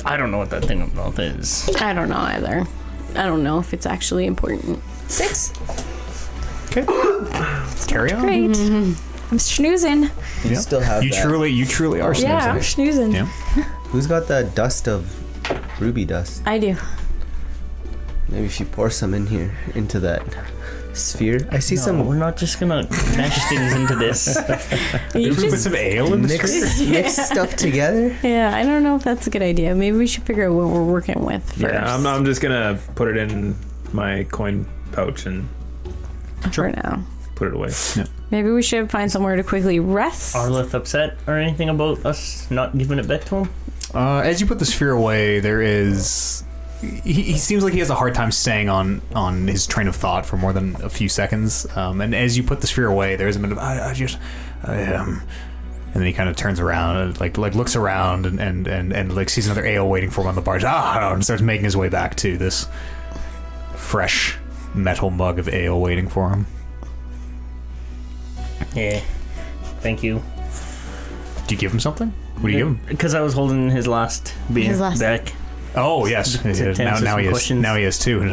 I don't know what that thing up north is. I don't know either. I don't know if it's actually important. 6. Okay. Carry on. Great. I'm snoozing. You still have You that. truly are snoozing. Yeah, I'm snoozing. Yeah. Who's got that dust of ruby dust? I do. Maybe if you pour some in here, into that sphere. I see some. We're not just gonna mash things into this. You Put just, some ale in the sphere? Mix stuff together. yeah, I don't know if that's a good idea. Maybe we should figure out what we're working with first. Yeah, I'm just gonna put it in my coin pouch and for now. put it away. Yeah. Maybe we should find somewhere to quickly rest. Arleth upset or anything about us not giving it back to him? As you put the sphere away, there is. He seems like he has a hard time staying on his train of thought for more than a few seconds. And as you put the sphere away, there's a bit of and then he kind of turns around and like looks around and like sees another ale waiting for him on the bar. And starts making his way back to this fresh metal mug of ale waiting for him. Yeah. Thank you. Do you give him something? What do you give him? Because I was holding his last beer His last- back. Oh yes, To answer now some he has questions. now he has two.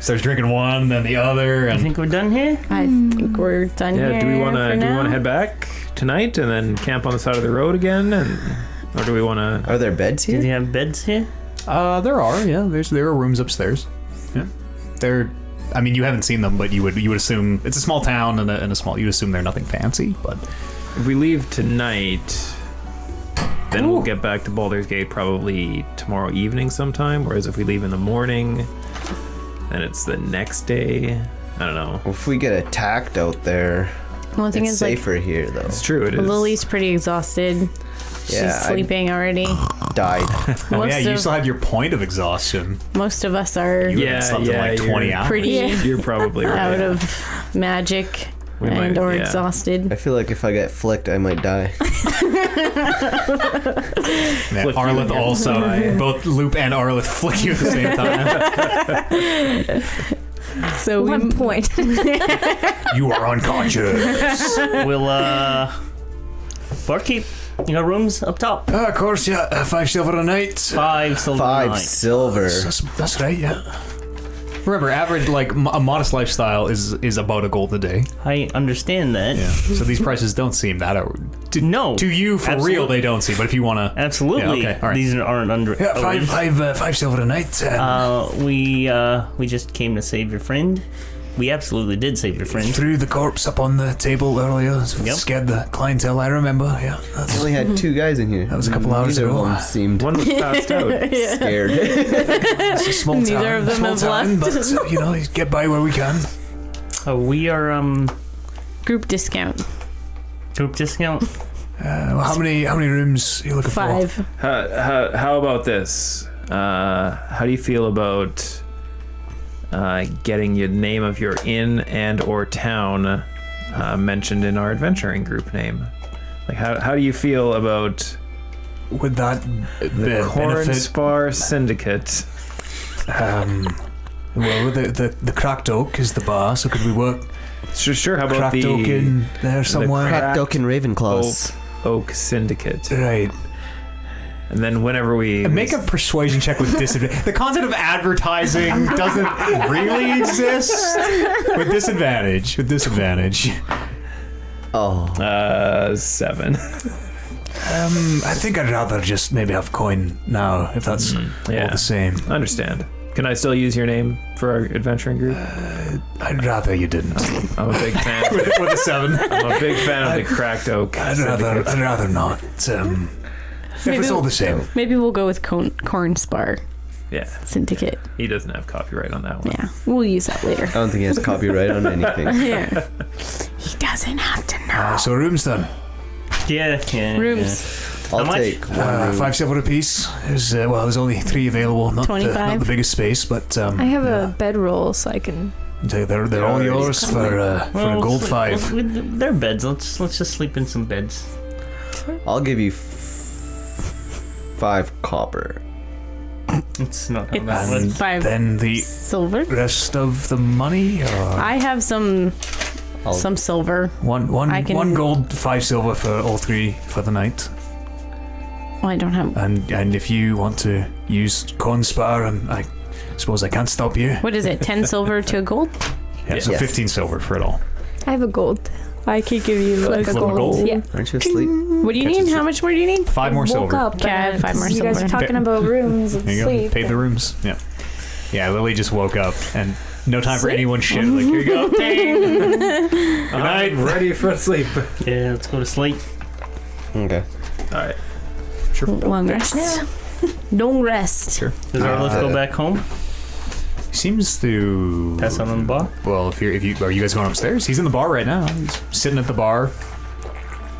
Starts drinking one, then the other, I and think we're done here. I think we're done here. Yeah, do we want for to now. head back tonight and then camp on the side of the road again, or do we want to? Are there beds here? Did you have beds here? there are there are rooms upstairs. Yeah, they're. I mean, you haven't seen them, but you would assume it's a small town and a small. You'd assume they're nothing fancy, but If we leave tonight, then we'll get back to Baldur's Gate probably tomorrow evening sometime. Whereas if we leave in the morning, then it's the next day. I don't know. If we get attacked out there, Well, the thing it's is, like, safer here though. It's true. It is. Lily's pretty exhausted. Yeah, She's sleeping already. Died. oh yeah, you of, still have your point of exhaustion. most of us are You Yeah, haven't slept in yeah, like 20 hours. pretty You're probably right. out of magic We might- and or yeah. exhausted. I feel like if I get flicked, I might die. Yeah, Flick you Arleth in your also eye. both Loop and Arleth flick you at the same time. So we 1 point. You are unconscious. We'll barkeep. You got rooms up top. Of course, yeah. 5 silver a night. 5 silver. 5 night. silver. That's right, yeah. Remember, average, like, a modest lifestyle is about a gold a day. I understand that. Yeah. So these prices don't seem that out. No. To you, for absolutely. real, they don't seem. But if you want to... Absolutely. Yeah, okay, all right. These aren't under. Yeah, five silver a night. We just came to save your friend. We absolutely did save your friend. Threw the corpse up on the table earlier. Yep. Scared the clientele, I remember. Yeah, I only had 2 guys in here. That was a couple hours Neither ago. of them seemed One was passed out. scared. It's a small Neither town. of them small have town, left. But, you get by where we can. We are group discount. group discount. How many rooms are you looking 5. for? How about this? How do you feel about getting the name of your inn and or town mentioned in our adventuring group name? Like, how do you feel about Would that the Corn benefit? Spar Syndicate? Well, the Cracked Oak is the bar, so could we work Sure. How about Cracked the Oak in there somewhere? Cracked Oak and Ravenclaws. Oak Syndicate? Right. And then whenever we Make a persuasion check with disadvantage. The concept of advertising doesn't really exist. With disadvantage. Oh. 7. I think I'd rather just maybe have coin now, if that's all the same. I understand. Can I still use your name for our adventuring group? I'd rather you didn't. I'm a big fan. with a 7. I'm a big fan of the Cracked Oak I'd Syndicate. rather not. If Maybe it's all the same. Maybe we'll go with Corn Spar Yeah, Syndicate. he doesn't have copyright on that one. Yeah, we'll use that later. I don't think he has copyright on anything. Yeah. He doesn't have to know. So rooms then. Yeah. Rooms. I'll How much? take one room. 5 silver apiece. There's only 3 available. Not 25. the biggest space, but I have a bedroll, so I can. they're all yours for a gold 5. They're beds. Let's just sleep in some beds. I'll give you 5 copper. It's not how It's that And works. 5 then the silver. rest of the money, or I have some silver. one gold, 5 silver for all 3 for the night. Well, I don't have. And if you want to use Corn Spar, and I suppose I can't stop you. What is it? 10 silver to a gold? Yeah, so Yes. 15 silver for it all. I have a gold. I could give you Like a Silver gold. gold? Yeah. Aren't you asleep? What do you need? How much more do you need? 5 more Woke silver. up. Okay, I have and 5 more You guys silver. are talking about rooms and There you go. sleep. Pay the rooms. Yeah. Yeah, Lily just woke up and no time for anyone's shit. Like, here you go. I'm ready for sleep. Yeah, let's go to sleep. Okay. All right. Long rest. Long rest. Sure. Does Arliss go back home? Seems to Pass out on the bar? Well, if you are you guys going upstairs? He's in the bar right now. He's sitting at the bar,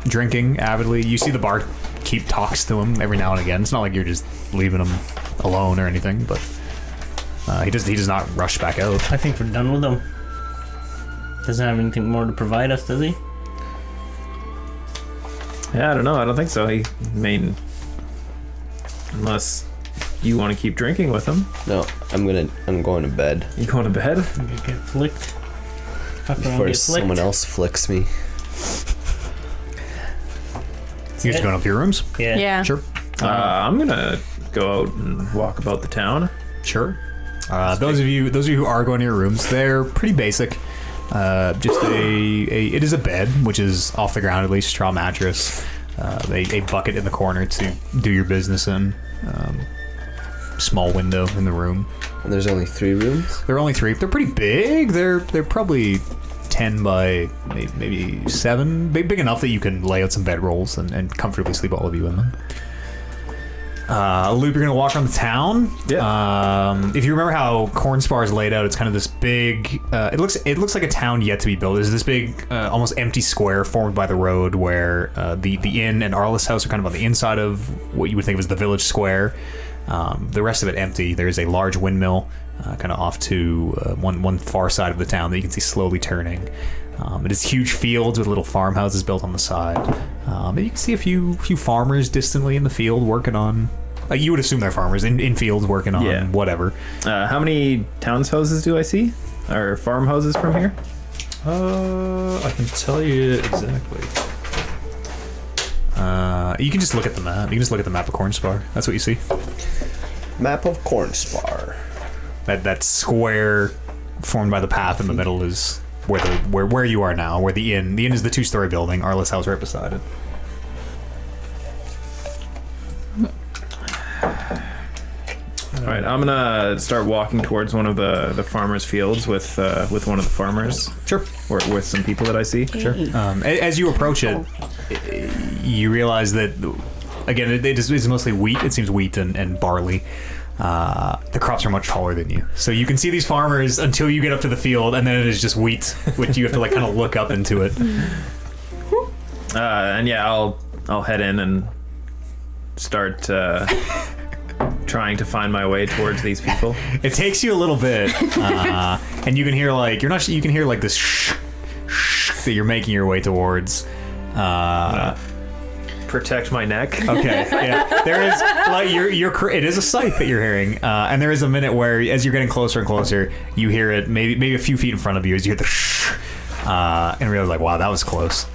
drinking avidly. You see the barkeep talks to him every now and again. It's not like you're just leaving him alone or anything, but he does not rush back out. I think we're done with him. Doesn't have anything more to provide us, does he? Yeah, I don't know. I don't think so. Unless you want to keep drinking with him. No, I'm going to bed You going to bed? You get flicked. Fucking won't before get flicked. someone else flicks me. You guys going up to your rooms? Yeah. Yeah. Sure. I'm gonna go out and walk about the town. Sure. Those of you who are going to your rooms, they're pretty basic. Just it is a bed, which is off the ground at least, straw mattress, a bucket in the corner to do your business in, small window in the room. And there's only 3 rooms? There are only 3. They're pretty big. They're probably 10 by maybe 7. Big enough that you can lay out some bedrolls and comfortably sleep all of you in them. Loop, you're gonna walk around the town. Yeah. If you remember how Corn Spar is laid out, it's kind of this big. It looks like a town yet to be built. There's this big, almost empty square formed by the road where the inn and Arliss house are kind of on the inside of what you would think of as the village square. The rest of it empty. There's a large windmill kind of off to one far side of the town that you can see slowly turning. It is huge fields with little farmhouses built on the side. And you can see a few farmers distantly in the field working on... you would assume they're farmers in fields working on whatever. How many townshouses do I see? or farmhouses from here? I can tell you exactly. You can just look at the map. You can just look at the map of Cornspar. That's what you see. Map of Cornspar. That square formed by the path in the middle is where you are now. Where the inn is the 2-story building. Arliss house right beside it. All right, I'm gonna start walking towards one of the farmers' fields with one of the farmers. Sure. Or with some people that I see. Sure. As you approach it, you realize that, again, it's mostly wheat. It seems wheat and barley. The crops are much taller than you, so you can see these farmers until you get up to the field, and then it is just wheat, which you have to like kind of look up into it. And yeah, I'll head in and start trying to find my way towards these people. It takes you a little bit, and you can hear like you can hear like this shh that you're making your way towards. Protect my neck. Okay, yeah. There is like it is a scythe that you're hearing, and there is a minute where as you're getting closer and closer, you hear it maybe a few feet in front of you as you hear the shh, and realize like, wow, that was close.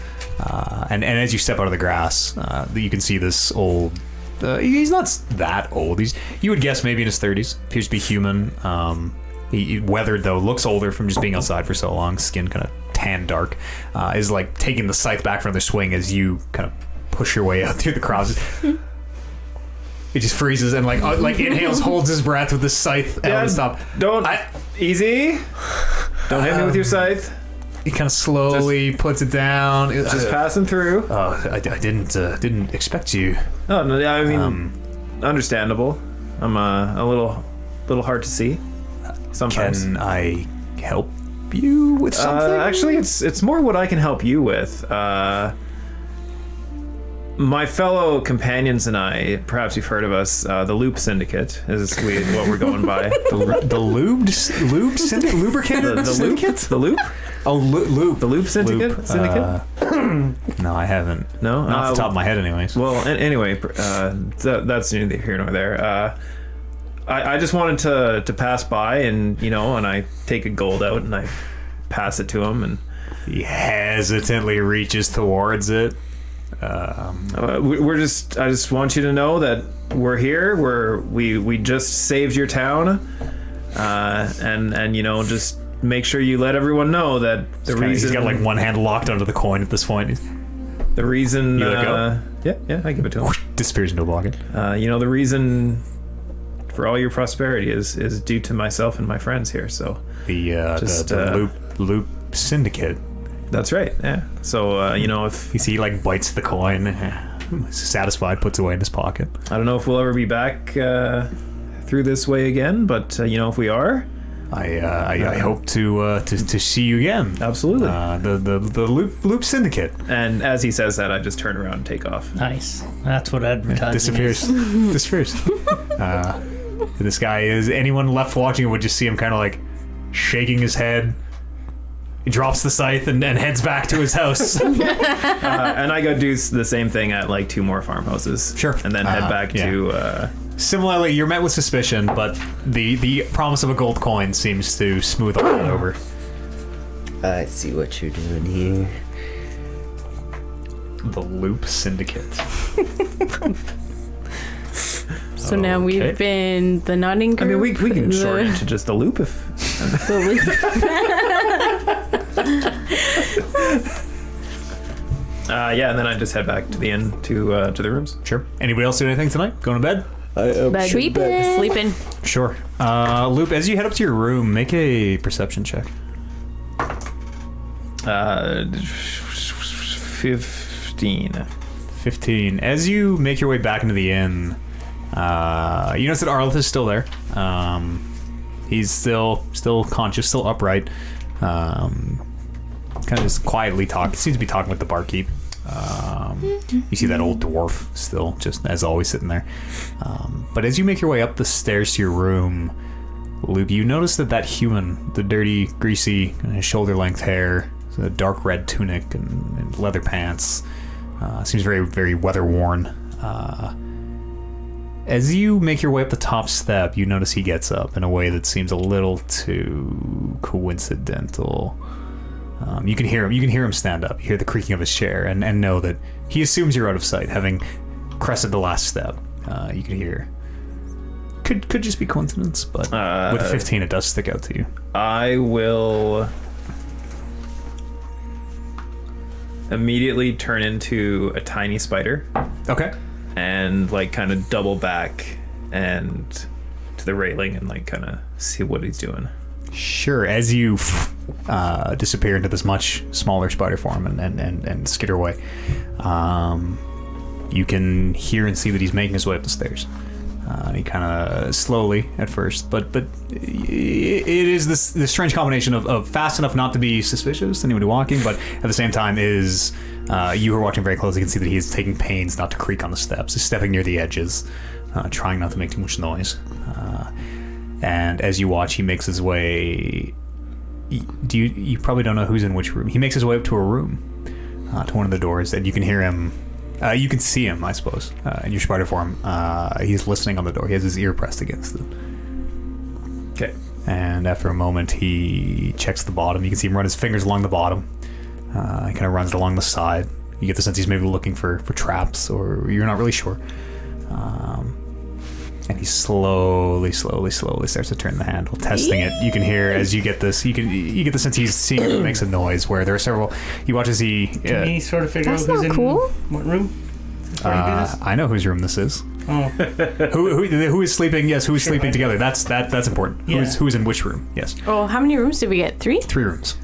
And as you step out of the grass, you can see this old. He's not that old. You would guess maybe in his 30s. Appears to be human. He weathered though, looks older from just being outside for so long. Skin kind of tan dark. Is like taking the scythe back from the swing as you kind of push your way out through the crowds. It just freezes and like inhales, holds his breath with the scythe out of stop. Easy. Don't hit me with your scythe. He kind of slowly puts it down. Just passing through. I didn't expect you. Oh no, I mean, understandable. I'm a little hard to see sometimes. Can I help you with something? Actually, it's more what I can help you with. My fellow companions and I, perhaps you've heard of us, the Loop Syndicate is what we're going by. The lube syndicate? Lubricated syndicate? The Loop? Oh, Loop. The Loop Syndicate? No, I haven't. No? Not off the top of my head anyways. Well, anyway, that's neither here nor there. I just wanted to pass by and, and I take a gold out and I pass it to him and... He hesitantly reaches towards it. I just want you to know that we're here. We just saved your town, and just make sure you let everyone know that he's got like one hand locked onto the coin at this point. The reason, you let go? Yeah, I give it to him. Disappears into a pocket. The reason for all your prosperity is due to myself and my friends here. So the Loop Syndicate. That's right. Yeah. So if you see, he like bites the coin, satisfied, puts it away in his pocket. I don't know if we'll ever be back through this way again, but if we are, I hope to see you again. Absolutely. The Loop Syndicate. And as he says that, I just turn around and take off. Nice. That's what advertising disappears. This guy is. Anyone left watching would just see him kind of like shaking his head. He drops the scythe and heads back to his house. And I go do the same thing at like 2 more farmhouses. Sure. And then head back to... Similarly, you're met with suspicion, but the promise of a gold coin seems to smooth all that over. I see what you're doing here. The Loop Syndicate. So now we've been the nodding group. I mean, we can short into just the Loop if... The Loop. And then I just head back to the inn to the rooms. Sure. Anybody else do anything tonight? Going to bed? Sleeping. Sure. Loop, as you head up to your room, make a perception check. 15. As you make your way back into the inn, you notice that Arliss is still there. He's still conscious, still upright. Kind of just quietly talking. Seems to be talking with the barkeep. You see that old dwarf still, just as always, sitting there. But as you make your way up the stairs to your room, Loop, you notice that human, the dirty, greasy, shoulder-length hair, a dark red tunic and leather pants, seems very, very weather-worn. As you make your way up the top step, you notice he gets up in a way that seems a little too coincidental. You can hear him. You can hear him stand up. You hear the creaking of his chair, and know that he assumes you're out of sight, having crested the last step. You can hear. Could just be coincidence, but with 15, it does stick out to you. I will immediately turn into a tiny spider. Okay. And like kind of double back and to the railing and like kind of see what he's doing. Sure. As you disappear into this much smaller spider form and skitter away, you can hear and see that he's making his way up the stairs. He kind of slowly at first, but it is this strange combination of fast enough not to be suspicious to anybody walking, but at the same time is you who are watching very closely can see that he is taking pains not to creak on the steps. He's stepping near the edges, trying not to make too much noise. And as you watch, he makes his way. You probably don't know who's in which room. He makes his way up to a room, to one of the doors, and you can hear him. You can see him, I suppose, in your spider form. He's listening on the door. He has his ear pressed against it. Okay. And after a moment, he checks the bottom. You can see him run his fingers along the bottom. He kind of runs along the side. You get the sense he's maybe looking for traps, or you're not really sure. And he slowly starts to turn the handle, testing it. You can hear as you get this. You get the sense he's seeing it makes a noise. Where there are several. You watch as he. Can he sort of figure That's out who's not in cool. what room? Before you do this? I know whose room this is. Oh, Who is sleeping? Yes, who is sleeping together? That's important. Yeah. Who's in which room? Yes. Oh, how many rooms did we get? 3? 3 rooms.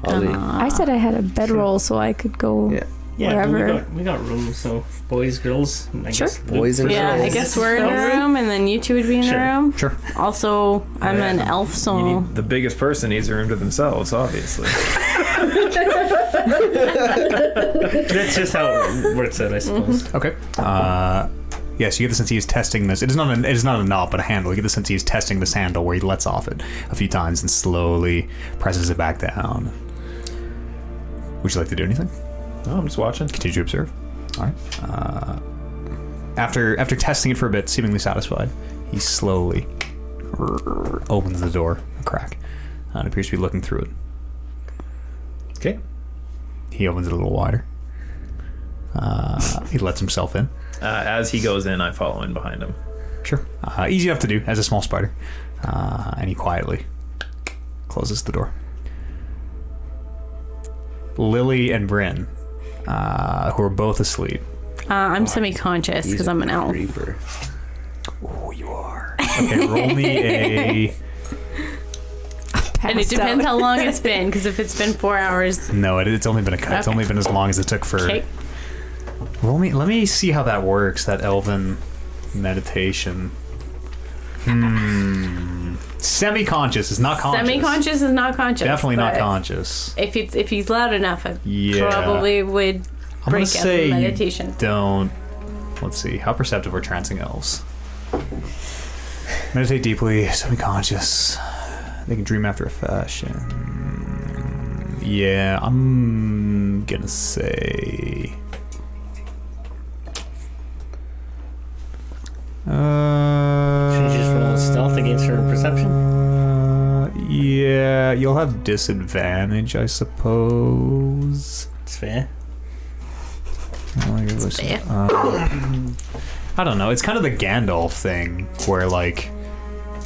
I said I had a bedroll so I could go. Yeah. yeah. Wherever. We got rooms. So boys, girls. I Sure. guess Boys and Yeah, I girls. guess we're in a room, and then you two would be in Sure. a room. Sure. Also, I'm an elf, You so need, the biggest person needs a room to themselves, obviously. That's just how it works out, I suppose. Okay. Yes, you get the sense he is testing this. It is not a knob, but a handle. You get the sense he is testing this handle where he lets off it a few times and slowly presses it back down. Would you like to do anything? No, I'm just watching. Continue to observe. All right. After testing it for a bit, seemingly satisfied, he slowly opens the door a crack and appears to be looking through it. Okay. He opens it a little wider. He lets himself in. As he goes in, I follow in behind him. Sure. Easy enough to do as a small spider. And he quietly closes the door. Lily and Bryn, who are both asleep. I'm semi-conscious because I'm an elf. Creeper. Oh, you are. Okay, roll me a... And it depends how long it's been, because if it's been 4 hours... No, it's only been a cut. It's Okay. only been as long as it took for... Okay. Roll me... Let me see how that works, that elven meditation. Semi-conscious is not conscious. Semi-conscious is not conscious. Definitely not but conscious. If he's loud enough, I Yeah. probably would I'm gonna break out say the you meditation. don't... Let's see. How perceptive are trancing elves? Meditate deeply, semi-conscious. They can dream after a fashion. Yeah, I'm gonna say... Should you just roll stealth against her perception? Yeah, you'll have disadvantage, I suppose. It's fair. fair. I don't know. It's kind of the Gandalf thing where, like,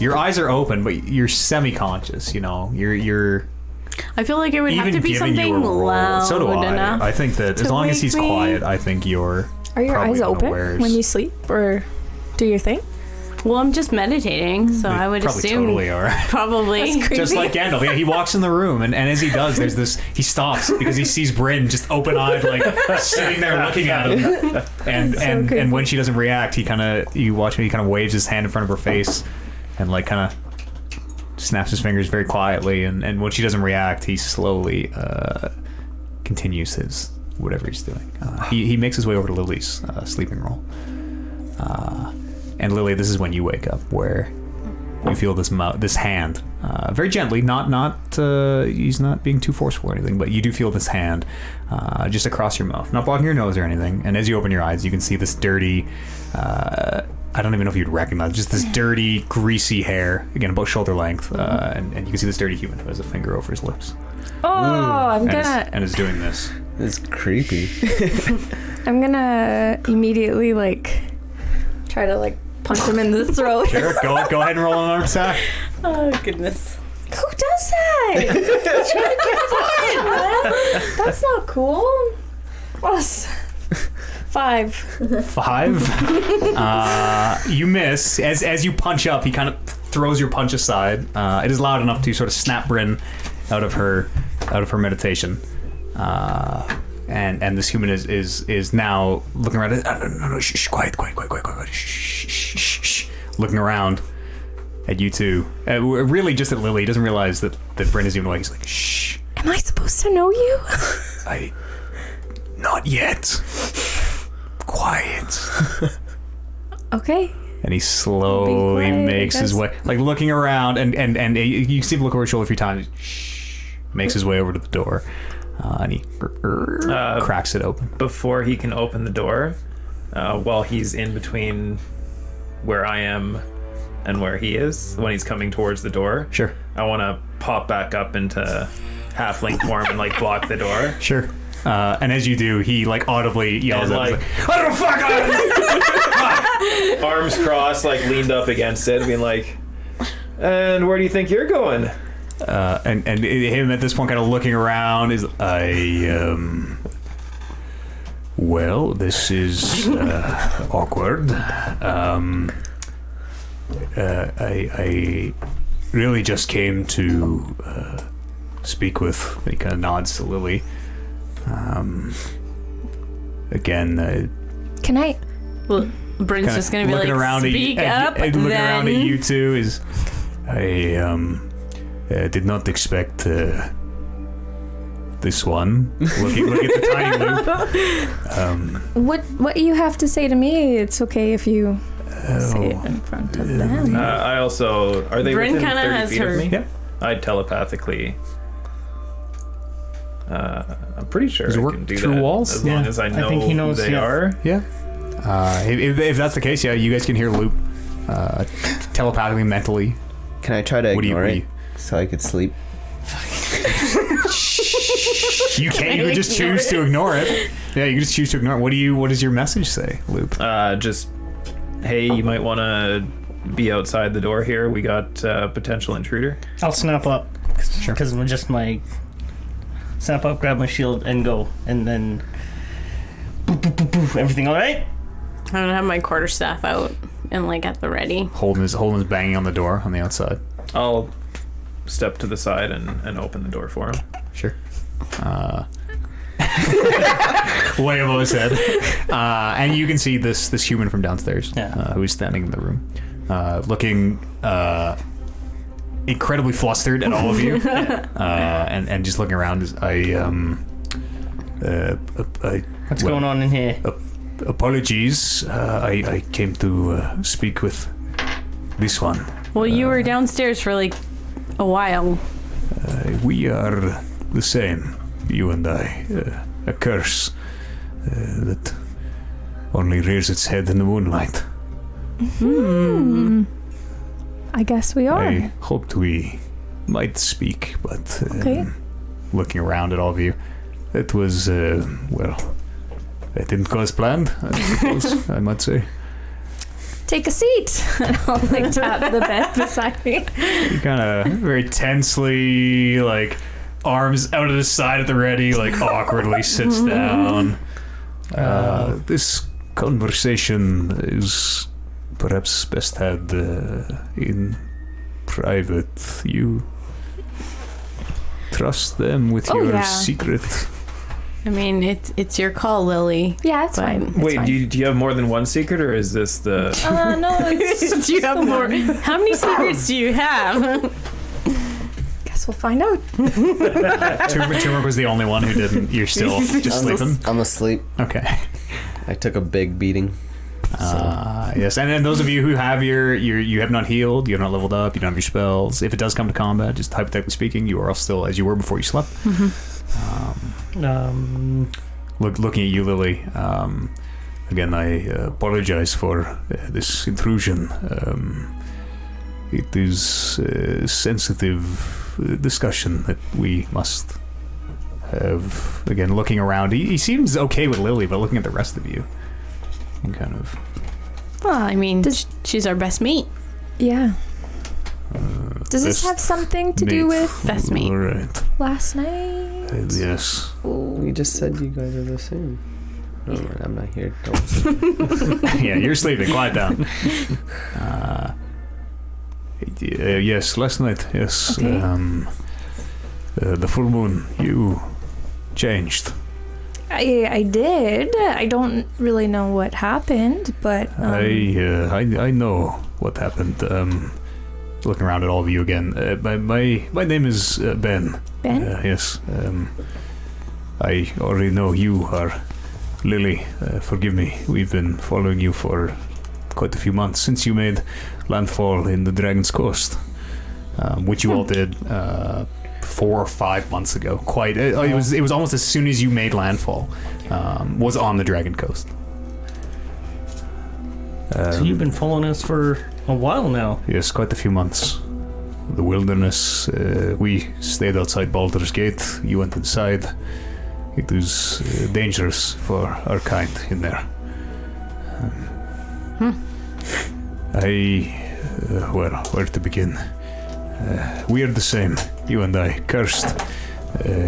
your eyes are open, but you're semi-conscious. You know, you're I feel like it would have even to be giving you something a roll. loud So do I. enough. I think that as to long as wake he's me. quiet, I think you're. Are your probably eyes open unawares. when you sleep or do your thing? Well, I'm just meditating, so I would probably assume totally are. probably. Just like Gandalf, yeah, he walks in the room, and as he does, there's this. He stops because he sees Bryn just open-eyed, like sitting there looking at him, and when she doesn't react, you watch him. He kind of waves his hand in front of her face, and like kind of snaps his fingers very quietly, and when she doesn't react, he slowly continues his whatever he's doing. He makes his way over to Lily's sleeping roll. And Lily, this is when you wake up, where you feel this hand, very gently, he's not being too forceful or anything, but you do feel this hand just across your mouth, not blocking your nose or anything. And as you open your eyes, you can see this dirty, I don't even know if you'd recognize, just this dirty, greasy hair, again, about shoulder length, and you can see this dirty human who has a finger over his lips. Oh, I'm and is doing this. This is creepy. I'm gonna immediately try to punch him in the throat. Sure, go ahead and roll an arm attack. Oh, goodness. Who does that? That's not cool. Plus 5. 5. You miss. As you punch up, he kind of throws your punch aside. It is loud enough to sort of snap Bryn out of her meditation. And this human is now looking around. No, shh, quiet. Shh. Looking around at you two. Really just at Lily. He doesn't realize that Bryn is even awake. He's like, shh. Am I supposed to know you? Not yet. Quiet. Okay. And he slowly makes his way, looking around, and you can see him look over his shoulder a few times. Shh. Makes his way over to the door. And he cracks it open. Before he can open the door, while he's in between where I am and where he is, when he's coming towards the door, Sure. I want to pop back up into halfling form and block the door. Sure. And as you do, he audibly yells And, at him, I don't fuck on. Arms crossed, leaned up against it, being and where do you think you're going? And him at this point kind of looking around is, well, this is awkward. I really just came to speak with, he kind of nods to Lily. Again, Can I? Well, Bryn's just gonna be looking around speak up. looking around at then. you two is, I did not expect this one. Look at the tiny loop. What you have to say to me? It's okay if you say it in front of them. I also... Are they Bryn within kinda 30 has feet her- of me? Yeah. I'd telepathically... I'm pretty sure Does it I work can do through that. walls? As long Yeah. as I I know think he knows, who they yeah. are. Yeah. If that's the case, yeah, you guys can hear Loop telepathically, mentally. Can I try to What do you- ignore what do it so I could sleep? You can. You could just choose to ignore it. Yeah, you can just choose to ignore it. What does your message say, Loop? Just, hey, you might want to be outside the door here. We got potential intruder. I'll snap up. Sure. Because I'm just snap up, grab my shield, and go. And then... Boop, boop, boop, boop. Everything all right? I'm gonna have my quarterstaff out and at the ready. Holding his banging on the door on the outside. I'll step to the side and open the door for him. Sure. Way above his head. And you can see this human from downstairs, Yeah. who is standing in the room, looking incredibly flustered at all of you, and just looking around. What's going on in here? Apologies. I came to speak with this one. Well, you were downstairs for a while. We are the same, you and I. A curse that only rears its head in the moonlight. I guess we are. I hoped we might speak, but Okay. looking around at all of you, it was, well, it didn't go as planned, I suppose, I might say. Take a seat. And I'll tap the bed beside me. He kind of very tensely, arms out of the side at the ready, awkwardly sits down. This conversation is perhaps best had in private. You trust them with Oh, your yeah. secret. I mean, it's your call, Lily. Yeah, it's Fine. fine. It's Wait, fine. do you have more than one secret, or is this the... No, it's Do you have more? How many secrets do you have? guess we'll find out. Turmeric was the only one who didn't. You're still just sleeping? I'm asleep. Okay. I took a big beating. Yes, and then those of you who have you have not healed, you have not leveled up, you don't have your spells. If it does come to combat, just hypothetically speaking, you are all still as you were before you slept. Looking at you, Lily. Again, I apologize for this intrusion. It is a sensitive discussion that we must have. Again, looking around, he seems okay with Lily, but looking at the rest of you, and kind of. Well, I mean, she's our best mate. Yeah. Does this have something to do with best mate? Right. Last night? Yes. You just said you guys are the same. No, I'm not here. Don't. Yeah, you're sleeping. Quiet down. Yes, last night. Yes. Okay. The full moon. You changed. I did. I don't really know what happened, but I know what happened. Looking around at all of you again. My name is Ben. Ben? Yes. I already know you are Lily. Forgive me. We've been following you for quite a few months since you made landfall in the Dragon's Coast, which you all did 4 or 5 months ago. It was almost as soon as you made landfall. Was on the Dragon Coast. So you've been following us for a while now. Yes, quite a few months. The wilderness. We stayed outside Baldur's Gate. You went inside. It was dangerous for our kind in there. Where to begin? We are the same, you and I. Cursed.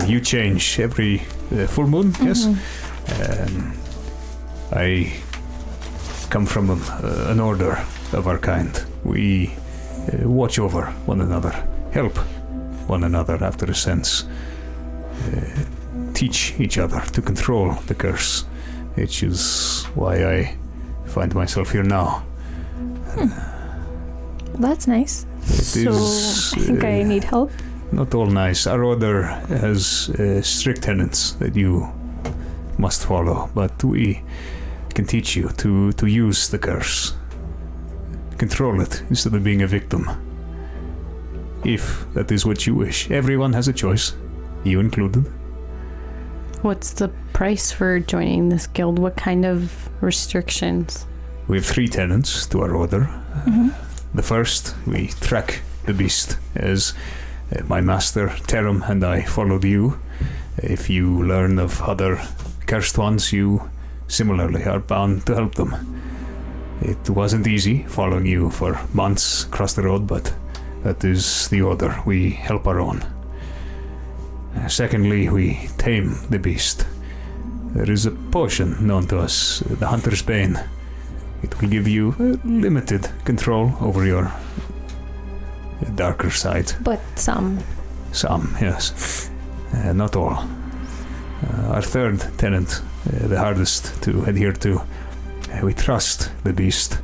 You change every full moon, yes? I come from an order of our kind. We watch over one another, help one another after a sense, teach each other to control the curse, which is why I find myself here now. That's nice. It is, I think I need help. Not all nice. Our order has strict tenets that you must follow, but we can teach you to use the curse. Control it instead of being a victim. If that is what you wish. Everyone has a choice, you included. What's the price for joining this guild? What kind of restrictions? We have 3 tenets to our order. The first, we track the beast, as my master Terum and I followed you. If you learn of other cursed ones, you similarly are bound to help them. It wasn't easy following you for months across the road, but that is the order. We help our own. Secondly, we tame the beast. There is a potion known to us, the Hunter's Bane. It will give you limited control over your darker side. But some. Some, yes. Not all. Our third tenet, the hardest to adhere to, we trust the beast.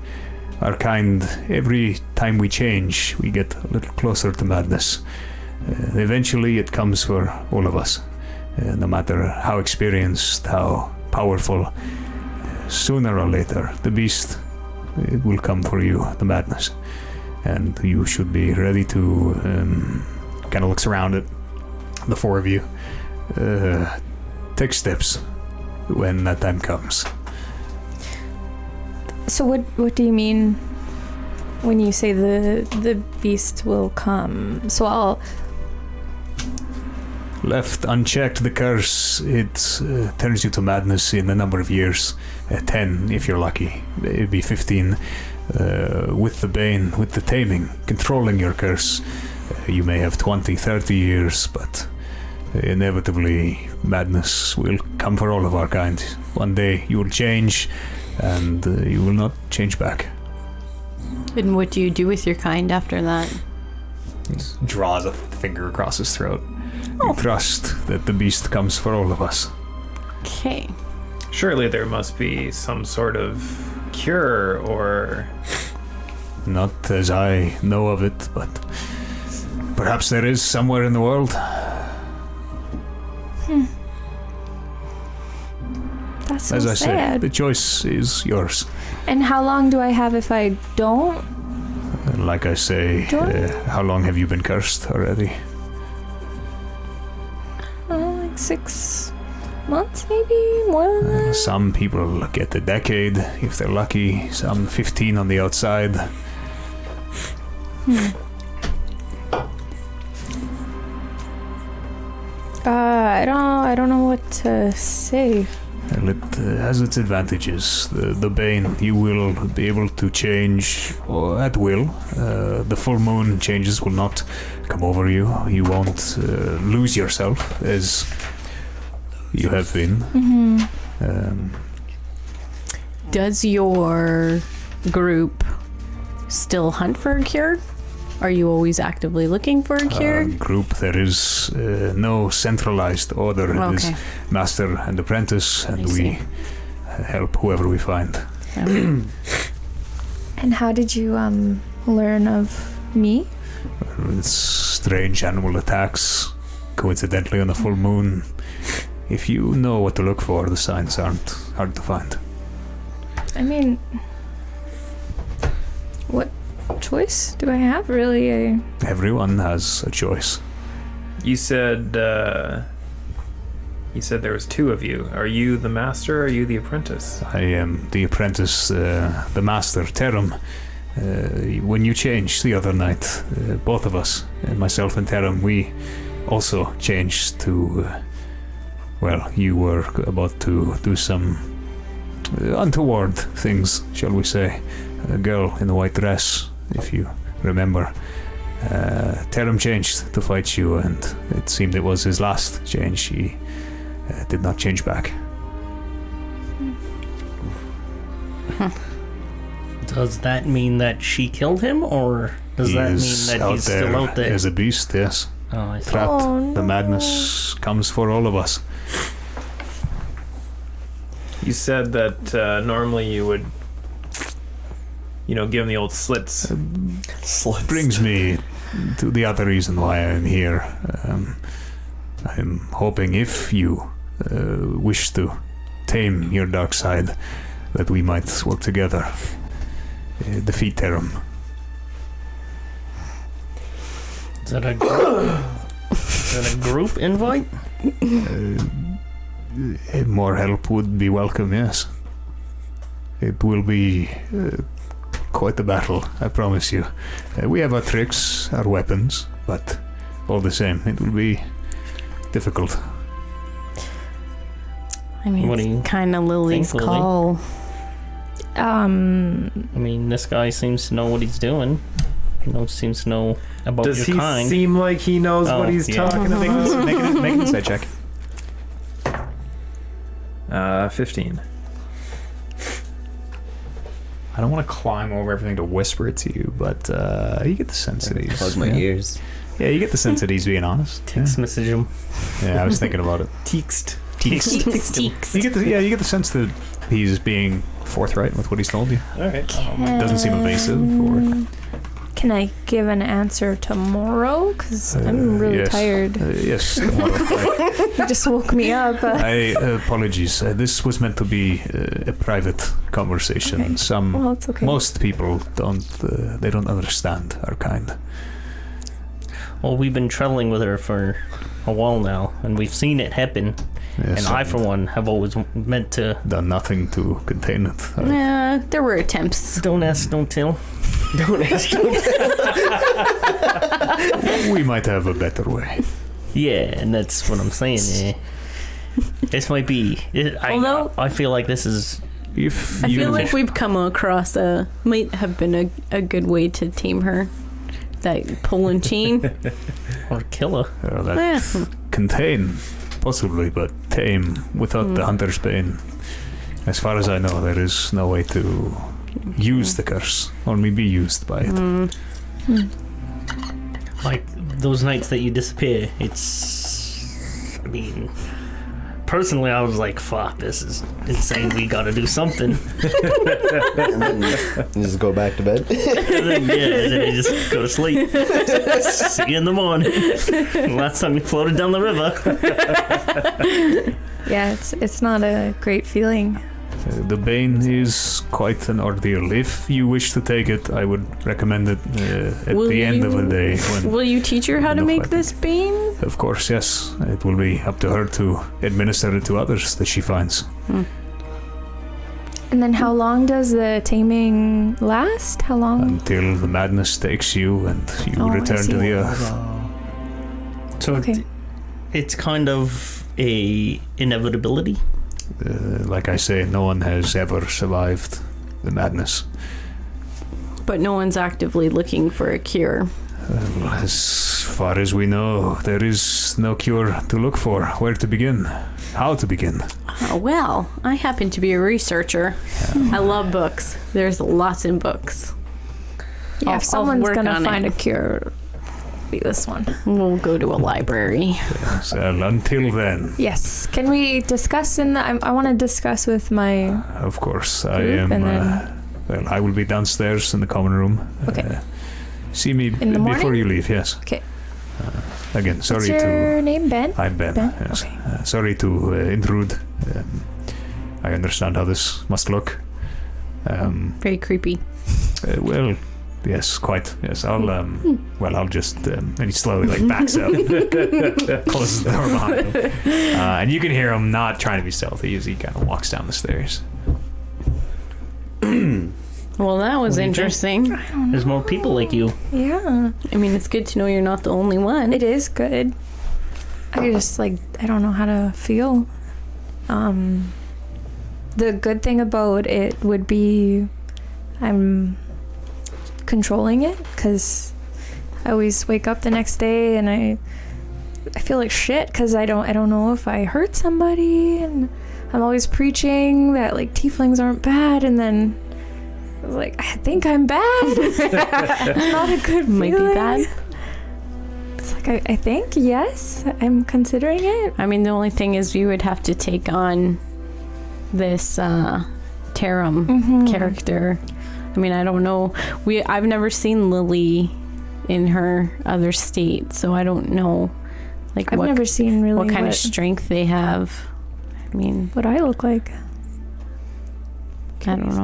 Our kind, every time we change, we get a little closer to madness. Eventually it comes for all of us. No matter how experienced, how powerful, sooner or later, the beast, it will come for you, the madness. And you should be ready to, kind of looks around at the 4 of you, take steps when that time comes. So what do you mean when you say the beast will come? So I'll... Left unchecked, the curse, it turns you to madness in a number of years. 10 if you're lucky. It'd be 15. With the Bane, with the Taming, controlling your curse, you may have 20, 30 years, but inevitably madness will come for all of our kind. One day you will change, and you will not change back. And what do you do with your kind after that? He draws a finger across his throat. We trust that the beast comes for all of us. Okay. Surely there must be some sort of cure or... Not as I know of it, but perhaps there is somewhere in the world. That's so as I say, sad. the choice is yours. And how long do I have if I don't? Like I say, Join? how long have you been cursed already? Like 6 months, maybe more than that. Some people get a decade if they're lucky. Some 15 on the outside. I don't know what to say. Well, it has its advantages. The Bane, you will be able to change at will. The full moon changes will not come over you. You won't lose yourself as you have been. Does your group still hunt for a cure? Are you always actively looking for a cure? Group, there is no centralized order. It is master and apprentice, and we help whoever we find. And how did you learn of me? It's strange animal attacks, coincidentally on the full moon. If you know what to look for, the signs aren't hard to find. I mean, what choice do I have, really? Everyone has a choice. You said there was 2 of you. Are you the master or are you the apprentice? I am the apprentice, the master, Terum. When you changed the other night, both of us, myself and Terum, we also changed to... well, you were about to do some untoward things, shall we say. A girl in a white dress, if you remember. Terum changed to fight you, and it seemed it was his last change. He did not change back. Does that mean that she killed him, or does that mean that he's still out there? As a beast, yes. Oh, I thought. Trapped. Oh, no. The madness comes for all of us. You said that normally you would, give him the old slits. Brings me to the other reason why I'm here. I'm hoping if you wish to tame your dark side, that we might work together, defeat Terum. Is that a group invite? More help would be welcome, yes. It will be quite a battle, I promise you. We have our tricks, our weapons, but all the same, it will be difficult. I mean, What do you it's kind of Lily's think, Lily? call. I mean, this guy seems to know what he's doing. Seems to know about Does your he kind. seem like he knows Oh, what he's yeah. talking about? Make an insight check. 15. I don't want to climb over everything to whisper it to you, but you get the sense that he's... Plug my ears. Yeah, you get the sense that he's being honest. Text message him. Yeah, I was thinking about it. Text. You get the sense that he's being forthright with what he's told you. Alright. Doesn't seem evasive or... Can I give an answer tomorrow? Because I'm really yes. tired. Yes, tomorrow. You just woke me up. Apologies. This was meant to be a private conversation. Okay. Well, it's okay. Most people don't. They don't understand our kind. Well, we've been traveling with her for a while now, and we've seen it happen. Yes, And I, for one, have always meant to. Done nothing to contain it. Yeah, there were attempts. Don't ask, don't tell. Don't ask. We might have a better way. Yeah, and that's what I'm saying. Yeah. This might be. Although- I feel like this is. If I you feel like we've come across might have been a good way to tame her. That pull and chain. Or kill her. that contain, possibly, but tame without the hunter's pain. As far as I know, there is no way to use the curse, only be used by it. Like those nights that you disappear, it's. I mean, personally, I was like, fuck, this is insane. We gotta do something. And then just go back to bed. And then I just go to sleep. See you in the morning. Last time we floated down the river. Yeah, it's not a great feeling. The Bane is quite an ordeal. If you wish to take it, I would recommend it at Will the end of the you- day. When, Will you teach her how to No make weapon. this bean? of course, yes, it will be up to her to administer it to others that she finds. And then how long does the taming last? How long? Until the madness takes you and you Oh, I return to see. the earth. So Okay. it's kind of a inevitability. Like I say, no one has ever survived the madness. But no one's actively looking for a cure. As far as we know, there is no cure to look for. Where to begin? How to begin? Well, I happen to be a researcher. I love books. There's lots in books. Yeah, I'll if someone's work gonna on find it. a cure, be this one. We'll go to a library. So, until then, Yes. Can we discuss in the? I want to discuss with my. of course, I Group, am. and then- Well, I will be downstairs in the common room. Okay. See me In the before morning? you leave. Yes. Okay. Again, sorry What's your to. name, Ben? I'm Ben. Ben? Yes. Okay. Sorry to intrude. I understand how this must look. Very creepy. Well, yes, quite. Yes, I'll. I'll just. And he slowly backs up, closes the door behind him, and you can hear him not trying to be stealthy as he kind of walks down the stairs. Well, that was What do you think? interesting. There's more people like you. Yeah. I mean, it's good to know you're not the only one. It is good. I just I don't know how to feel. The good thing about it would be I'm controlling it because I always wake up the next day and I feel like shit because I don't know if I hurt somebody, and I'm always preaching that tieflings aren't bad, and then I was like, I think I'm bad. It's not a good feeling. Might be bad. It's I think, yes, I'm considering it. I mean, the only thing is you would have to take on this Tarum character. I mean, I don't know. I've never seen Lily in her other state, so I don't know I've never seen really what kind of strength they have. I mean, what I look like. I don't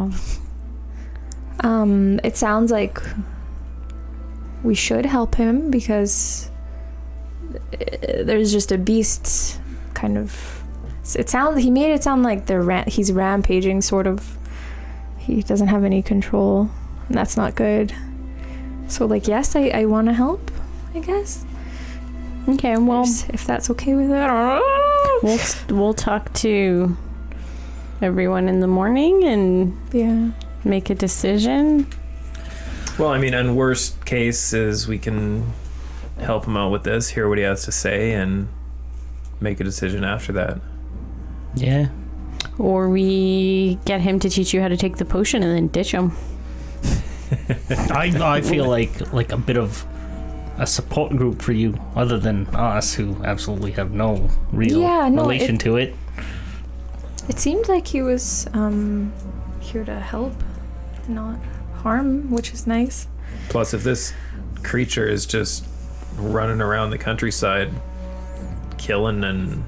know. It sounds like we should help him because there's just a beast kind of. He made it sound like he's rampaging, sort of. He doesn't have any control, and that's not good. So yes, I want to help, I guess. Okay, well, If that's okay with it. we'll talk to everyone in the morning and Yeah. make a decision. Well, I mean, and worst case is we can help him out with this, hear what he has to say, and make a decision after that. Yeah. Or we get him to teach you how to take the potion and then ditch him. I feel like a bit of a support group for you, other than us, who absolutely have no real relation to it. It seemed like he was here to help, not harm, which is nice. Plus, if this creature is just running around the countryside, killing and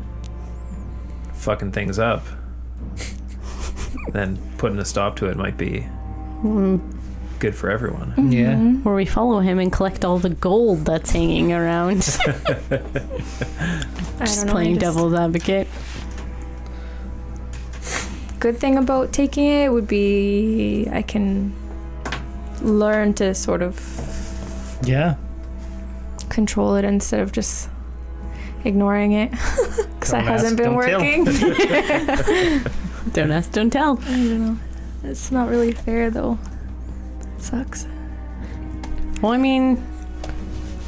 fucking things up, then putting a stop to it might be good for everyone. Yeah. Or we follow him and collect all the gold that's hanging around. I Just don't know. playing devil's advocate. Good thing about taking it would be I can learn to sort of Yeah. control it instead of just ignoring it because that Don't ask, hasn't been don't tell. working. Don't ask, don't tell. I don't know. It's not really fair though. It sucks. Well, I mean,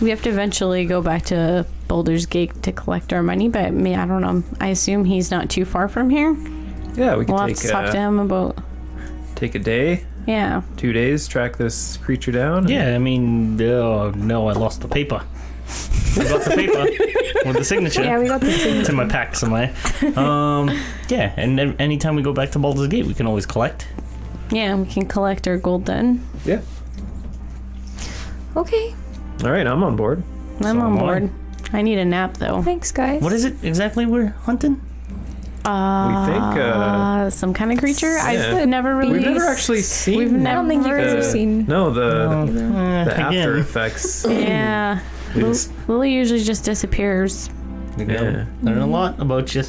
we have to eventually go back to Boulder's Gate to collect our money, but I don't know. I assume he's not too far from here. Yeah, we We'll can have to talk to him about. take a day, Yeah. 2 days, track this creature down. Yeah, I mean, no, I lost the paper. We got the paper with the signature. Yeah, we got the It's signature. in my pack somewhere. Yeah, and then anytime we go back to Baldur's Gate, we can always collect. Yeah, we can collect our gold then. Yeah. Okay. All right, I'm on board. I'm So on am I. board. I need a nap though. Thanks, guys. What is it exactly we're hunting? We think, some kind of creature. yeah. I've never really. We've never actually seen. We've I don't think you guys have seen. No, the Again. after effects. Yeah. Is- Lily usually just disappears. You Yeah. learn a lot about you.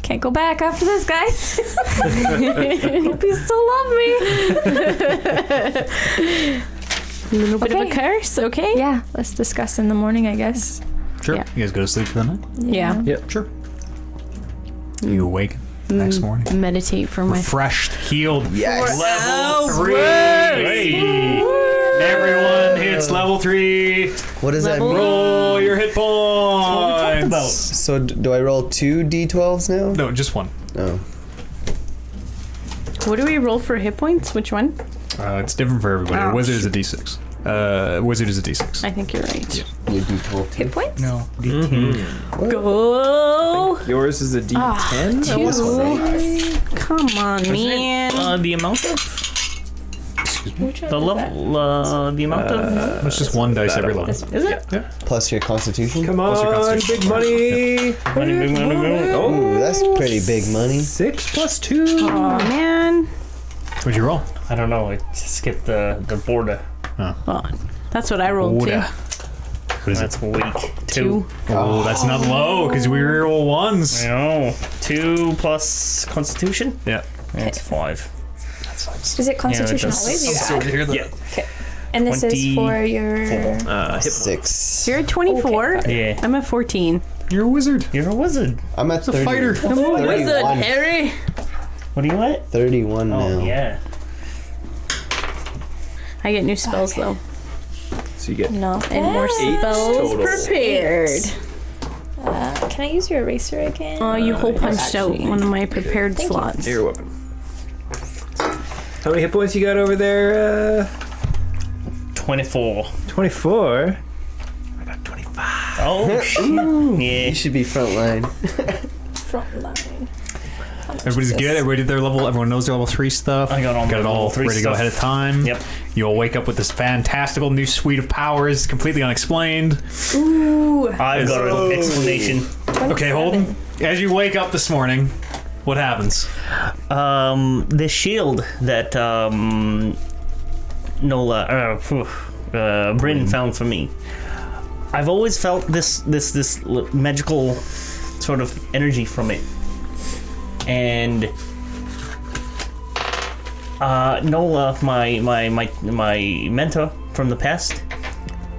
Can't go back after this, guys. Hope you still love me. A little bit of a Okay. curse, okay? Yeah, let's discuss in the morning, I guess. Sure. Yeah. You guys go to sleep for the night? Yeah. Yep. Sure. You awake next morning. Meditate for my. Refreshed, healed. Yes. Level 3! Hey. Everyone hits level 3. What does that Level- mean? Roll your hit points. So do I roll 2 d12s now? No, just one. Oh. What do we roll for hit points? Which one? It's different for everybody. Ouch. Wizard is a d6. Wizard is a d6. I think you're right. You d12 too? Hit points? No. Go! Yours is a D10. Two. Come on, man. The amount of Which one the is level, the amount of It's just one dice every level. Is it? Plus your constitution? Come Plus your on, constitution. big money. money. Ooh, that's pretty big money. 6 plus 2. Oh man. What'd you roll? I don't know. I skipped the border. Well, that's what I rolled too. Oda. What is it? That's weak. Two. Oh, that's not low because we reroll ones. I know. 2 plus Constitution. Yeah. That's 5. Is it Constitution just- always? You So add? to hear that. Yeah. And this is for your. Hit 6. You're at 24. Yeah. I'm at 14. You're a wizard. You're a wizard. I'm at 30. fighter. 31. Harry. What are you at? 31 now. Oh yeah. I get new spells though. So you get No, and more 8 spells total. prepared. Can I use your eraser again? Oh, you hole punched out actually- one of my prepared Thank you. slots. your weapon. How many hit points you got over there? 24. 24. Oh shit. Yeah. You should be frontline. Front line. Everybody's good. Everybody did their level. Everyone knows their level 3 stuff. I got all my it all level 3 ready to go stuff. ahead of time. Yep. You'll wake up with this fantastical new suite of powers, completely unexplained. Ooh. I've got an explanation. Okay, Holden. As you wake up this morning, what happens? The shield that Bryn found for me. I've always felt this magical sort of energy from it, and Nola, my mentor from the past,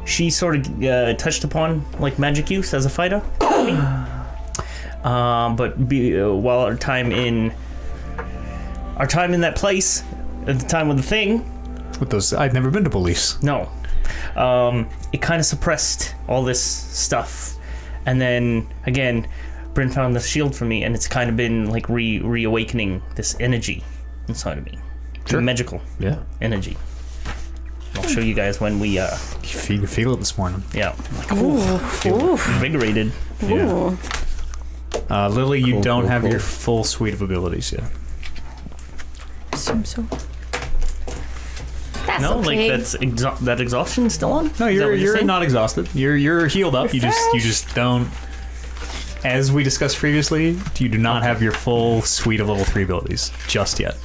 she sort of touched upon like magic use as a fighter. But while our time in that place at the time of the thing, With those, I'd never been to police. no, it kind of suppressed all this stuff, and then again, Bryn found the shield for me, and it's kind of been like reawakening this energy inside of me, Sure. the magical Yeah. energy. I'll show you guys when we You feel it this morning. yeah, like Ooh. invigorated. Ooh. Lily, you Cool, don't cool, have cool. your full suite of abilities yet. Assume so. That's No, okay. like that exhaustion still on. No, Is that what you're saying? not exhausted. You're healed up. You just don't. As we discussed previously, you do not have your full suite of level 3 abilities just yet.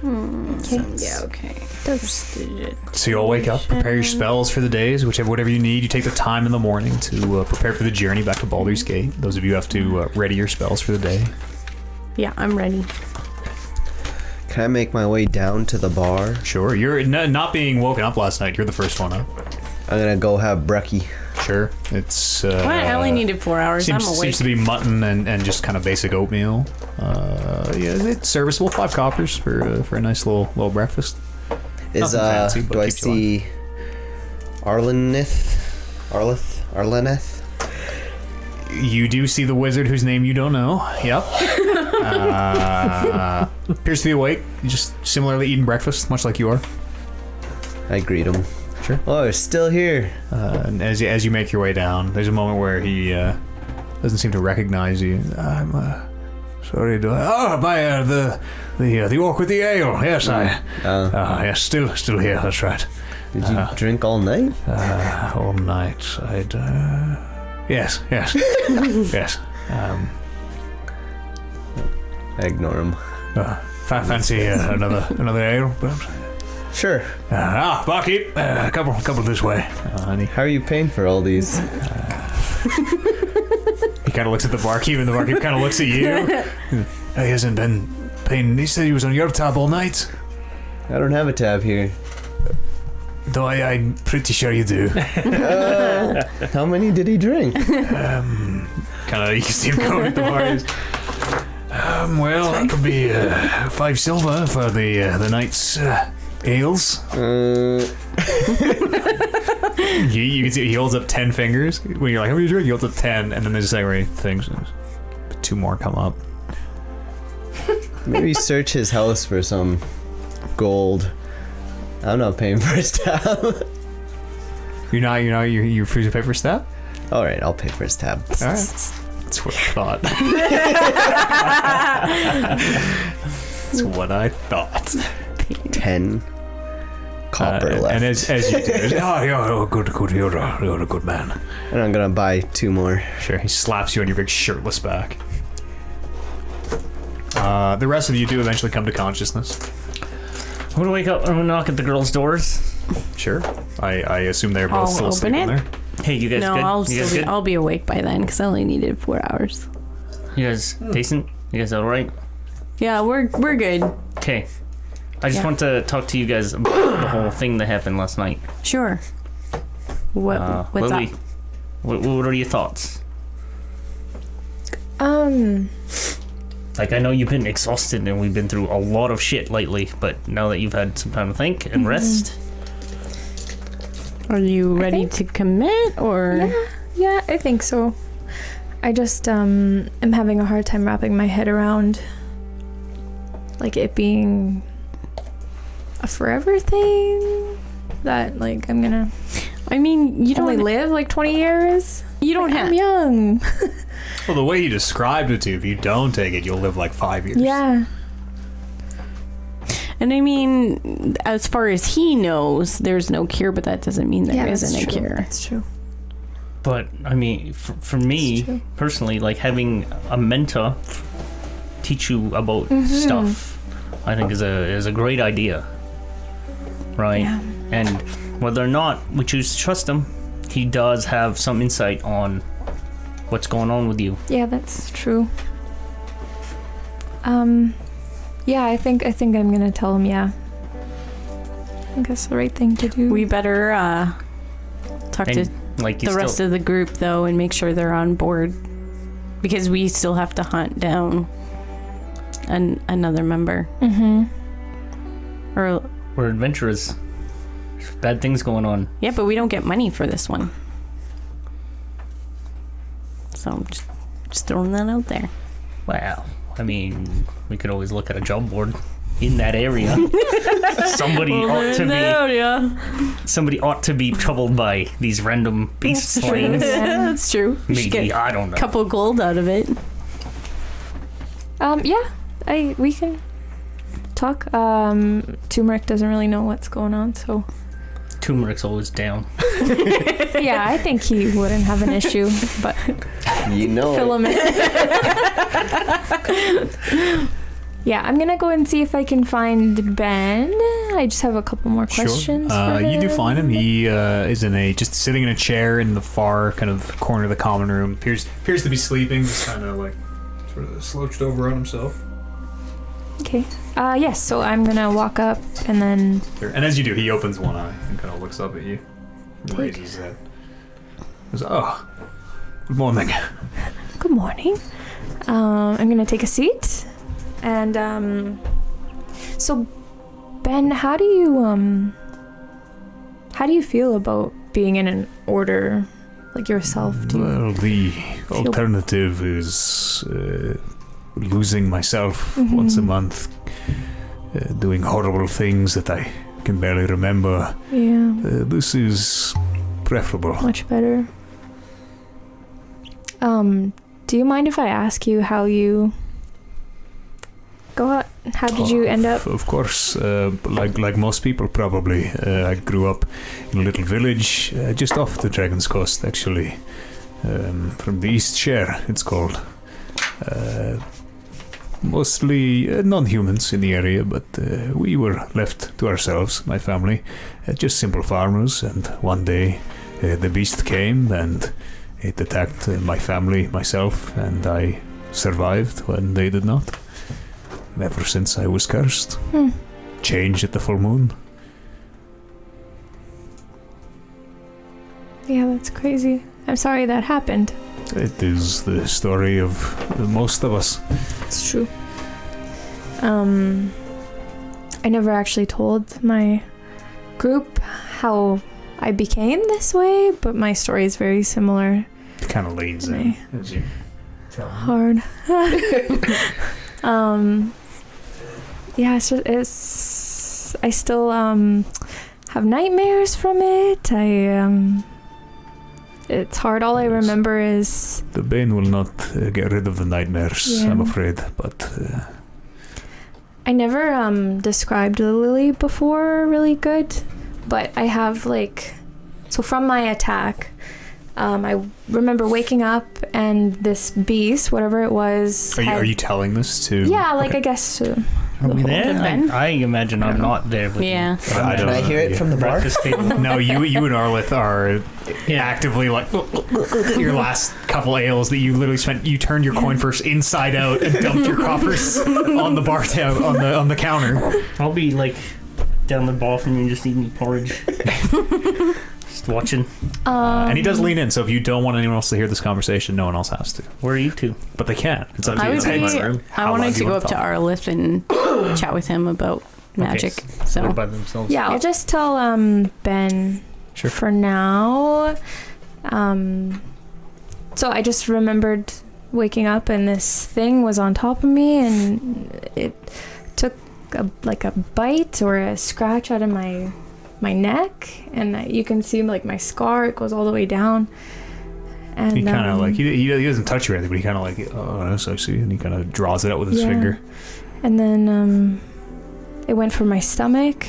Yeah, okay. That's So you'll wake up, prepare your spells for the days, whatever you need. You take the time in the morning to prepare for the journey back to Baldur's Gate. Those of you who have to ready your spells for the day. Yeah, I'm ready. Can I make my way down to the bar? Sure, you're not being woken up last night. You're the first one up. I'm gonna go have brekkie. Sure, it's. What? I only needed 4 hours. Seems, I'm awake. seems to be mutton and just kind of basic oatmeal. Yeah, it's serviceable. 5 coppers for a nice little breakfast. Is Nothing fancy, but do I keeps you see Arlenith? You do see the wizard whose name you don't know. Yep. Appears to be awake. Just similarly eating breakfast, much like you are. I greet him. Sure. Oh, it's still here. And as you make your way down, there's a moment where he doesn't seem to recognize you. I'm sorry. The orc with the ale. Yes, yes, still here. That's right. Did you drink all night? All night. Yes. Yes. I ignore him. Fancy another ale, perhaps? Sure. Barkeep, a couple this way. How are you paying for all these? He kind of looks at the barkeep, and the barkeep kind of looks at you. He hasn't been paying. He said he was on your tab all night. I don't have a tab here. Though I'm pretty sure you do. How many did he drink? Kind of, you can see him going at the bars. Well, that could be 5 silver for the night's ales. You can see he holds up 10 fingers. When you're like, how many drink? He holds up 10, and then there's a second where he thinks 2 more come up. Maybe search his house for some gold. I'm not paying for his tab. You refuse to pay for stab? Alright, I'll pay for his tab. Alright. That's what I thought. That's what I thought. 10 copper left. And as you do, you're good, you're a good man. And I'm gonna buy 2 more. Sure, he slaps you on your big shirtless back. The rest of you do eventually come to consciousness. I'm gonna wake up. I'm gonna knock at the girls' doors. Sure. I assume they're both I'll still open sleeping it. there. Hey, you guys good? You guys good? I'll be awake by then because I only needed 4 hours. You guys decent? You guys all right? Yeah, we're good. Okay. I just want to talk to you guys about the whole thing that happened last night. Sure. What's Lily, up? what are your thoughts? Like, I know you've been exhausted and we've been through a lot of shit lately, but now that you've had some time to think and rest, Are you ready to commit or? yeah, I think so. I just am having a hard time wrapping my head around like it being a forever thing that like I'm gonna I mean, you only don't live like 20 years. You don't I'm have. young. Well, the way you described it to, if you don't take it, you'll live like 5 years. Yeah. And I mean, as far as he knows, there's no cure, but that doesn't mean there that's isn't a true. cure. That's true. but I mean, for me personally, like having a mentor teach you about stuff, I think is a great idea, right? Yeah. And whether or not we choose to trust him, he does have some insight on what's going on with you. Yeah, that's true. Yeah, I think I'm gonna tell him. Yeah, I think that's the right thing to do. We better talk to And like you the rest of the group though, and make sure they're on board, because we still have to hunt down another member. Or we're adventurers. There's bad things going on. yeah, but we don't get money for this one. So I'm just throwing that out there. Well, I mean, we could always look at a job board in that area. Somebody ought to be troubled by these random beasts flying. That's true. We should Maybe, get I don't know. a couple gold out of it. Yeah, we can talk. Turmeric doesn't really know what's going on, so Turmeric's always down. yeah, I think he wouldn't have an issue, but You know fill it. him in. Yeah, I'm gonna go and see if I can find Ben. I just have a couple more questions. Sure. For You do him. find him. He is just sitting in a chair in the far kind of corner of the common room. Appears to be sleeping, just kind of like sort of slouched over on himself. Okay. Yes. So I'm gonna walk up and then. And as you do, he opens one eye and kind of looks up at you. And raises his head. He goes, "Oh, good morning." Good morning. I'm gonna take a seat, and so Ben, how do you feel about being in an order like yourself? Well, the alternative is losing myself once a month, doing horrible things that I can barely remember. Yeah. This is preferable. Much better. Do you mind if I ask you how you go out? How did you end up? Of course, like most people probably. I grew up in a little village just off the Dragon's Coast, actually. From the East Share, it's called. Mostly non-humans in the area, but we were left to ourselves, my family. Just simple farmers, and one day the beast came and it attacked my family, myself, and I survived when they did not. Ever since I was cursed. Change at the full moon. Yeah, that's crazy. I'm sorry that happened. It is the story of most of us. It's true. I never actually told my group how I became this way, but my story is very similar. It kind of leans in as you tell me. Hard. Yeah, it's I still have nightmares from it. It's hard. All I remember is The Bane will not get rid of the nightmares, Yeah. I'm afraid, but I never described the lily before really good, but I have so from my attack, I remember waking up and this beast, whatever it was. are you telling this to? Yeah, Okay. I guess. Are we there? Ben? I imagine I'm not there. With Yeah. You. I Can don't I know. hear it from the bar? Breakfast table. No, you and Arlith are Yeah. actively like your last couple ales that you literally spent. You turned your coin purse inside out and dumped your coppers on the bar tab on the counter. I'll be down the ball from you, just eating porridge, just watching. And he does lean in, so if you don't want anyone else to hear this conversation, no one else has to. Where are you two? But they can. It's up to I you. was It's gonna- like, I how wanted loud to you go want up to Arlith and chat with him about magic. Okay, So they're by themselves. Yeah, I'll just tell Ben Sure. for now. So I just remembered waking up and this thing was on top of me and it took a bite or a scratch out of my neck, and you can see my scar. It goes all the way down. And He kind of he doesn't touch you or anything, but he kind of oh, so I see, and he kind of draws it out with his Yeah. finger. And then it went for my stomach,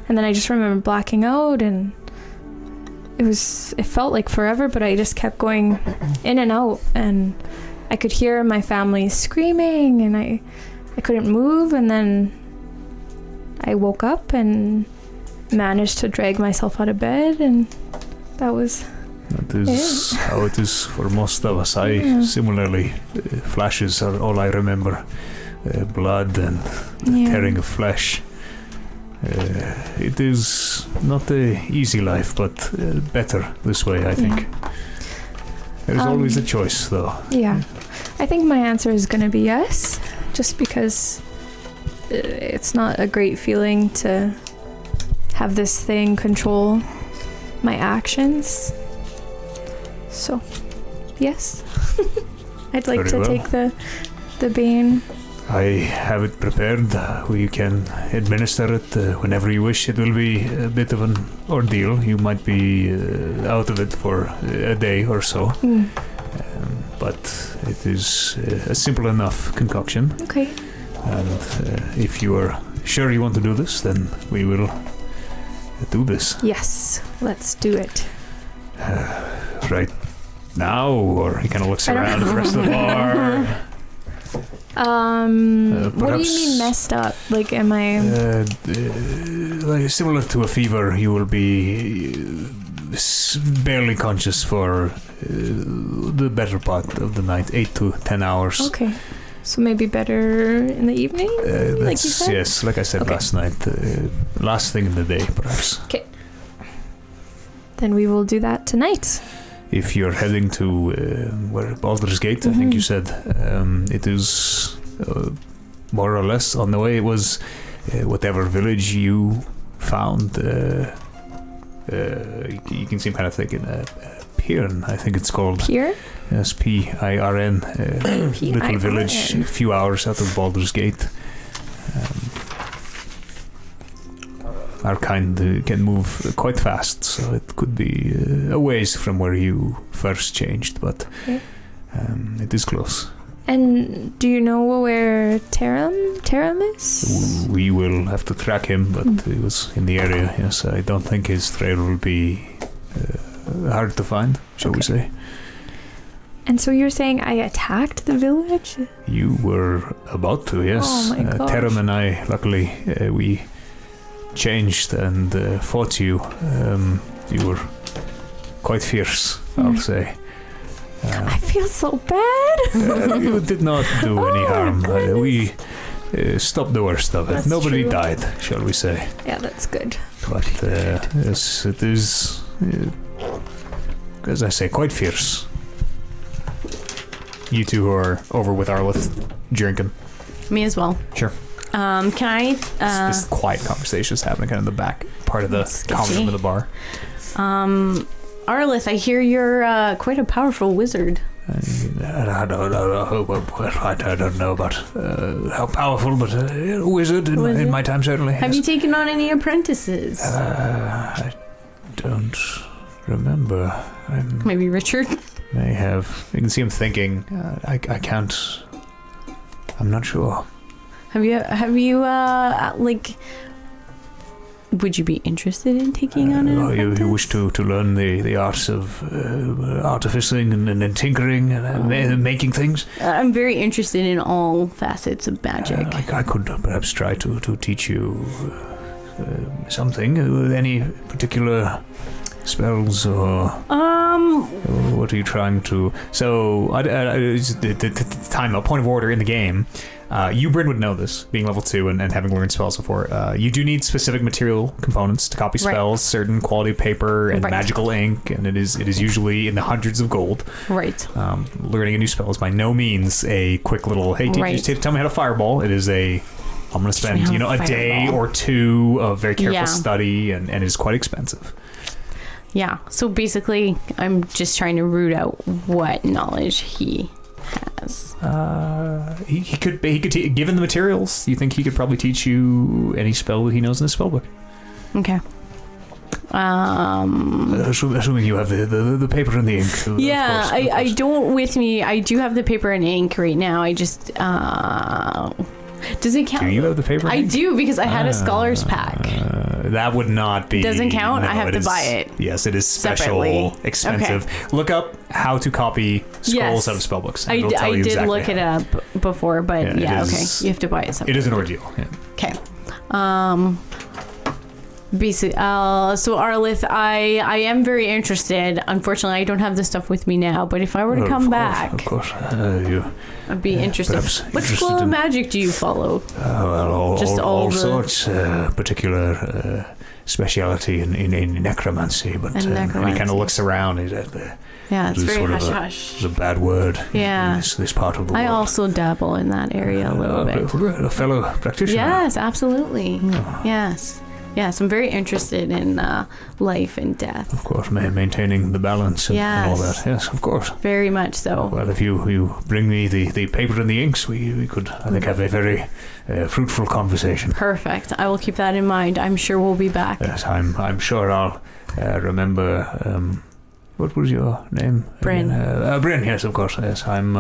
and then I just remember blacking out, and it felt like forever, but I just kept going in and out, and I could hear my family screaming, and I couldn't move, and then I woke up and managed to drag myself out of bed, and that was That is how it is for most of us. I similarly, flashes are all I remember. Blood and the tearing of flesh. It is not a easy life, but better this way, I think. There's always a choice, though. Yeah, I think my answer is going to be yes, just because it's not a great feeling to have this thing control my actions. So, yes. I'd like Very to well. take the bane. I have it prepared. We can administer it whenever you wish. It will be a bit of an ordeal. You might be out of it for a day or so. But it is a simple enough concoction. Okay. And if you are sure you want to do this, then we will do this. Yes, let's do it. Right now, or he kind of looks I don't around at the rest of the bar. What do you perhaps- mean messed up? Am I... Like similar to a fever, you will be barely conscious for the better part of the night, 8 to 10 hours. Okay. So maybe better in the evening? Like you said? Yes, like I said Okay. last night. Last thing in the day, perhaps. Then we will do that tonight. If you're heading to where Baldur's Gate, I think you said, it is more or less on the way. It was whatever village you found. You can see him kind of thinking Pirn, I think it's called. Here? Yes, Pirn. Little village, a few hours out of Baldur's Gate. our kind can move quite fast, so it could be a ways from where you first changed, but it is close. And do you know where Taram is? We will have to track him, but he was in the area. Yes, I don't think his trail will be hard to find, shall we say. And so you're saying I attacked the village? You were about to, yes. Oh my gosh. Taram and I, luckily, we changed and fought you. You were quite fierce, I'll say. I feel so bad. You did not do any harm. We stopped the worst of it. That's Nobody true. died, shall we say. Yeah, that's good. But yes, it is, as I say, quite fierce. You two are over with Arlith drinking. Me as well. Sure. Can I? This quiet conversation is happening kind of in the back part of the common room of the bar. Arlith, I hear you're quite a powerful wizard. I don't know about how powerful, but a wizard in my time, certainly. Have yes. you taken on any apprentices? I don't remember. Maybe Richard? May have. You can see him thinking. I can't. I'm not sure. Have you like? Would you be interested in taking on an apprentice? You wish to learn the arts of artificing and tinkering and making things? I'm very interested in all facets of magic. I could perhaps try to teach you something. Any particular spells or what are you trying to? So the time, a point of order in the game. You, Bryn, would know this, being level 2 and having learned spells before. You do need specific material components to copy spells, certain quality of paper and magical ink, and it is usually in the hundreds of gold. Right. Learning a new spell is by no means a quick little, hey, tell me how to fireball. It is I'm going to spend, a day or two of very careful study, and it is quite expensive. Yeah. So basically, I'm just trying to root out what knowledge he has. He could given the materials, you think he could probably teach you any spell that he knows in his spellbook. Okay. Assuming you have the paper and the ink. Yeah, of course. I don't with me. I do have the paper and ink right now. I just does it count? Do you have the paper? I do, because I had a scholar's pack. That would not be. Doesn't count? No, I have to buy it. Yes, it is special, separately. expensive. Okay. Look up how to copy scrolls out of spellbooks. I did exactly look it up before, but okay. You have to buy it separately. It is an ordeal. Yeah. Okay. Basically, so Arlith, I am very interested. Unfortunately, I don't have the stuff with me now, but if I were to come back, of course, I'd be interested. What school of magic do you follow? All sorts. Particular speciality in necromancy, but and he kind of looks around. Yeah, it's very hush hush. It's a bad word. Yeah, in this part of the world. I also dabble in that area a little bit. A fellow practitioner. Yes, absolutely. Oh. Yes, I'm very interested in life and death. Of course, maintaining the balance and all that. Yes, of course. Very much so. Well, if you bring me the paper and the inks, we could, I think, have a very fruitful conversation. Perfect. I will keep that in mind. I'm sure we'll be back. Yes, I'm sure I'll remember. What was your name? Bryn. Bryn. Yes, of course. Yes, I'm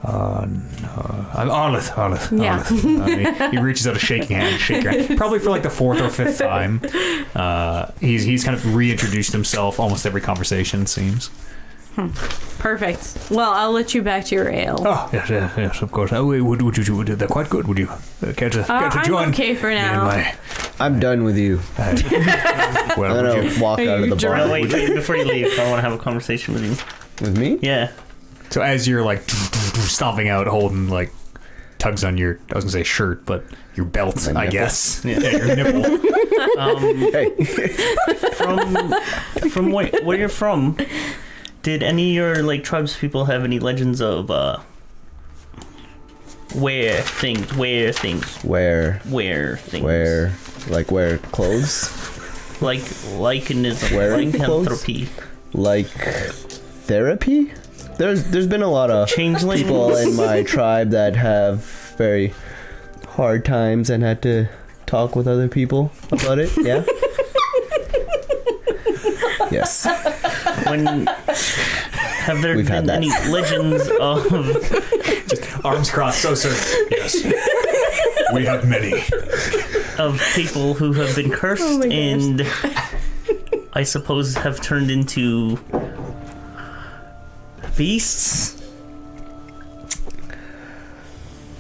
Arlith. Yeah. He reaches out a shaking hand, shake your hand. Probably for like the 4th or 5th time. He's kind of reintroduced himself almost every conversation, it seems. Perfect. Well, I'll let you back to your ale. Oh, yes, of course. Would you? They're quite good. Would you care to join? I'm okay for now. I'm done with you. Well, I'm gonna walk out of the bar. No, wait, before you leave, I want to have a conversation with you. With me? Yeah. So as you're like stomping out, holding like tugs on your, I was gonna say shirt, but your belt, I guess. Yeah, your nipple. From where you're from, did any of your like tribes people have any legends of wear things? Wear clothes? Like lycanism, lycanthropy. Like therapy? There's been a lot of changeling people in my tribe that have very hard times and had to talk with other people about it? Yeah. Yes. Have there We've had been that. any legends of Just arms crossed, so certain. Yes. We have many. of people who have been cursed and I suppose have turned into beasts?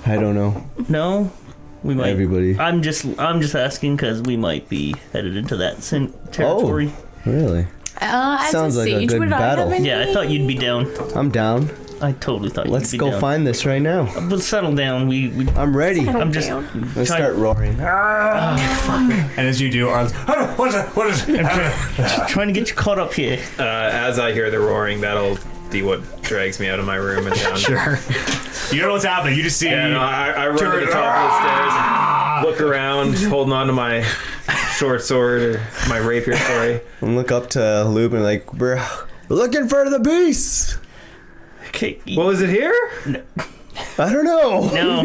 I don't know. No, we might. Everybody. I'm just asking because we might be headed into that territory. Really? As Sounds a like a sage, good would battle. I have any? Yeah, I thought you'd be down. I'm down. I totally thought Let's you'd be go down. find this right now. But settle down. We I'm ready. I'm just Let's start roaring. And as you do, Arlen's, what is it? trying to get you caught up here. As I hear the roaring, that'll be what drags me out of my room and down. Sure. You don't know what's happening. You just see. Yeah, no, I run to the top of the stairs and look around, holding on to my short sword or my rapier, sorry. And look up to Loop and like, we're looking for the beast. Okay. Well, is it here? I don't know. No.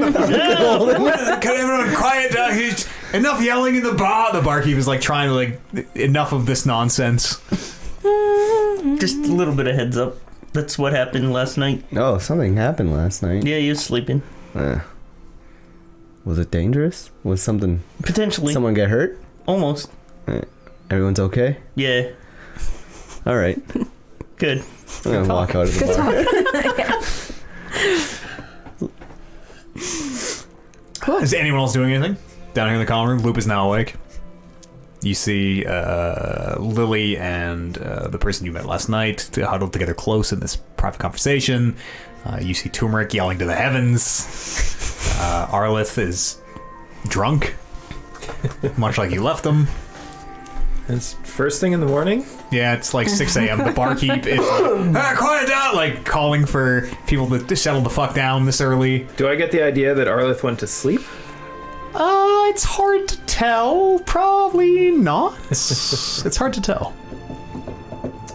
Can everyone quiet down? Enough yelling in the bar. The barkeep is like trying to enough of this nonsense. Just a little bit of heads up. That's what happened last night. Oh, something happened last night. Yeah, you was sleeping. Was it dangerous? Was something? Potentially. Someone get hurt? Almost. Everyone's okay? Yeah. All right. Good. I'm gonna walk out of the bar. Cool. Is anyone else doing anything down here in the common room? Loop is now awake. You see Lily and the person you met last night huddled together close in this private conversation. You see Turmeric yelling to the heavens. Arlith is drunk, much like you left him. It's first thing in the morning? Yeah, it's like 6 a.m. The barkeep is like, quiet down, like calling for people to settle the fuck down this early. Do I get the idea that Arlith went to sleep? It's hard to tell. Probably not. It's hard to tell.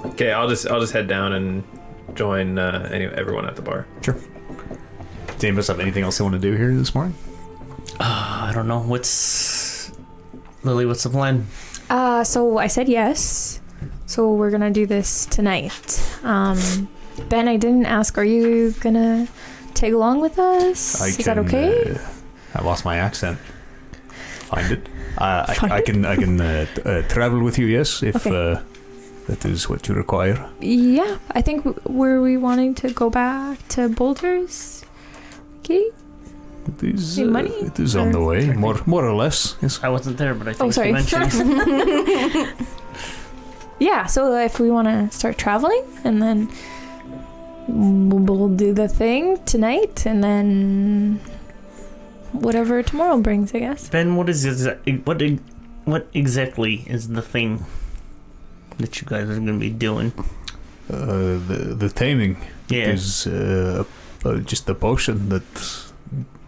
Okay, I'll just head down and join everyone at the bar. Sure. Does anybody else have anything else they want to do here this morning? I don't know. Lily, what's the plan? So I said yes. So we're gonna do this tonight. Ben, I didn't ask. Are you gonna tag along with us? Is that okay? I lost my accent. Find it. I can travel with you. Yes, if Okay. that is what you require. Yeah, I think were we wanting to go back to Boulders? Okay. It is. Money? It is on the way, more or less. Yes. I wasn't there, but I think sorry. you mentioned. Yeah, so if we want to start traveling, and then we'll do the thing tonight, and then whatever tomorrow brings, I guess. Ben, what exactly is the thing that you guys are going to be doing? The taming Yeah. is just the potion that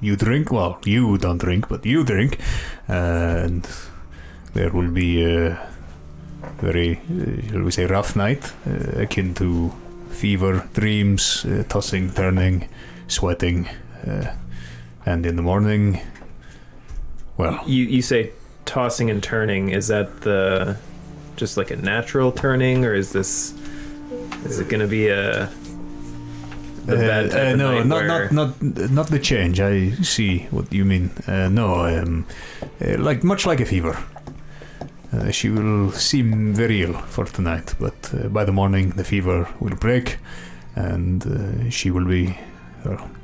you drink. Well, you don't drink, but you drink, and there will be a very, shall we say, rough night, akin to fever, dreams, tossing, turning, sweating, and in the morning, well, You say tossing and turning. Is that just like a natural turning, or is it going to be the bad type of no, night not the change. I see what you mean. Much like a fever. She will seem very ill for tonight, but by the morning the fever will break, and she will be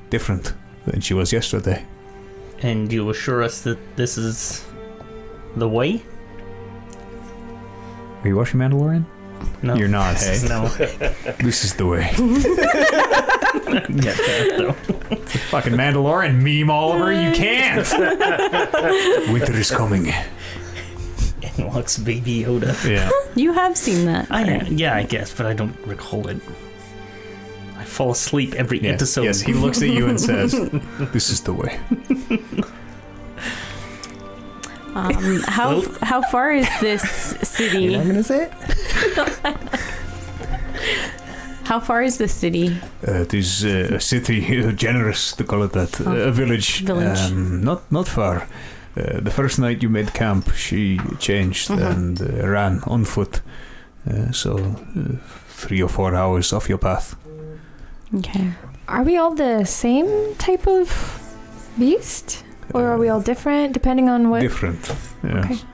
different than she was yesterday. And you assure us that this is the way? Are you watching Mandalorian? No. You're not, hey? No. This is the way. Get that, though. It's a fucking Mandalorian meme all over. You can't. Winter is coming. And walks Baby Yoda. Yeah. You have seen that. Yeah, I guess, but I don't recall it. I fall asleep every Yes, episode. yes, he looks at you and says, "This is the way." How far is this city? You're not gonna say it? How far is this city? It is a city, generous to call it that. A village. Village. Not far. The first night you made camp, she changed and ran on foot. So 3 or 4 hours off your path. Okay. Are we all the same type of beast? Or are we all different depending on what? Different, yes.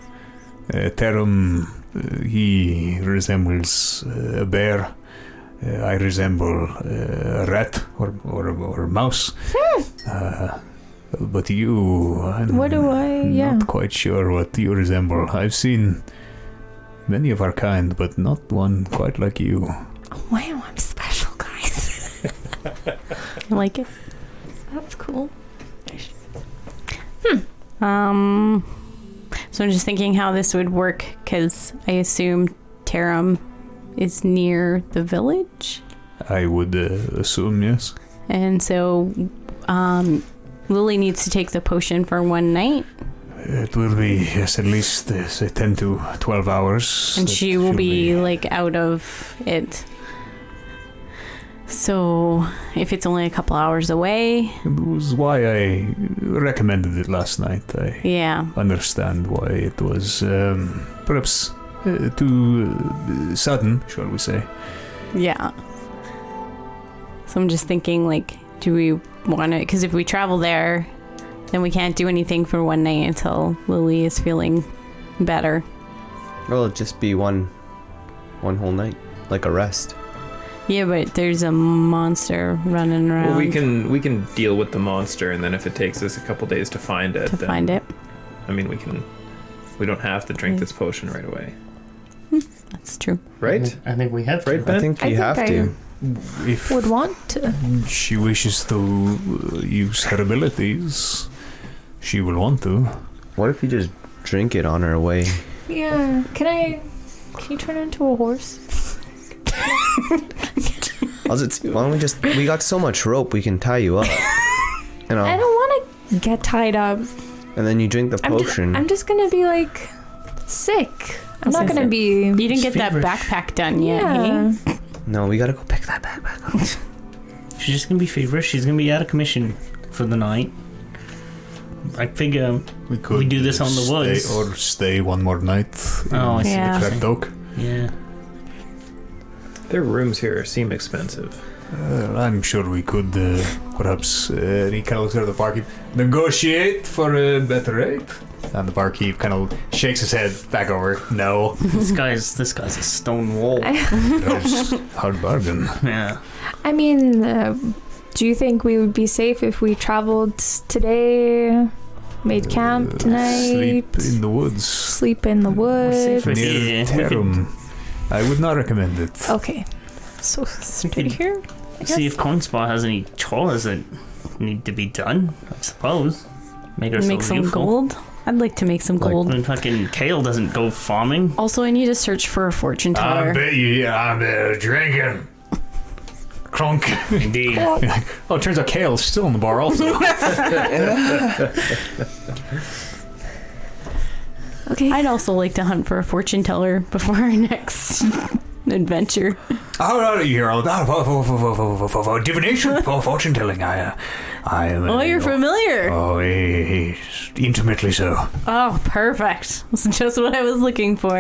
Terum, he resembles a bear. I resemble a rat or mouse. But you, I'm What do I? Yeah. not quite sure what you resemble. I've seen many of our kind, but not one quite like you. Oh, wow, I'm special, guys. I like it. That's cool. So I'm just thinking how this would work, because I assume Tarum is near the village. I would assume, yes. And so Lily needs to take the potion for one night. It will be, yes, at least say 10 to 12 hours. And That she will should be like out of it. So if it's only a couple hours away, It was why I recommended it last night. I yeah. understand why it was perhaps too sudden, shall we say. Yeah. So I'm just thinking, like, do we want to, because if we travel there, then we can't do anything for one night until Lily is feeling better. Well, it'll just be one whole night, like a rest. Yeah, but there's a monster running around. Well, we can deal with the monster, and then if it takes us a couple days to find it, then, find it. I mean, we don't have to drink this potion right away, That's true. right? I think we have to. Right, Ben? I think you have to. If Would want to. she wishes to use her abilities, she will want to. What if you just drink it on our way? Yeah. Can you turn into a horse? Why don't we got so much rope, we can tie you up. You know, I don't want to get tied up. and then you drink the potion. I'm just gonna be like sick. I'm not gonna be. You didn't get that Feverish. backpack done yet, Yeah. hey? No, we gotta go pick that backpack up. She's just gonna be feverish. She's gonna be out of commission for the night. I figure. We could We do this on the woods. stay one more night. Oh, I see. Yeah. what you're Cracked saying. Oak. Yeah. Their rooms here seem expensive. I'm sure we could perhaps. And he kind of looks at the barkeep. Negotiate for a better rate. And the barkeep kind of shakes his head back over. No, This guy's a stone wall. that's hard bargain. Yeah. I mean, do you think we would be safe if we traveled today, made camp tonight, Sleep in the woods sleep in the woods? safer. near Yeah, we Terum. I would not recommend it. Okay, so stay could here. I See guess. if Cornspaw has any chores that need to be done. I suppose. Make ourselves Make some useful. gold. I'd like to make some gold. When fucking Kale doesn't go farming. Also, I need to search for a fortune teller. bet you I'm drinking. Cronk. Indeed. Oh, it turns out Kale's still in the bar also. Okay. I'd also like to hunt for a fortune teller before our next adventure. How do you hear all that? Divination? Fortune telling. I am. Oh, you're familiar. Oh, intimately so. Oh, perfect. That's just what I was looking for.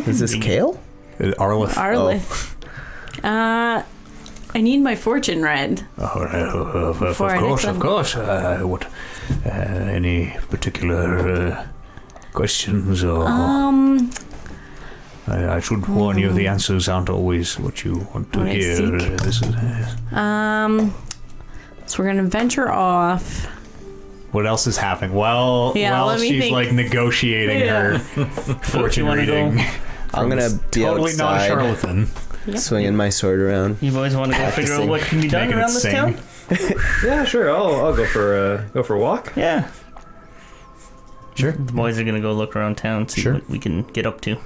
Is this Kale? Arlith. Arlith. I need my fortune read. Of Before our next course. one. What? Any particular questions or? I should warn you, the answers aren't always what you want to What I hear. seek. This is. So we're gonna venture off. What else is happening? Well, Yeah, let me she's think. like negotiating her fortune wanna go? reading. I'm gonna be Totally not a outside, charlatan. swinging my sword around. You boys want to go figure out Practicing. what can be done Making it around this sing. town? Yeah, sure. I'll go for a walk. Yeah. Sure. The boys are gonna go look around town, see Sure. what we can get up to.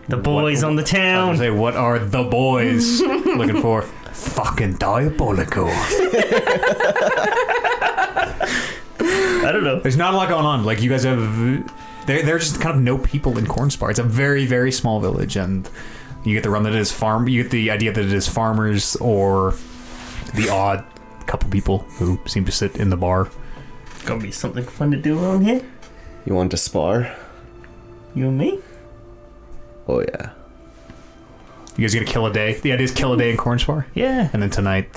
The boys on the I was town. gonna say, what are the boys looking for? Fucking diabolical. I don't know. There's not a lot going on. Like, you guys have. There are just kind of no people in Cornspar. It's a very, very small village, and you get the run that it is farm. You get the idea that it is farmers or the odd couple people who seem to sit in the bar. Gonna be something fun to do around here. You want to spar? You and me? Oh yeah. You guys gonna kill a day? The idea is kill a day in Cornspar, Yeah. and then tonight.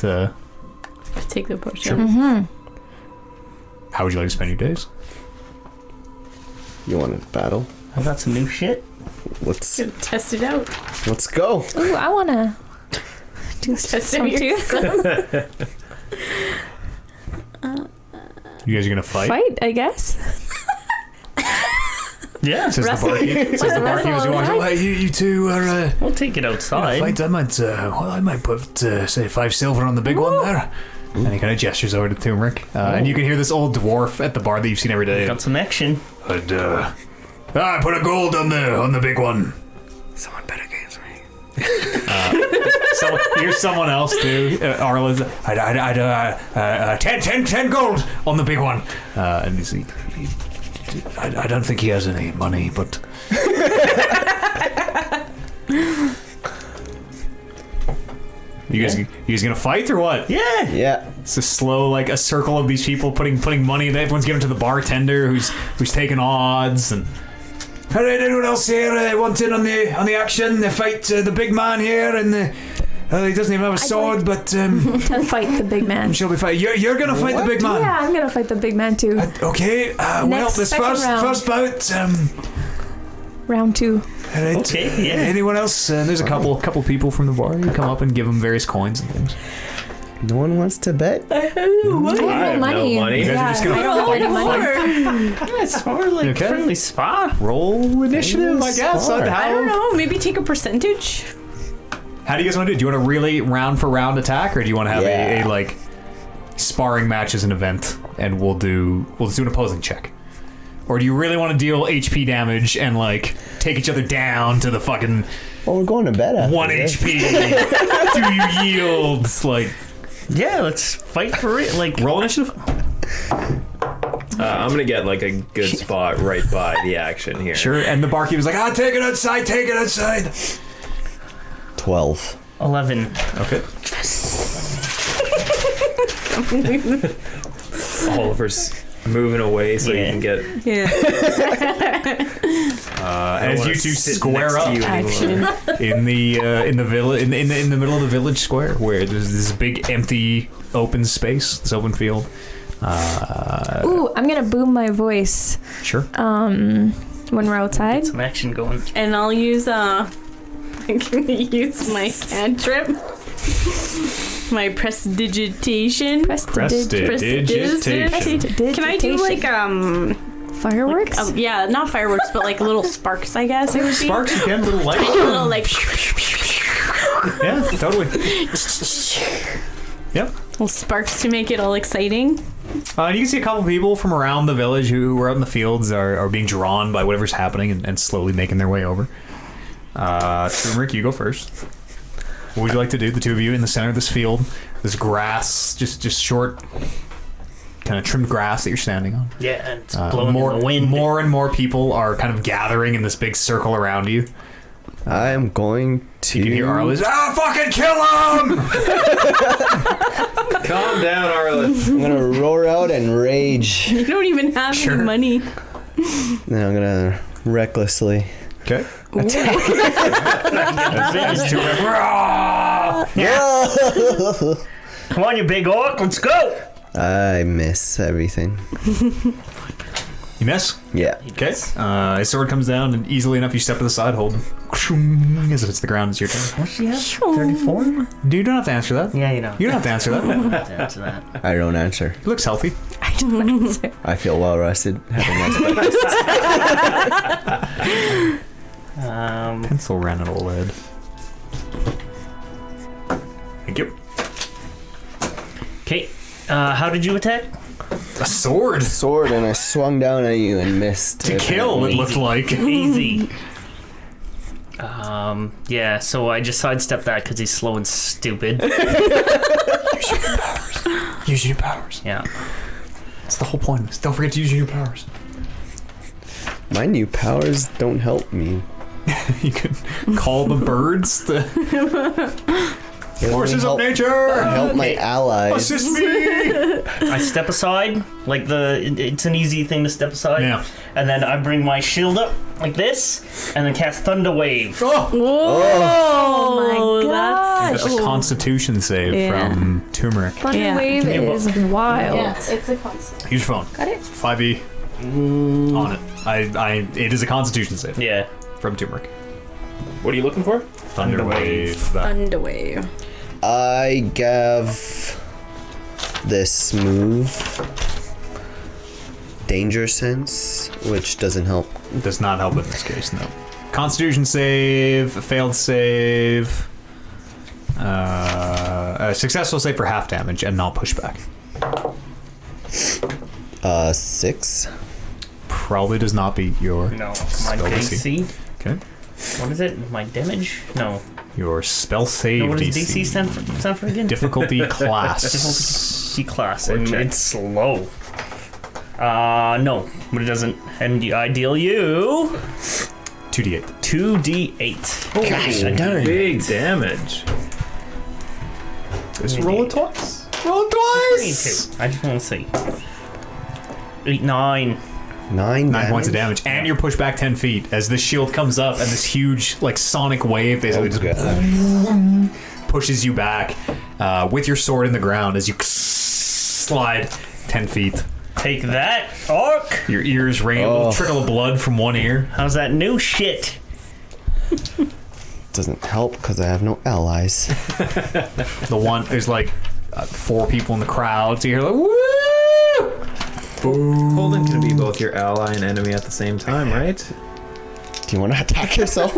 Take the potion. Sure. Mm-hmm. How would you like to spend your days? You want to battle? I got some new shit. Let's Test it out. go. Ooh, I wanna do Test some it too. yourself. You guys are gonna fight? Fight, I guess. Yeah. Says the Wrestle. barkeep. Says the barkeep as he walks. Wrestle. Well, you two are. We'll take it outside. Fight. I might put say 5 silver on the big one there. And he kind of gestures over to Turmeric, and you can hear this old dwarf at the bar that you've seen every day. Got some action. I'd, put a gold on the big one. Someone bet against me. So here's someone else too. Arla's. I'd 10 gold on the big one. And he's. I don't think he has any money, but. You guys gonna fight or what? Yeah. Yeah. It's a slow, like a circle of these people putting money. Everyone's giving to the bartender, who's taking odds. And all right, anyone else here want in on the action? They fight the big man here, and he doesn't even have a sword, but To fight the big man. she'll be fighting. You're gonna fight the big man. Yeah, I'm gonna fight the big man too. Okay. Well, this second round. first bout. Round 2. All right. Okay, yeah. Anyone else? There's a couple people from the bar. You come up and give them various coins and things. No one wants to bet. I have no money. no money. You guys are just gonna I don't have any money. Yeah, it's more like Okay. friendly spa. Roll initiative, I guess. Smart. I don't know. Maybe take a percentage. How do you guys want to do it? Do you want to really round for round attack, or do you want to have Yeah. a like sparring match as an event, and we'll do an opposing check? Or do you really want to deal HP damage and like take each other down to the fucking Well, we're going to bed after 1 this. HP? Do you yield? It's like Yeah, let's fight for it. Like, roll initiative. I'm gonna get like a good spot right by the action here. Sure. And the barkeep was like, take it outside, take it outside. 12. 11. Okay. Oliver's moving away so you Yeah. can get. Yeah. As you two square up Action. in the village in the middle of the village square, where there's this big empty open space, this open field. Ooh, I'm gonna boom my voice Sure. when we're outside. Some action going. And I'll use I'm gonna use my cantrip. My prestidigitation. Prestidigitation. Can I do like fireworks? yeah, not fireworks, but like little sparks, I guess it would be. Sparks again, little light. Tiny little like Yeah, totally. Yep. little sparks to make it all exciting. You can see a couple people from around the village who are out in the fields are being drawn by whatever's happening and slowly making their way over. Turmeric, you go first. What would you like to do, the two of you, in the center of this field? This grass, just short, kind of trimmed grass that you're standing on. Yeah, and it's blowing in the wind. More and more people are kind of gathering in this big circle around you. I am going to. You can hear Arliss, fucking kill him! Calm down, Arla. I'm going to roar out and rage. You don't even have Sure. any money. Then I'm going to recklessly. Okay. That's it. Yeah. Come on, you big orc, let's go! I miss everything. You miss? Yeah. Okay. His sword comes down, and easily enough, you step to the side, hold him. As if it's the ground, it's your turn. What's she have? 34? Dude, you don't have to answer that. Yeah, you know. You don't have to answer that. Answer that. I don't answer. He looks healthy. I don't answer. I feel well rested. Having nice breakfast. Pencil ran out of lead. Thank you. Okay, how did you attack? A sword Sword, and I swung down at you and missed. to kill. It looked like. Easy. Yeah, so I just sidestepped that because he's slow and stupid. Use your powers. Yeah. That's the whole point of this. Don't forget to use your new powers. My new powers don't help me. You can call the birds. Forces of nature! Help my allies. Assist me! I step aside, like it's an easy thing to step aside. Yeah. And then I bring my shield up like this, and then cast Thunder Wave. Oh! Oh my that's That's a Constitution save Yeah. from Turmeric. Thunder Yeah. Wave Give me a is wild. yeah, it's a constant. Use your phone. Got it. 5e on it. It is a Constitution save Yeah. from Turmeric. What are you looking for? Thunder Wave. Underway. I give this move Danger Sense, which doesn't help. Does not help in this case, no. Constitution save, failed save, a successful save for half damage and not pushback. 6. Probably does not beat your No. My spell DC. DC. Okay. What is it? My damage? No. Your spell save No, what does DC. DC stand for again? Difficulty class. Difficulty class. Or And check. it's slow. No. But it doesn't. And I deal you 2d8. 2d8. Gosh, darn. Big damage. Just roll it twice. Roll it twice. I just want to see. 8, 9. 9 9 points of damage, and you're pushed back 10 feet as this shield comes up, and this huge, like, sonic wave basically just God. pushes you back with your sword in the ground as you slide 10 feet. Take that, orc. Your ears rain a little trickle of blood from one ear. How's that new shit? Doesn't help because I have no allies. The one, there's like 4 people in the crowd, so you're like, woo! Holden can be both your ally and enemy at the same time, right? Do you want to attack yourself?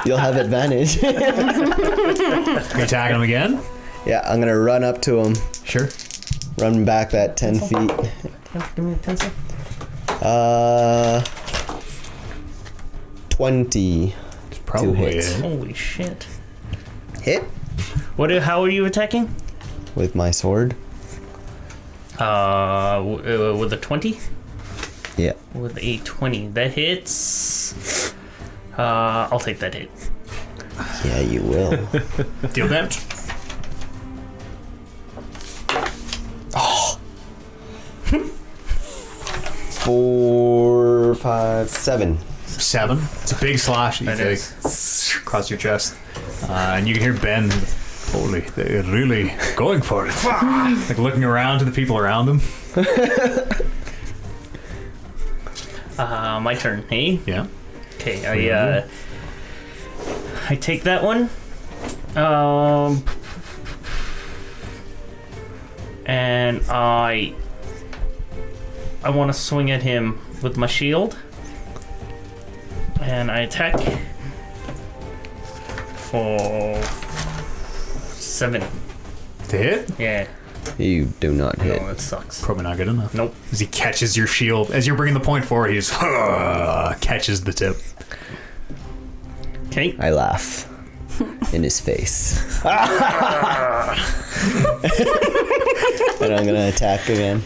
You'll have advantage. You attacking him again? Yeah, I'm gonna run up to him. Sure. Run back that 10 feet. Give me a pencil. 20 Probably hit. it. Holy shit. hit How are you attacking? with my sword. With a 20? Yeah. With a 20. That hits. I'll take that hit. Yeah, you will. Deal damage. 4, 5, 7. 7. It's a big slash that you That take is. across your chest. And you can hear Ben, holy, they're really going for it. Like looking around to the people around him. My turn, hey? Yeah. Okay, I take that one. And I want to swing at him with my shield. And I attack for 7. To hit? Yeah. You do not hit. No, that sucks. Probably not good enough. Nope. As he catches your shield, as you're bringing the point forward, he just catches the tip. Okay. I laugh in his face. And I'm gonna attack again.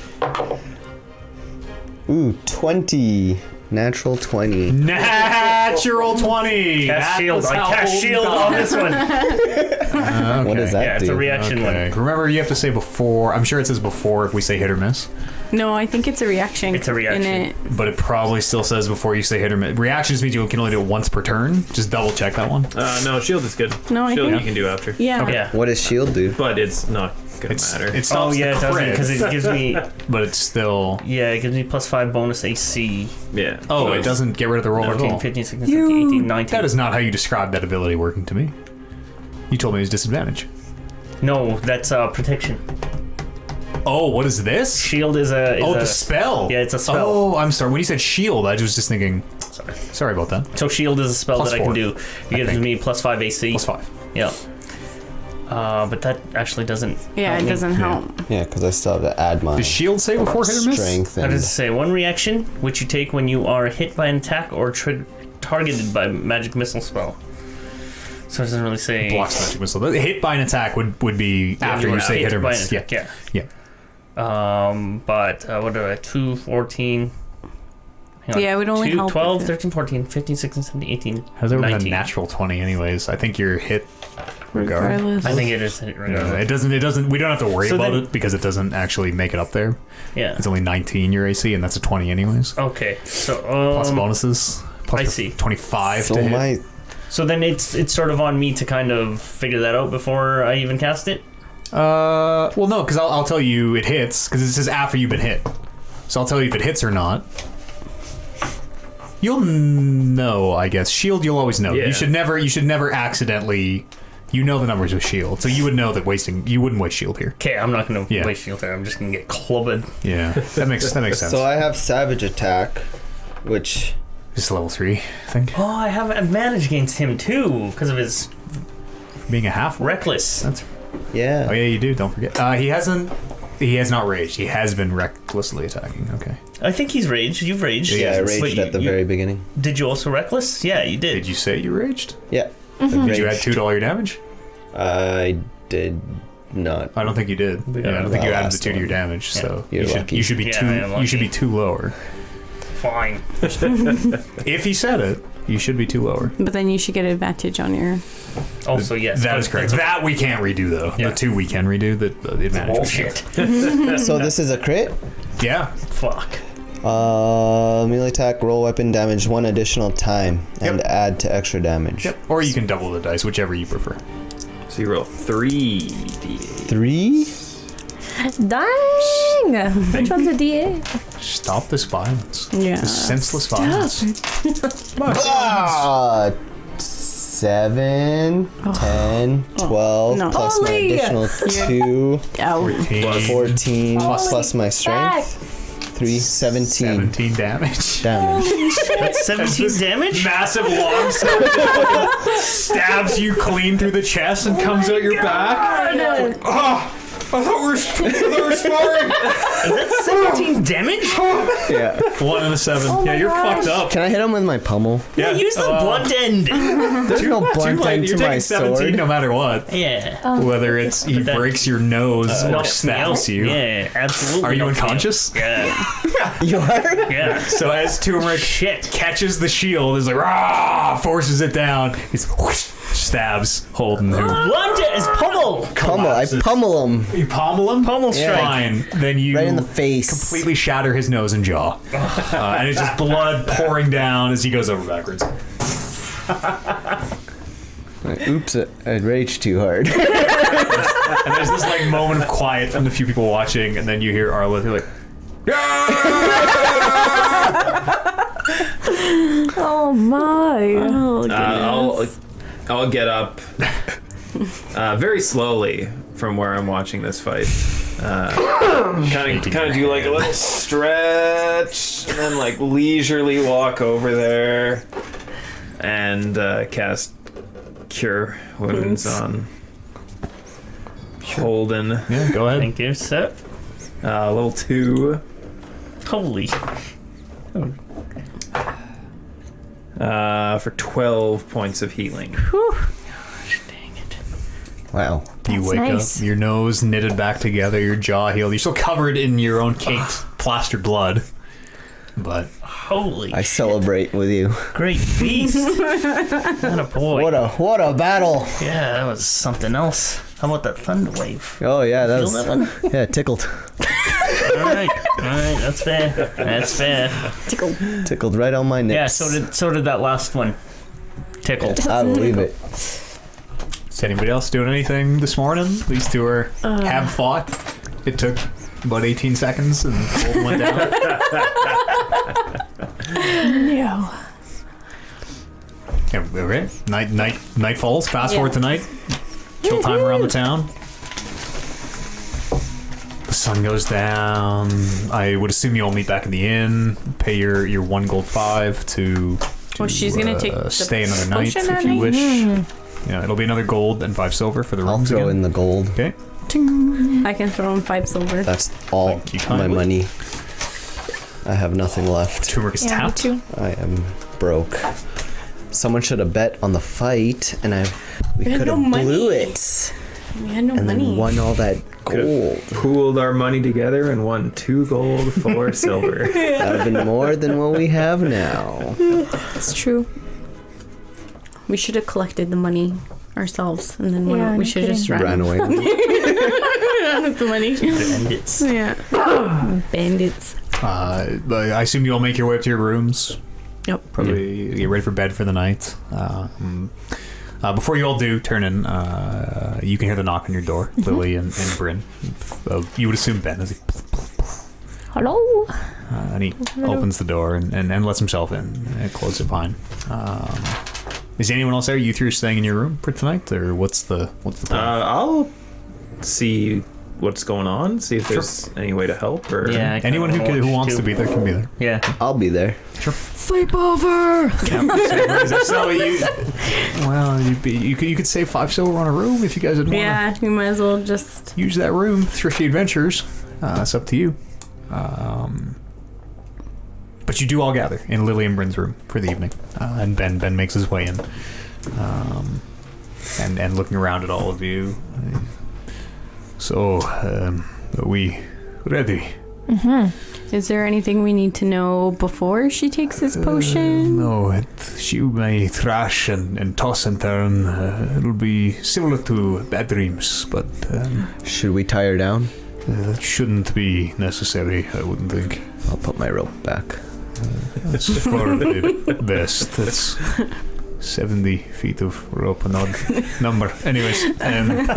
Ooh, 20. Natural 20. Natural 20! Cast That shield. was I how cast Holden shield got on this one. What does that Yeah, it's do? a reaction Okay. one. Remember, you have to say before. I'm sure it says before if we say hit or miss, No, I think it's a reaction. It's a reaction. In it. but it probably still says before you say hit or miss. Reaction just means you can only do it once per turn. Just double check that one. No, shield is good. No, I Shield think- you can do after. Yeah. Yeah. What does shield do? But it's not gonna It's matter. it stops Oh yeah, the it doesn't crit, because it gives me but it's still. it gives me +5 bonus AC. Yeah. Oh, it doesn't get rid of the roll at 14, all. 15, 16, 17, 18, 19. That is not how you described that ability working to me. You told me it was disadvantage. No, that's protection. Oh, what is this? Shield is a. Oh, the spell. Yeah, it's a spell. Oh, I'm sorry. When you said shield, I was just thinking. Sorry. Sorry about that. So shield is a spell Plus that I can 4, do. It gives think. me +5 AC. +5. Yeah. But that actually doesn't. Yeah, help it me. doesn't help. Yeah, because I still have to add my Does shield say before hit or miss? strength How and does it say? One reaction which you take when you are hit by an attack or targeted by a magic missile spell. So it doesn't really say. Blocks magic missile. The hit by an attack would be after you say hit or by an miss. attack, Yeah. yeah. But what do I? 2, 14. Hang on. Yeah, it would only 2, help 12, if it- 13, 14, 15, 16, 17, 18. How's that with a 19. natural 20 anyways? I think your hit regardless. I think it is hit right Yeah, now. it doesn't. We don't have to worry So about then- it because it doesn't actually make it up there. Yeah. It's only 19 your AC, and that's a 20 anyways. Okay. So Plus bonuses. Plus I the see. 25 So to hit. my So then it's sort of on me to kind of figure that out before I even cast it. Well, no, because I'll tell you it hits because it says after you've been hit. So I'll tell you if it hits or not. You'll know, I guess. Shield, you'll always know. Yeah. You should never accidentally. You know the numbers with shield, so you would know that you wouldn't waste shield here. Okay, I'm not gonna Yeah. waste shield there. I'm just gonna get clubbed. Yeah, that makes sense. so I have savage attack, which Just level 3, I think. Oh, I have advantage against him too because of his Being a half. reckless. That's. yeah. Oh yeah, you do. Don't forget. He hasn't. He has not raged. He has been recklessly attacking. Okay. I think he's raged. You've raged. Yeah, I Wait, raged at the very beginning. Did you also reckless? Yeah, you did. Did you say you raged? Yeah. Did you add 2 to all your damage? I did not. I don't think you did. We Yeah, got I don't it. think you Well, added the last 2 to your one. damage. So You're lucky. you should be Yeah, two. I am You should be lucky. 2 lower. Fine. If he said it, you should be 2 lower. But then you should get advantage on your. Also, yes. That is correct. That we can't redo though. Yeah. The 2 we can redo. The advantage. we can't. Bullshit. So this is a crit. Yeah. Fuck. Melee attack, roll weapon damage 1 additional time, and Yep. add to extra damage. Yep. Or you can double the dice, whichever you prefer. So you roll 3d8. 3? Dang! Which one's a D8? Stop this violence. Yeah. This senseless violence. Ah! 7, 10, 12, no. plus my Holy! additional 2, Ow. 14, plus my Back. strength, 3, 17 17 damage. damage. That's 17 damage? Massive long sword stabs you clean through the chest and comes out your back. Oh, I thought we were sparring. Is that 17 damage? Yeah. 1 and a 7. Yeah, you're fucked up. Can I hit him with my pommel? Yeah, use the blunt end. There's no blunt end You're to my taking 17 sword. no matter what. Yeah. Whether it's he that- breaks your nose or Knocks me stabs out. you. Yeah, absolutely. Are you knocks me out. unconscious? Yeah. You are? Yeah. So as Turmeric Shit. catches the shield, is like, rah, forces it down. He's whoosh, stabs Holden, who Blunt it as pummel. Pummel. I collapses. pummel him You pommel him? Pummel strike. Fine. Then you right in the face. completely shatter his nose and jaw. And it's just blood pouring down as he goes over backwards. Oops, I raged too hard. And there's this like moment of quiet from the few people watching, and then you hear Arla, who's like, Oh my. Oh, goodness. I'll get up very slowly from where I'm watching this fight. Kind of do like a little stretch, and then like leisurely walk over there and cast Cure Wounds on Holden. yeah, go ahead. Thank you, sir. Level 2. Holy. For 12 points of healing. Dang it. Wow. You That's wake nice. up, your nose knitted back together, your jaw healed. You're still covered in your own caked, plastered blood. But Holy. I celebrate with you. Great beast. What a boy. What a battle. Yeah, that was something else. How about that thunder wave? Oh yeah, that Feel was that one? yeah, tickled. Alright, that's fair. That's fair. Tickled right on my nips. Yeah, so did that last one. Tickled. I believe it. is anybody else doing anything this morning? These two have fought. It took about 18 seconds and Holden went down. No. Yeah, all right. Night falls. Fast Yeah. forward to night. Kill time around the town. The sun goes down. I would assume you all meet back in the inn. Pay your 1 gold 5 to Well, she's gonna take the stay another night potion if you night? wish. Yeah, it'll be another gold and 5 silver for the I'll rooms throw again. in the gold. Okay. I can throw in 5 silver. That's all Thank you my kindly. money. I have nothing left. Turmeric is Yeah, me tapped. too. I am broke. Someone should have bet on the fight, and we had could have no money. blew it, We had no and money. then won all that gold. Pooled our money together and won 2 gold, 4 silver. That would have been more than what we have now. It's true. We should have collected the money ourselves, and then Yeah, we no should just kidding. run Ran away. run with the money. Bandits. Yeah, bandits. But I assume you all make your way up to your rooms. Yep. Probably get ready for bed for the night. Before you all do turn in, you can hear the knock on your door. Lily and Bryn. You would assume Ben. As he, Hello. and he opens the door and lets himself in and closes it behind. Is anyone else there? You three are staying in your room for tonight, or what's the plan? I'll see what's going on. See if there's any way to help or Yeah. I kinda Anyone who wants to be there can be there. Yeah. I'll be there. Sleepover. Well, you could save 5 silver on a room if you guys didn't want Yeah, we might as well just. to use that room. Thrifty Adventures. It's up to you. But you do all gather in Lily and Bryn's room for the evening, and Ben makes his way in, and looking around at all of you. So, are we ready? Is there anything we need to know before she takes this potion? No, she may thrash and toss and turn. It'll be similar to bad dreams, but Should we tie her down? that shouldn't be necessary, I wouldn't think. I'll put my rope back. That's for the best. That's 70 feet of rope, an odd number. Anyways, and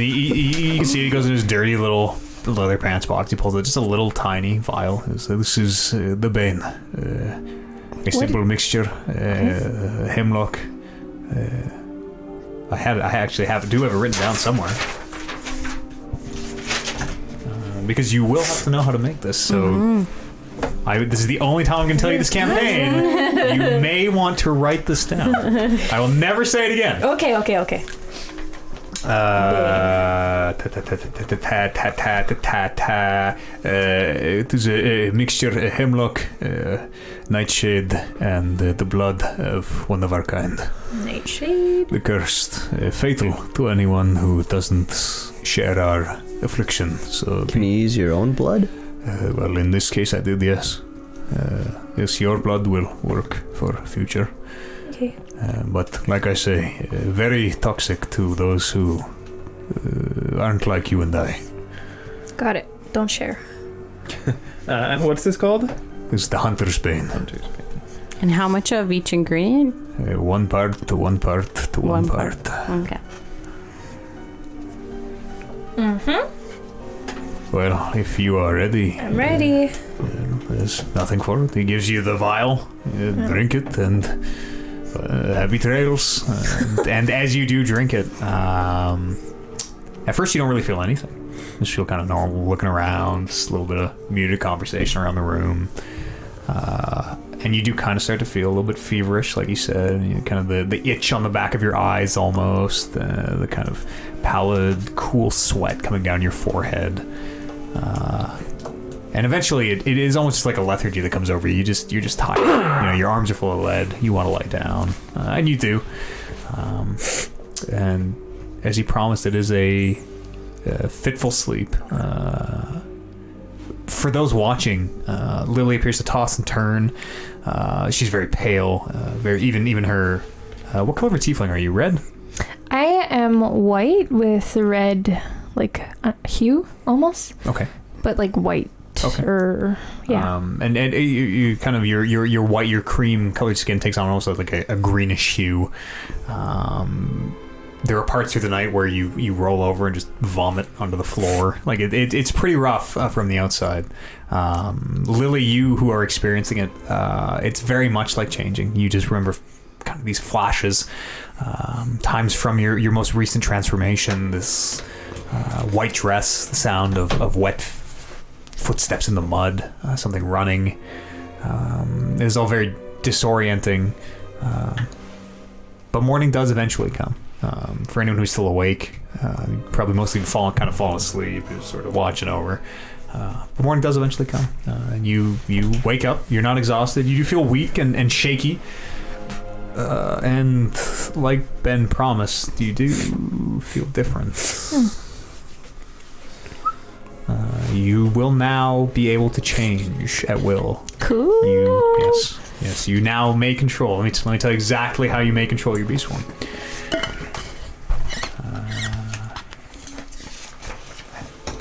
you can see he goes in his dirty little leather pants box. He pulls out just a little tiny vial. So this is the Bane, a simple mixture, hemlock. I actually do have it written down somewhere. Because you will have to know how to make this, so this is the only time I'm going to tell you this campaign. You may want to write this down. I will never say it again. Okay. It is a mixture of hemlock, nightshade, and the blood of one of our kind. Nightshade. The cursed, fatal to anyone who doesn't share our affliction. So, Can you use your own blood? well, in this case, I did. Yes, yes, your blood will work for future. Okay. But like I say, very toxic to those who aren't like you and I. Got it. Don't share. and what's this called? It's the Hunter's Bane. And how much of each ingredient? 1 part to 1 part to 1 part. Okay. Well, if you are ready, I'm ready. there's nothing for it. He gives you the vial, drink it, and happy trails. And as you do drink it, at first you don't really feel anything. You just feel kind of normal, looking around, just a little bit of muted conversation around the room. And you do kind of start to feel a little bit feverish, like you said, and kind of the itch on the back of your eyes almost, the kind of pallid, cool sweat coming down your forehead. And eventually it is almost just like a lethargy that comes over you. You're just tired. You know, your arms are full of lead. You want to lie down. And you do. And as he promised, it is a fitful sleep. For those watching, Lily appears to toss and turn. She's very pale. Very even her. What color of a tiefling are you? Red? I am white with red, like hue almost, Okay. but like white. Okay. Or yeah. And you kind of your white, your cream colored skin takes on almost like a greenish hue. There are parts through the night where you roll over and just vomit onto the floor. Like it's pretty rough from the outside. Lily, you who are experiencing it, it's very much like changing. You just remember kind of these flashes, times from your most recent transformation. This white dress, the sound of wet footsteps in the mud, something running. It is all very disorienting. But morning does eventually come. For anyone who's still awake, probably mostly fallen asleep, just sort of watching over. But morning does eventually come, and you wake up. You're not exhausted. You do feel weak and shaky. And like Ben promised, you do feel different. You will now be able to change at will. Cool. Yes. Yes, you now may control. Let me tell you exactly how you may control your beast form.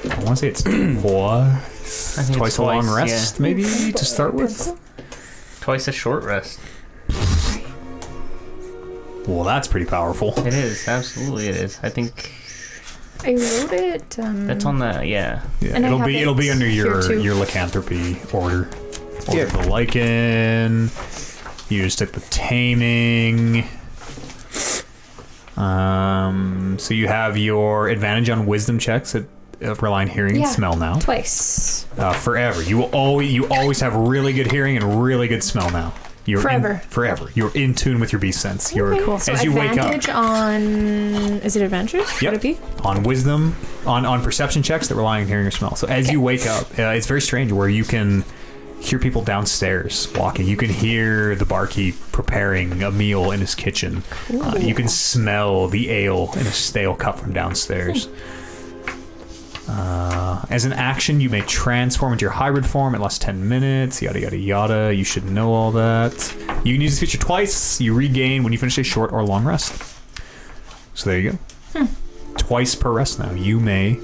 I want to say it's twice a long rest, maybe, to start with. Twice a short rest. Well, that's pretty powerful. It is, absolutely it is. I think I wrote it. that's on the Yeah, And it'll be under here too. your lycanthropy order. Here. The lichen. You just took the taming. So you have your advantage on wisdom checks that rely on hearing and smell now. Twice. Forever. You always have really good hearing and really good smell now. You're Forever. Forever. You're in tune with your beast sense. You're Cool. So as you wake up. advantage on. Is it advantage? Yep. Would it be? On wisdom, on perception checks that rely on hearing or smell. So as you wake up, it's very strange where you can hear people downstairs walking. You can hear the barkeep preparing a meal in his kitchen. You can smell the ale in a stale cup from downstairs. As an action, you may transform into your hybrid form in less 10 minutes, yada yada yada. You should know all that. You can use this feature twice. You regain when you finish a short or long rest. So there you go. Twice per rest now. You may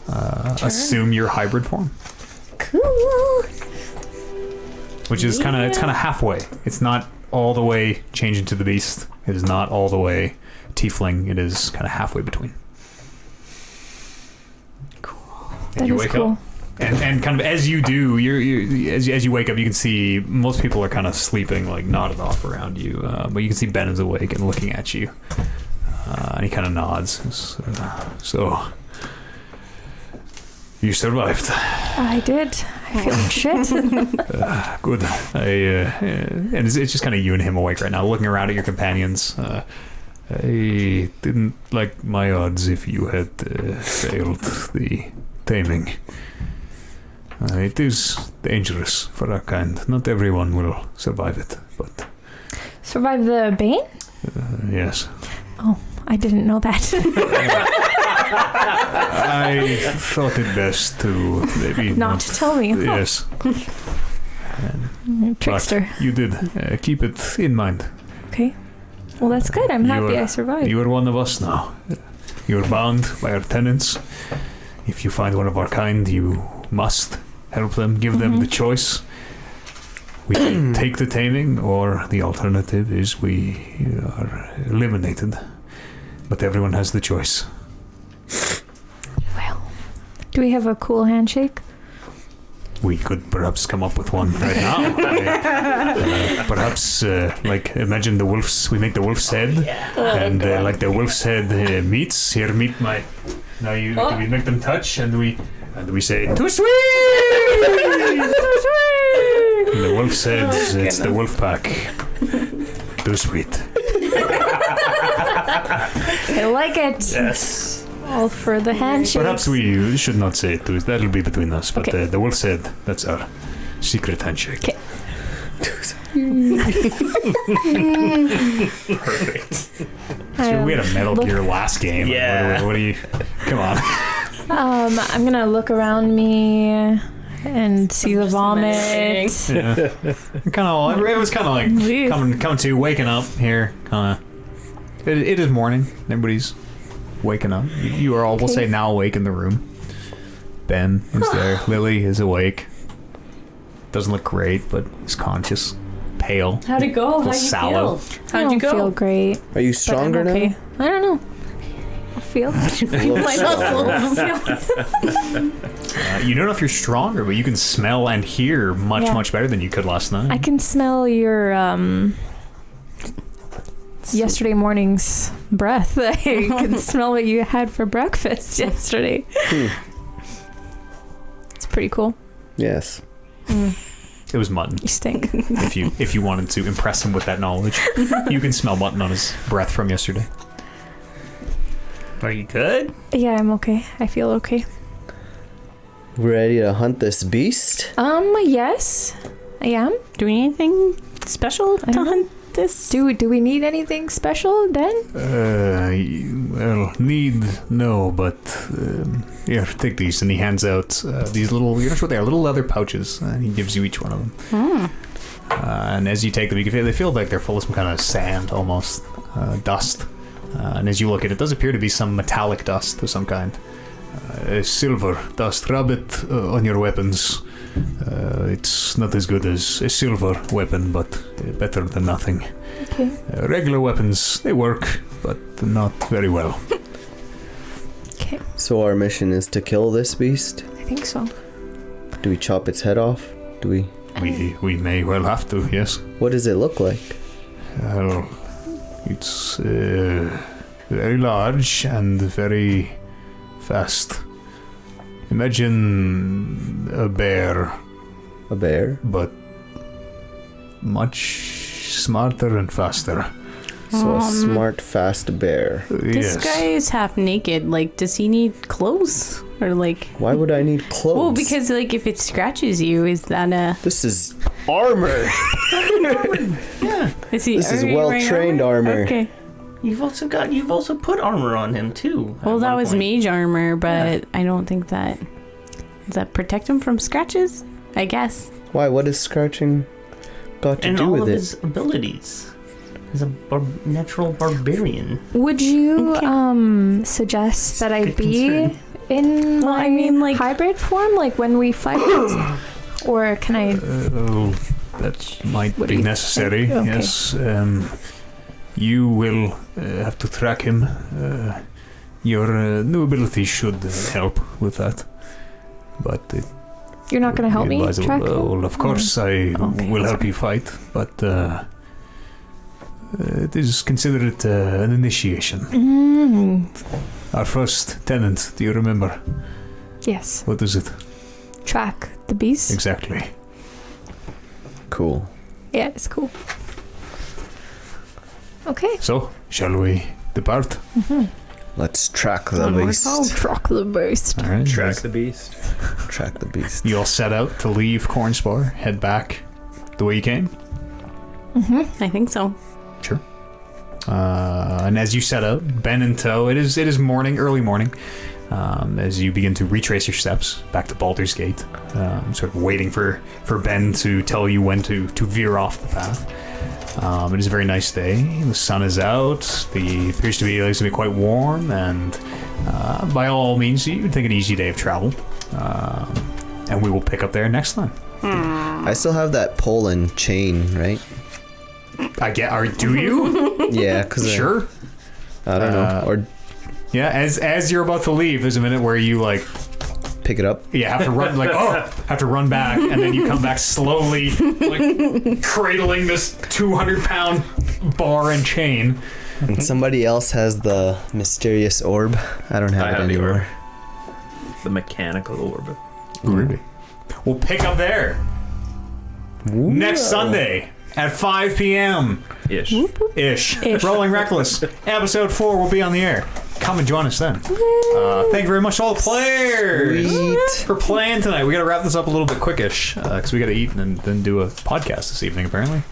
assume your hybrid form. Cool. Which is kind of halfway. It's not all the way changing to the beast. It is not all the way tiefling. It is kind of halfway between. That is cool. And kind of as you do, as you wake up, you can see most people are kind of sleeping, like nodded off around you. But you can see Ben is awake and looking at you, and he kind of nods. So you survived. I did. I feel like shit. Good. And it's just kind of you and him awake right now, looking around at your companions. I didn't like my odds if you had failed the taming. It is dangerous for our kind. Not everyone will survive it, but Survive the bane? yes. Oh, I didn't know that. I thought it best to maybe Not to tell me. Yes. Trickster. But you did keep it in mind. Okay. Well, that's good. I'm happy You're- I survived. You are one of us now. You are bound by our tenets. If you find one of our kind, you must help them, give them the choice. We can take the taming, or the alternative is we are eliminated. But everyone has the choice. Well, do we have a cool handshake? We could perhaps come up with one right now. Perhaps, imagine the wolf's. We make the wolf's head, and like the wolf's head meets. Here, meet my. Now we make them touch, and we say too sweet. And the wolf says it's the wolf pack. Too sweet. I like it. Yes. All for the handshake. Perhaps we should not say it. That'll be between us. But Okay. the wolf said that's our secret handshake. Okay. Perfect. So we had a Metal Gear last game. Yeah. What do you? Come on. I'm gonna look around me and see the vomit. Yeah. Kind of. It was kind of like Weird. coming to waking up here. Kind of. It is morning. Everybody's waking up. You are all, we'll say, now awake in the room. Ben is there. Lily is awake. Doesn't look great, but is conscious. Pale. How'd it go? How'd you sallow. feel? I How'd you don't go? feel great. Are you But I'm stronger okay. now? I don't know. I feel. My muscles. You don't know if you're stronger, but you can smell and hear much, Yeah. much better than you could last night. I can smell your yesterday morning's breath. I can smell what you had for breakfast yesterday. It's pretty cool. Yes. It was mutton. You stink. If you wanted to impress him with that knowledge, you can smell mutton on his breath from yesterday. Are you good? Yeah, I'm okay. I feel okay. Ready to hunt this beast? Yes, I am. Doing anything special to don't know. hunt this? Do we need anything special then? Well, no, but here, take these. And he hands out these little, you're not sure what they are, little leather pouches, and he gives you each one of them. And as you take them, you can feel, they feel like they're full of some kind of sand, almost, dust. And as you look at it, it does appear to be some metallic dust of some kind. Silver dust. Rub it on your weapons. It's not as good as a silver weapon, but better than nothing. Okay. Regular weapons, they work, but not very well. Okay. So our mission is to kill this beast? I think so. Do we chop its head off? Do we? We may well have to, yes. What does it look like? Well, it's very large and very fast. Imagine a bear, A bear? but much smarter and faster. So a smart, fast bear. This Yes. guy is half naked. Like, does he need clothes? Or like... Why would I need clothes? Well, because like if it scratches you, is that a... This is armor. Is he, This is are you wearing well-trained armor. Okay. You've also put armor on him too. Well, at that one was point. mage armor, but I don't think that... Does that protect him from scratches? I guess. Why? What is scratching got to And do all with of it? his abilities. He's a natural barbarian. Would you Okay. suggest that I Good be concern. in Well, my I mean, like- hybrid form, like when we fight, or can I? That might What do be you necessary, think? Okay. yes. You will have to track him. Your new ability should help with that. But it You're not going to help me advisable. track him? Well, of course, I Okay, will help sorry. you fight, but it is considered an initiation. Our first tenant, do you remember? Yes. What is it? Track the beast. Exactly. Cool. Yeah, it's cool. Okay. So, shall we depart? Let's track the Onward. beast. Track the beast. All right. Track the beast. Track the beast. You all set out to leave Cornspar, head back the way you came. I think so. Sure. And as you set out, Ben in tow, it is morning, early morning, as you begin to retrace your steps back to Baldur's Gate, sort of waiting for Ben to tell you when to veer off the path. It is a very nice day. The sun is out. It appears to be going to be quite warm, and by all means, you would think an easy day of travel. And we will pick up there next time. I still have that pole and chain, right? Do you? Yeah, because Sure. I don't know. Or Yeah. As you're about to leave, there's a minute where you like. pick it up. Yeah, have to run have to run back, and then you come back slowly, like cradling this 200-pound bar and chain. And somebody else has the mysterious orb. I don't have I it have the orb. anymore. The mechanical orb. Really? We'll pick up there next Sunday at 5 p.m. Ish. ish. Rolling Reckless episode 4 will be on the air. Come and join us then. Thank you very much to all the players Sweet. for playing tonight. We got to wrap this up a little bit quickish because we got to eat and then do a podcast this evening apparently.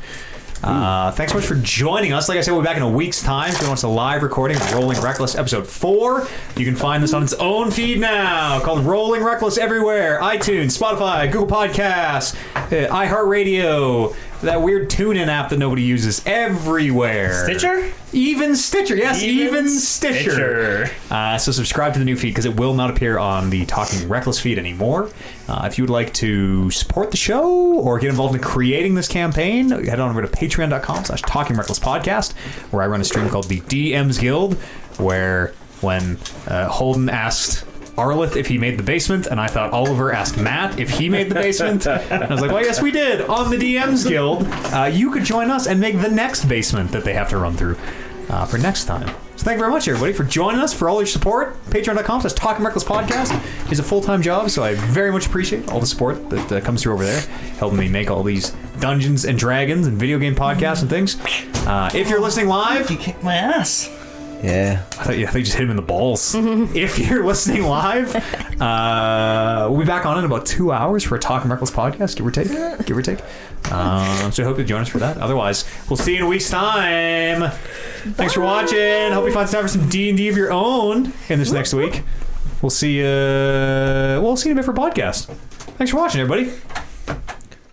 Thanks so much for joining us. Like I said, we'll be back in a week's time. If you want us a live recording of Rolling Reckless episode 4, you can find this on its own feed now called Rolling Reckless everywhere. iTunes, Spotify, Google Podcasts, iHeartRadio, that weird tune-in app that nobody uses, everywhere. Stitcher? Even Stitcher. Yes, even Stitcher. So subscribe to the new feed because it will not appear on the Talking Reckless feed anymore. If you would like to support the show or get involved in creating this campaign, head on over to patreon.com/Talking Reckless Podcast, where I run a stream called the DM's Guild, where when Holden asked Arlith if he made the basement, and I thought Oliver asked Matt if he made the basement. And I was like, well, yes, we did. On the DM's Guild, you could join us and make the next basement that they have to run through for next time. So thank you very much, everybody, for joining us, for all your support. Patreon.com/Talking Reckless Podcast is a full-time job, so I very much appreciate all the support that comes through over there, helping me make all these Dungeons and Dragons and video game podcasts and things. If you're listening live, You kicked my ass. Yeah. I thought you just hit him in the balls. If you're listening live, we'll be back on in about 2 hours for a Talking Reckless podcast, give or take. So I hope you'll join us for that. Otherwise, we'll see you in a week's time. Thanks for watching. Hope you find time for some D&D of your own in this next week. We'll see you in a bit for a podcast. Thanks for watching, everybody.